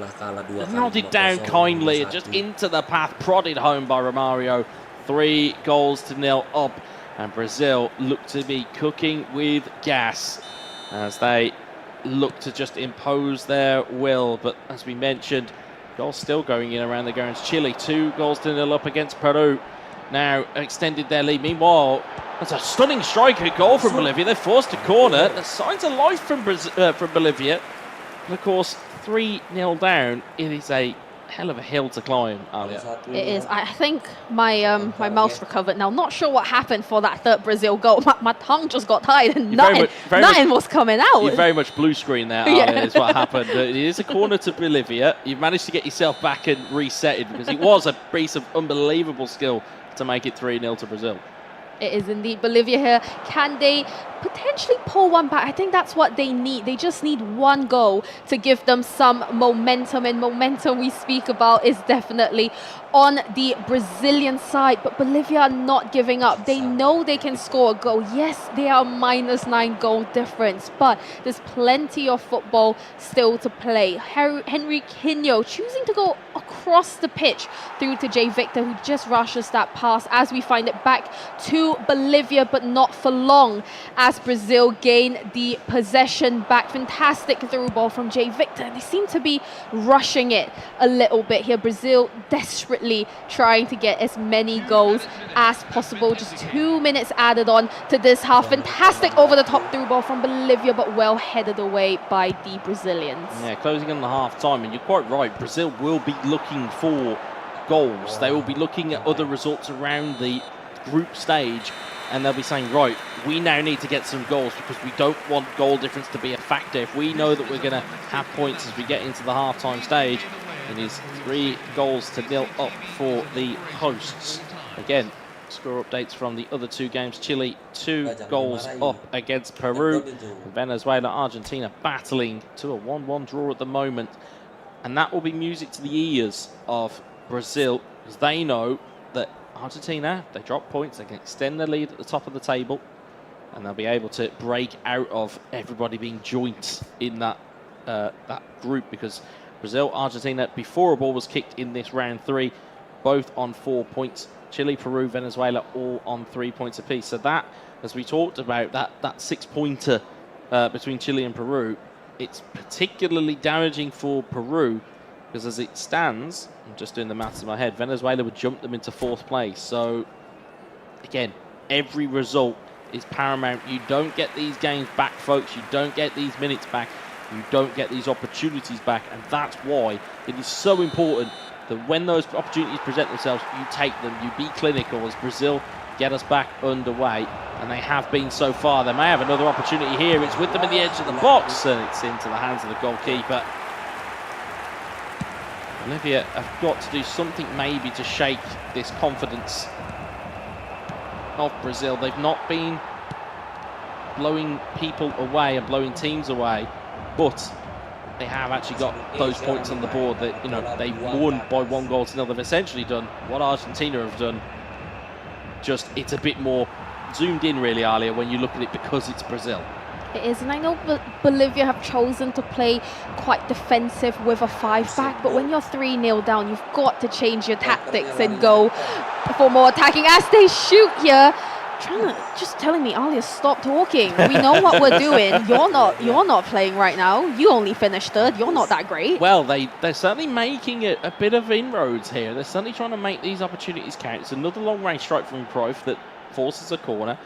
nodded down kindly, just into the path, prodded home by Romario. 3-0 up. And Brazil look to be cooking with gas as they look to just impose their will. But as we mentioned, goals still going in around the grounds. Chile 2-0 up against Peru. Now extended their lead. Meanwhile, that's a stunning striker goal from Bolivia. They're forced a corner. The signs of life from Bolivia. And of course, 3-0 down. It is a hell of a hill to climb, Alia. It is. I think my my mouse recovered now. Not sure what happened for that third Brazil goal. My tongue just got tied and nothing was coming out. You very much blue screen there, Alia, is what happened. It is a corner to Bolivia. You've managed to get yourself back and resetted because it was a piece of unbelievable skill to make it 3-0 to Brazil. It is indeed Bolivia here. Can they potentially pull one back? I think that's what they need. They just need one goal to give them some momentum. And momentum we speak about is definitely on the Brazilian side. But Bolivia are not giving up. They know they can score a goal. Yes, they are -9 goal difference, but there's plenty of football still to play. Henriquinho choosing to go across the pitch through to Jay Victor, who just rushes that pass as we find it back to Bolivia, but not for long as Brazil gain the possession back. Fantastic through ball from Jay Victor. They seem to be rushing it a little bit here. Brazil desperately trying to get as many goals as possible. Just 2 minutes added on to this half. Fantastic over the top through ball from Bolivia, but well headed away by the Brazilians. Yeah, closing in the half time, and you're quite right. Brazil will be looking for goals. They will be looking at other results around the group stage, and they'll be saying, right, we now need to get some goals because we don't want goal difference to be a factor. If we know that we're going to have points as we get into the half-time stage, it is 3-0 up for the hosts. Again, score updates from the other two games. Chile 2 up against Peru. Venezuela, Argentina battling to a 1-1 draw at the moment. And that will be music to the ears of Brazil, because they know that Argentina, if they drop points, they can extend their lead at the top of the table, and they'll be able to break out of everybody being joint in that group, because Brazil, Argentina, before a ball was kicked in this round 3, both on 4 points. Chile, Peru, Venezuela, all on 3 points apiece. So that, as we talked about, that 6-pointer between Chile and Peru, it's particularly damaging for Peru, because as it stands, I'm just doing the maths in my head, Venezuela would jump them into 4th place. So, again, every result is paramount. You don't get these games back, folks. You don't get these minutes back. You don't get these opportunities back. And that's why it is so important that when those opportunities present themselves, you take them. You be clinical as Brazil get us back underway. And they have been so far. They may have another opportunity here. It's with them in the edge of the box, and it's into the hands of the goalkeeper. Bolivia have got to do something maybe to shake this confidence of Brazil. They've not been blowing people away and blowing teams away, but they have actually got those points on the board. That, you know, they won by 1-0. They've essentially done what Argentina have done. Just it's a bit more zoomed in, really, Alia, when you look at it, because it's Brazil. It is, and I know Bolivia have chosen to play quite defensive with a 5-back, but when you're 3-0 down, you've got to change your tactics and go for more attacking as they shoot here. Just telling me, Alia, stop talking. We know what we're doing. You're not playing right now. You only finished 3rd. You're not that great. Well, they're certainly making a bit of inroads here. They're certainly trying to make these opportunities count. It's another long-range strike from Cruyff that forces a corner.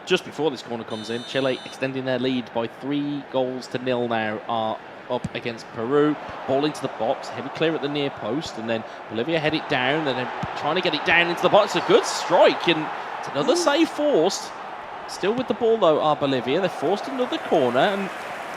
Just before this corner comes in, Chile extending their lead by 3-0 now are up against Peru. Ball into the box, heavy clear at the near post, and then Bolivia head it down, and then trying to get it down into the box. It's a good strike, and it's another save forced. Still with the ball, though, are Bolivia. They forced another corner, and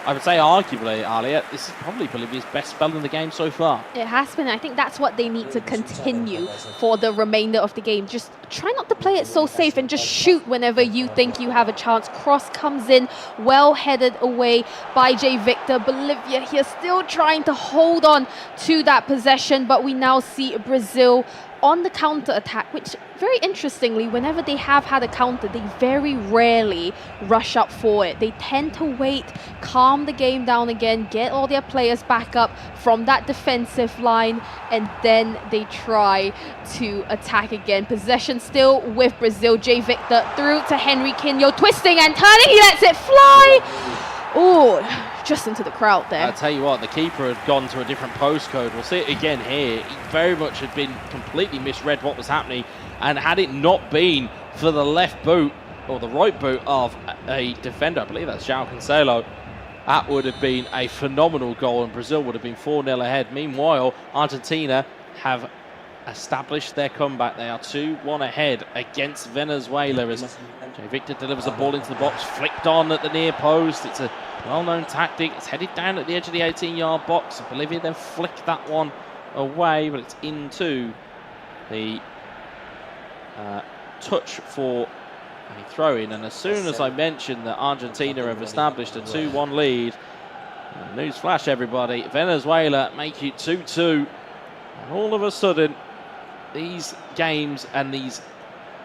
I would say arguably, Alia, this is probably Bolivia's best spell in the game so far. It has been. I think that's what they need to continue for the remainder of the game. Just try not to play it so safe and just shoot whenever you think you have a chance. Cross comes in, well headed away by J Victor. Bolivia here still trying to hold on to that possession, but we now see Brazil on the counter attack, which very interestingly, whenever they have had a counter, they very rarely rush up for it. They tend to wait, calm the game down again, get all their players back up from that defensive line, and then they try to attack again. Possession still with Brazil. J Victor through to Henriquinho, twisting and turning, he lets it fly. Oh, just into the crowd there. I'll tell you what, the keeper had gone to a different postcode. We'll see it again here. He very much had been completely misread what was happening, and had it not been for the left boot, or the right boot of a defender, I believe that's João Cancelo, that would have been a phenomenal goal, and Brazil would have been 4-0 ahead. Meanwhile, Argentina have established their comeback. They are 2-1 ahead against Venezuela as J Victor delivers the ball into the box, flicked on at the near post. It's a well-known tactic. It's headed down at the edge of the 18-yard box. Bolivia then flicked that one away, but it's into the touch for a throw-in. And as soon as I mentioned that Argentina have established a 2-1 lead, newsflash everybody, Venezuela make it 2-2. And all of a sudden, these games and these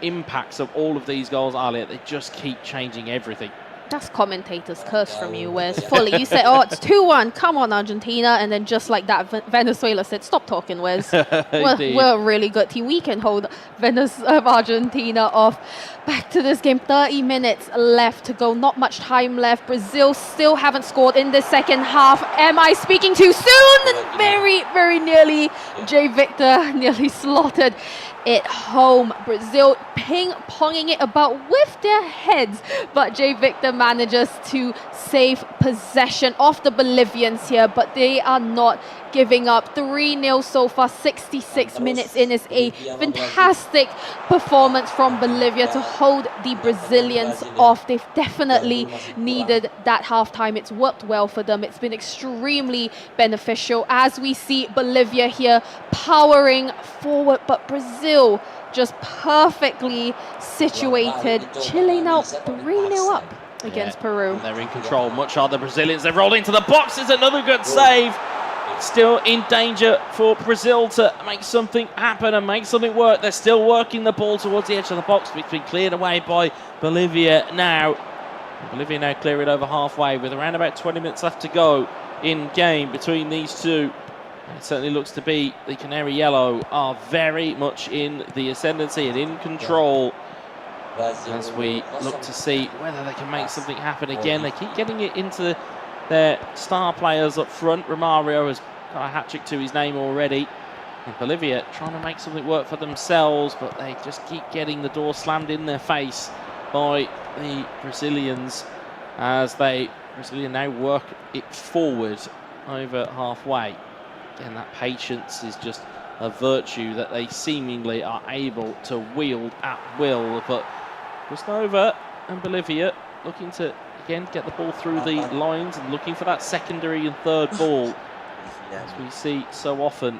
impacts of all of these goals, Alia, they just keep changing everything. That's commentator's curse from you, Wes. Fully, you said, oh, it's 2-1, come on, Argentina. And then just like that, Venezuela said, stop talking, Wes. we're a really good team. We can hold Argentina off. Back to this game, 30 minutes left to go, not much time left. Brazil still haven't scored in the second half. Am I speaking too soon? Very, very nearly. J Victor nearly slaughtered it home. Brazil ping-ponging it about with their heads, but J Victor manages to save possession of the Bolivians here, but they are not giving up. 3-0 so far, 66 minutes in is a fantastic performance from Bolivia to hold the Brazilians off. They've definitely needed that halftime. It's worked well for them. It's been extremely beneficial as we see Bolivia here powering forward, but Brazil just perfectly situated. Chile now 3-0 up against Peru. They're in control, much are the Brazilians. They've rolled into the box. It's another good save. Still in danger for Brazil to make something happen and make something work. They're still working the ball towards the edge of the box, but it's been cleared away by Bolivia now. Bolivia now clear it over halfway with around about 20 minutes left to go in game between these two. And it certainly looks to be the Canary Yellow are very much in the ascendancy and in control as we look to see whether they can make something happen again. They keep getting it into their star players up front. Romario has got a hat-trick to his name already. And Bolivia trying to make something work for themselves, but they just keep getting the door slammed in their face by the Brazilians as Brazilian now work it forward over halfway. Again, that patience is just a virtue that they seemingly are able to wield at will. But Gustavo and Bolivia looking to again get the ball through the lines and looking for that secondary and third ball, as we see so often.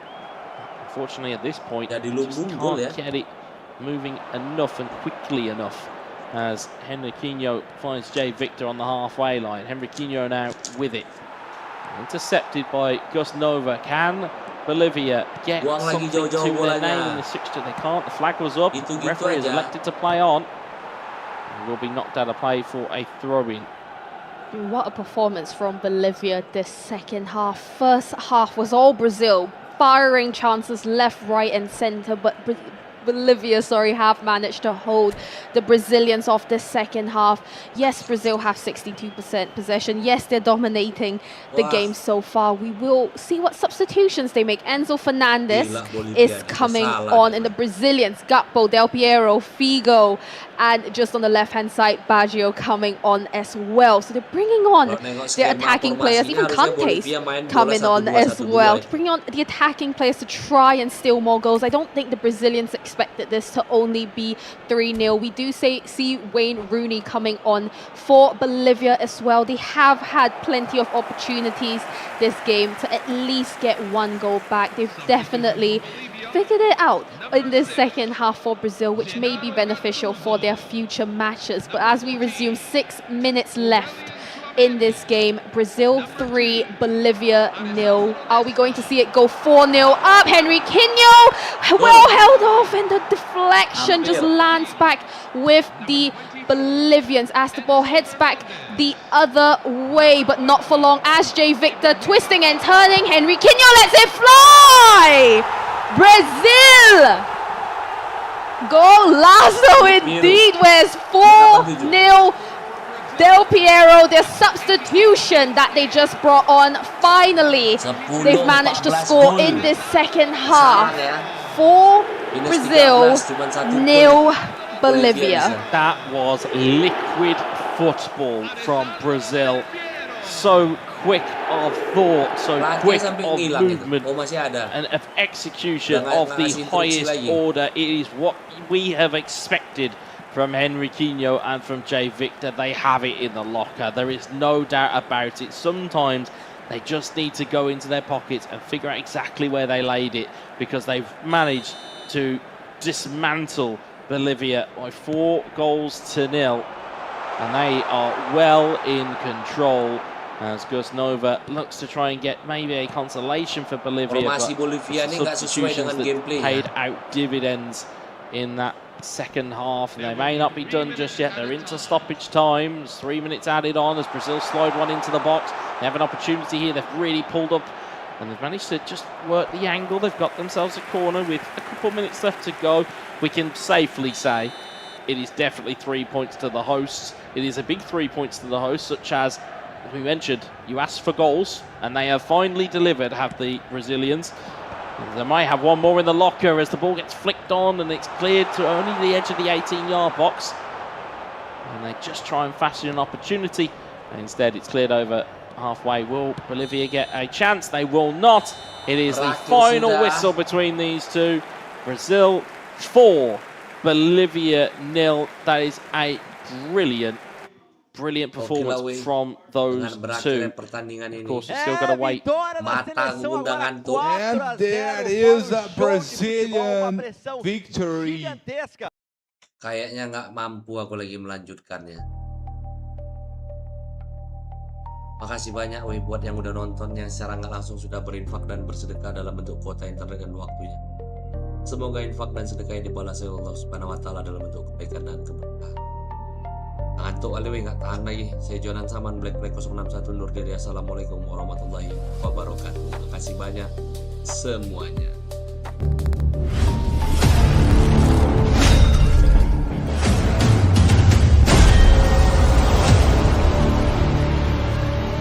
Unfortunately, at this point, just can't get it moving enough and quickly enough as Henriquinho finds J Victor on the halfway line. Henriquinho now with it. Intercepted by Gus Nova. Can Bolivia get something to their name in the fixture? They can't. The flag was up. The referee has elected to play on. And will be knocked out of play for a throw-in. What a performance from Bolivia this second half. First half was all Brazil, firing chances left, right and center, but Bolivia, have managed to hold the Brazilians off this second half. Yes, Brazil have 62% possession. Yes, they're dominating the game so far. We will see what substitutions they make. Enzo Fernandez is coming on, and the Brazilians, Gakpo, Del Piero, Figo, and just on the left-hand side, Baggio coming on as well. So they're bringing on their attacking players. Even Kante's coming on as well. Bringing on the attacking players to try and steal more goals. I don't think the Brazilians expect expected this to only be 3-0. We do see Wayne Rooney coming on for Bolivia as well. They have had plenty of opportunities this game to at least get 1 goal back. They've definitely figured it out in this second half for Brazil, which may be beneficial for their future matches. But as we resume, 6 minutes left in this game. Brazil 3, Bolivia 0. Are we going to see it go 4-0 up? Henriquinho, well held off, and the deflection just lands back with the Bolivians as the ball heads back the other way, but not for long as J. Victor twisting and turning. Henriquinho lets it fly! Brazil! Golazo indeed, where's 4-0. Del Piero, their substitution that they just brought on, finally they've managed to score in this second half. 4 Brazil, 0 Bolivia. That was liquid football from Brazil. So quick of thought, so quick of movement, and of execution of the highest order. It is what we have expected from Henriquinho and from J. Victor. They have it in the locker. There is no doubt about it. Sometimes they just need to go into their pockets and figure out exactly where they laid it, because they've managed to dismantle Bolivia by 4-0, and they are well in control as Gus Nova looks to try and get maybe a consolation for Bolivia, but substitutions that paid out dividends in that second half, and they may not be done just yet. They're into stoppage time. There's 3 minutes added on as Brazil slide one into the box. They have an opportunity here. They've really pulled up, and they've managed to just work the angle. They've got themselves a corner with a couple of minutes left to go. We can safely say it is definitely 3 points to the hosts. It is a big 3 points to the hosts, such as we mentioned, you asked for goals, and they have finally delivered, have the Brazilians. They might have one more in the locker as the ball gets flicked on and it's cleared to only the edge of the 18-yard box. And they just try and fashion an opportunity. And instead, it's cleared over halfway. Will Bolivia get a chance? They will not. It is the final whistle between these two. Brazil 4, Bolivia 0. That is a brilliant performance from those two. Of course, we've still got to wait. And there is a Brazilian victory. Kayaknya nggak mampu aku lagi melanjutkannya. Makasih banyak weh buat yang udah nonton, yang secara nggak langsung sudah berinfak dan bersedekah dalam bentuk kuota internet dan waktunya. Semoga infak dan sedekah yang dibalas oleh Allah Subhanahu wa taala dalam bentuk kebaikan dan keberkahan. Ngantuk kali nggak tahan lagi. Saya Jonan Saman, Black 061 undur diri. Assalamualaikum warahmatullahi wabarakatuh. Terima kasih banyak semuanya.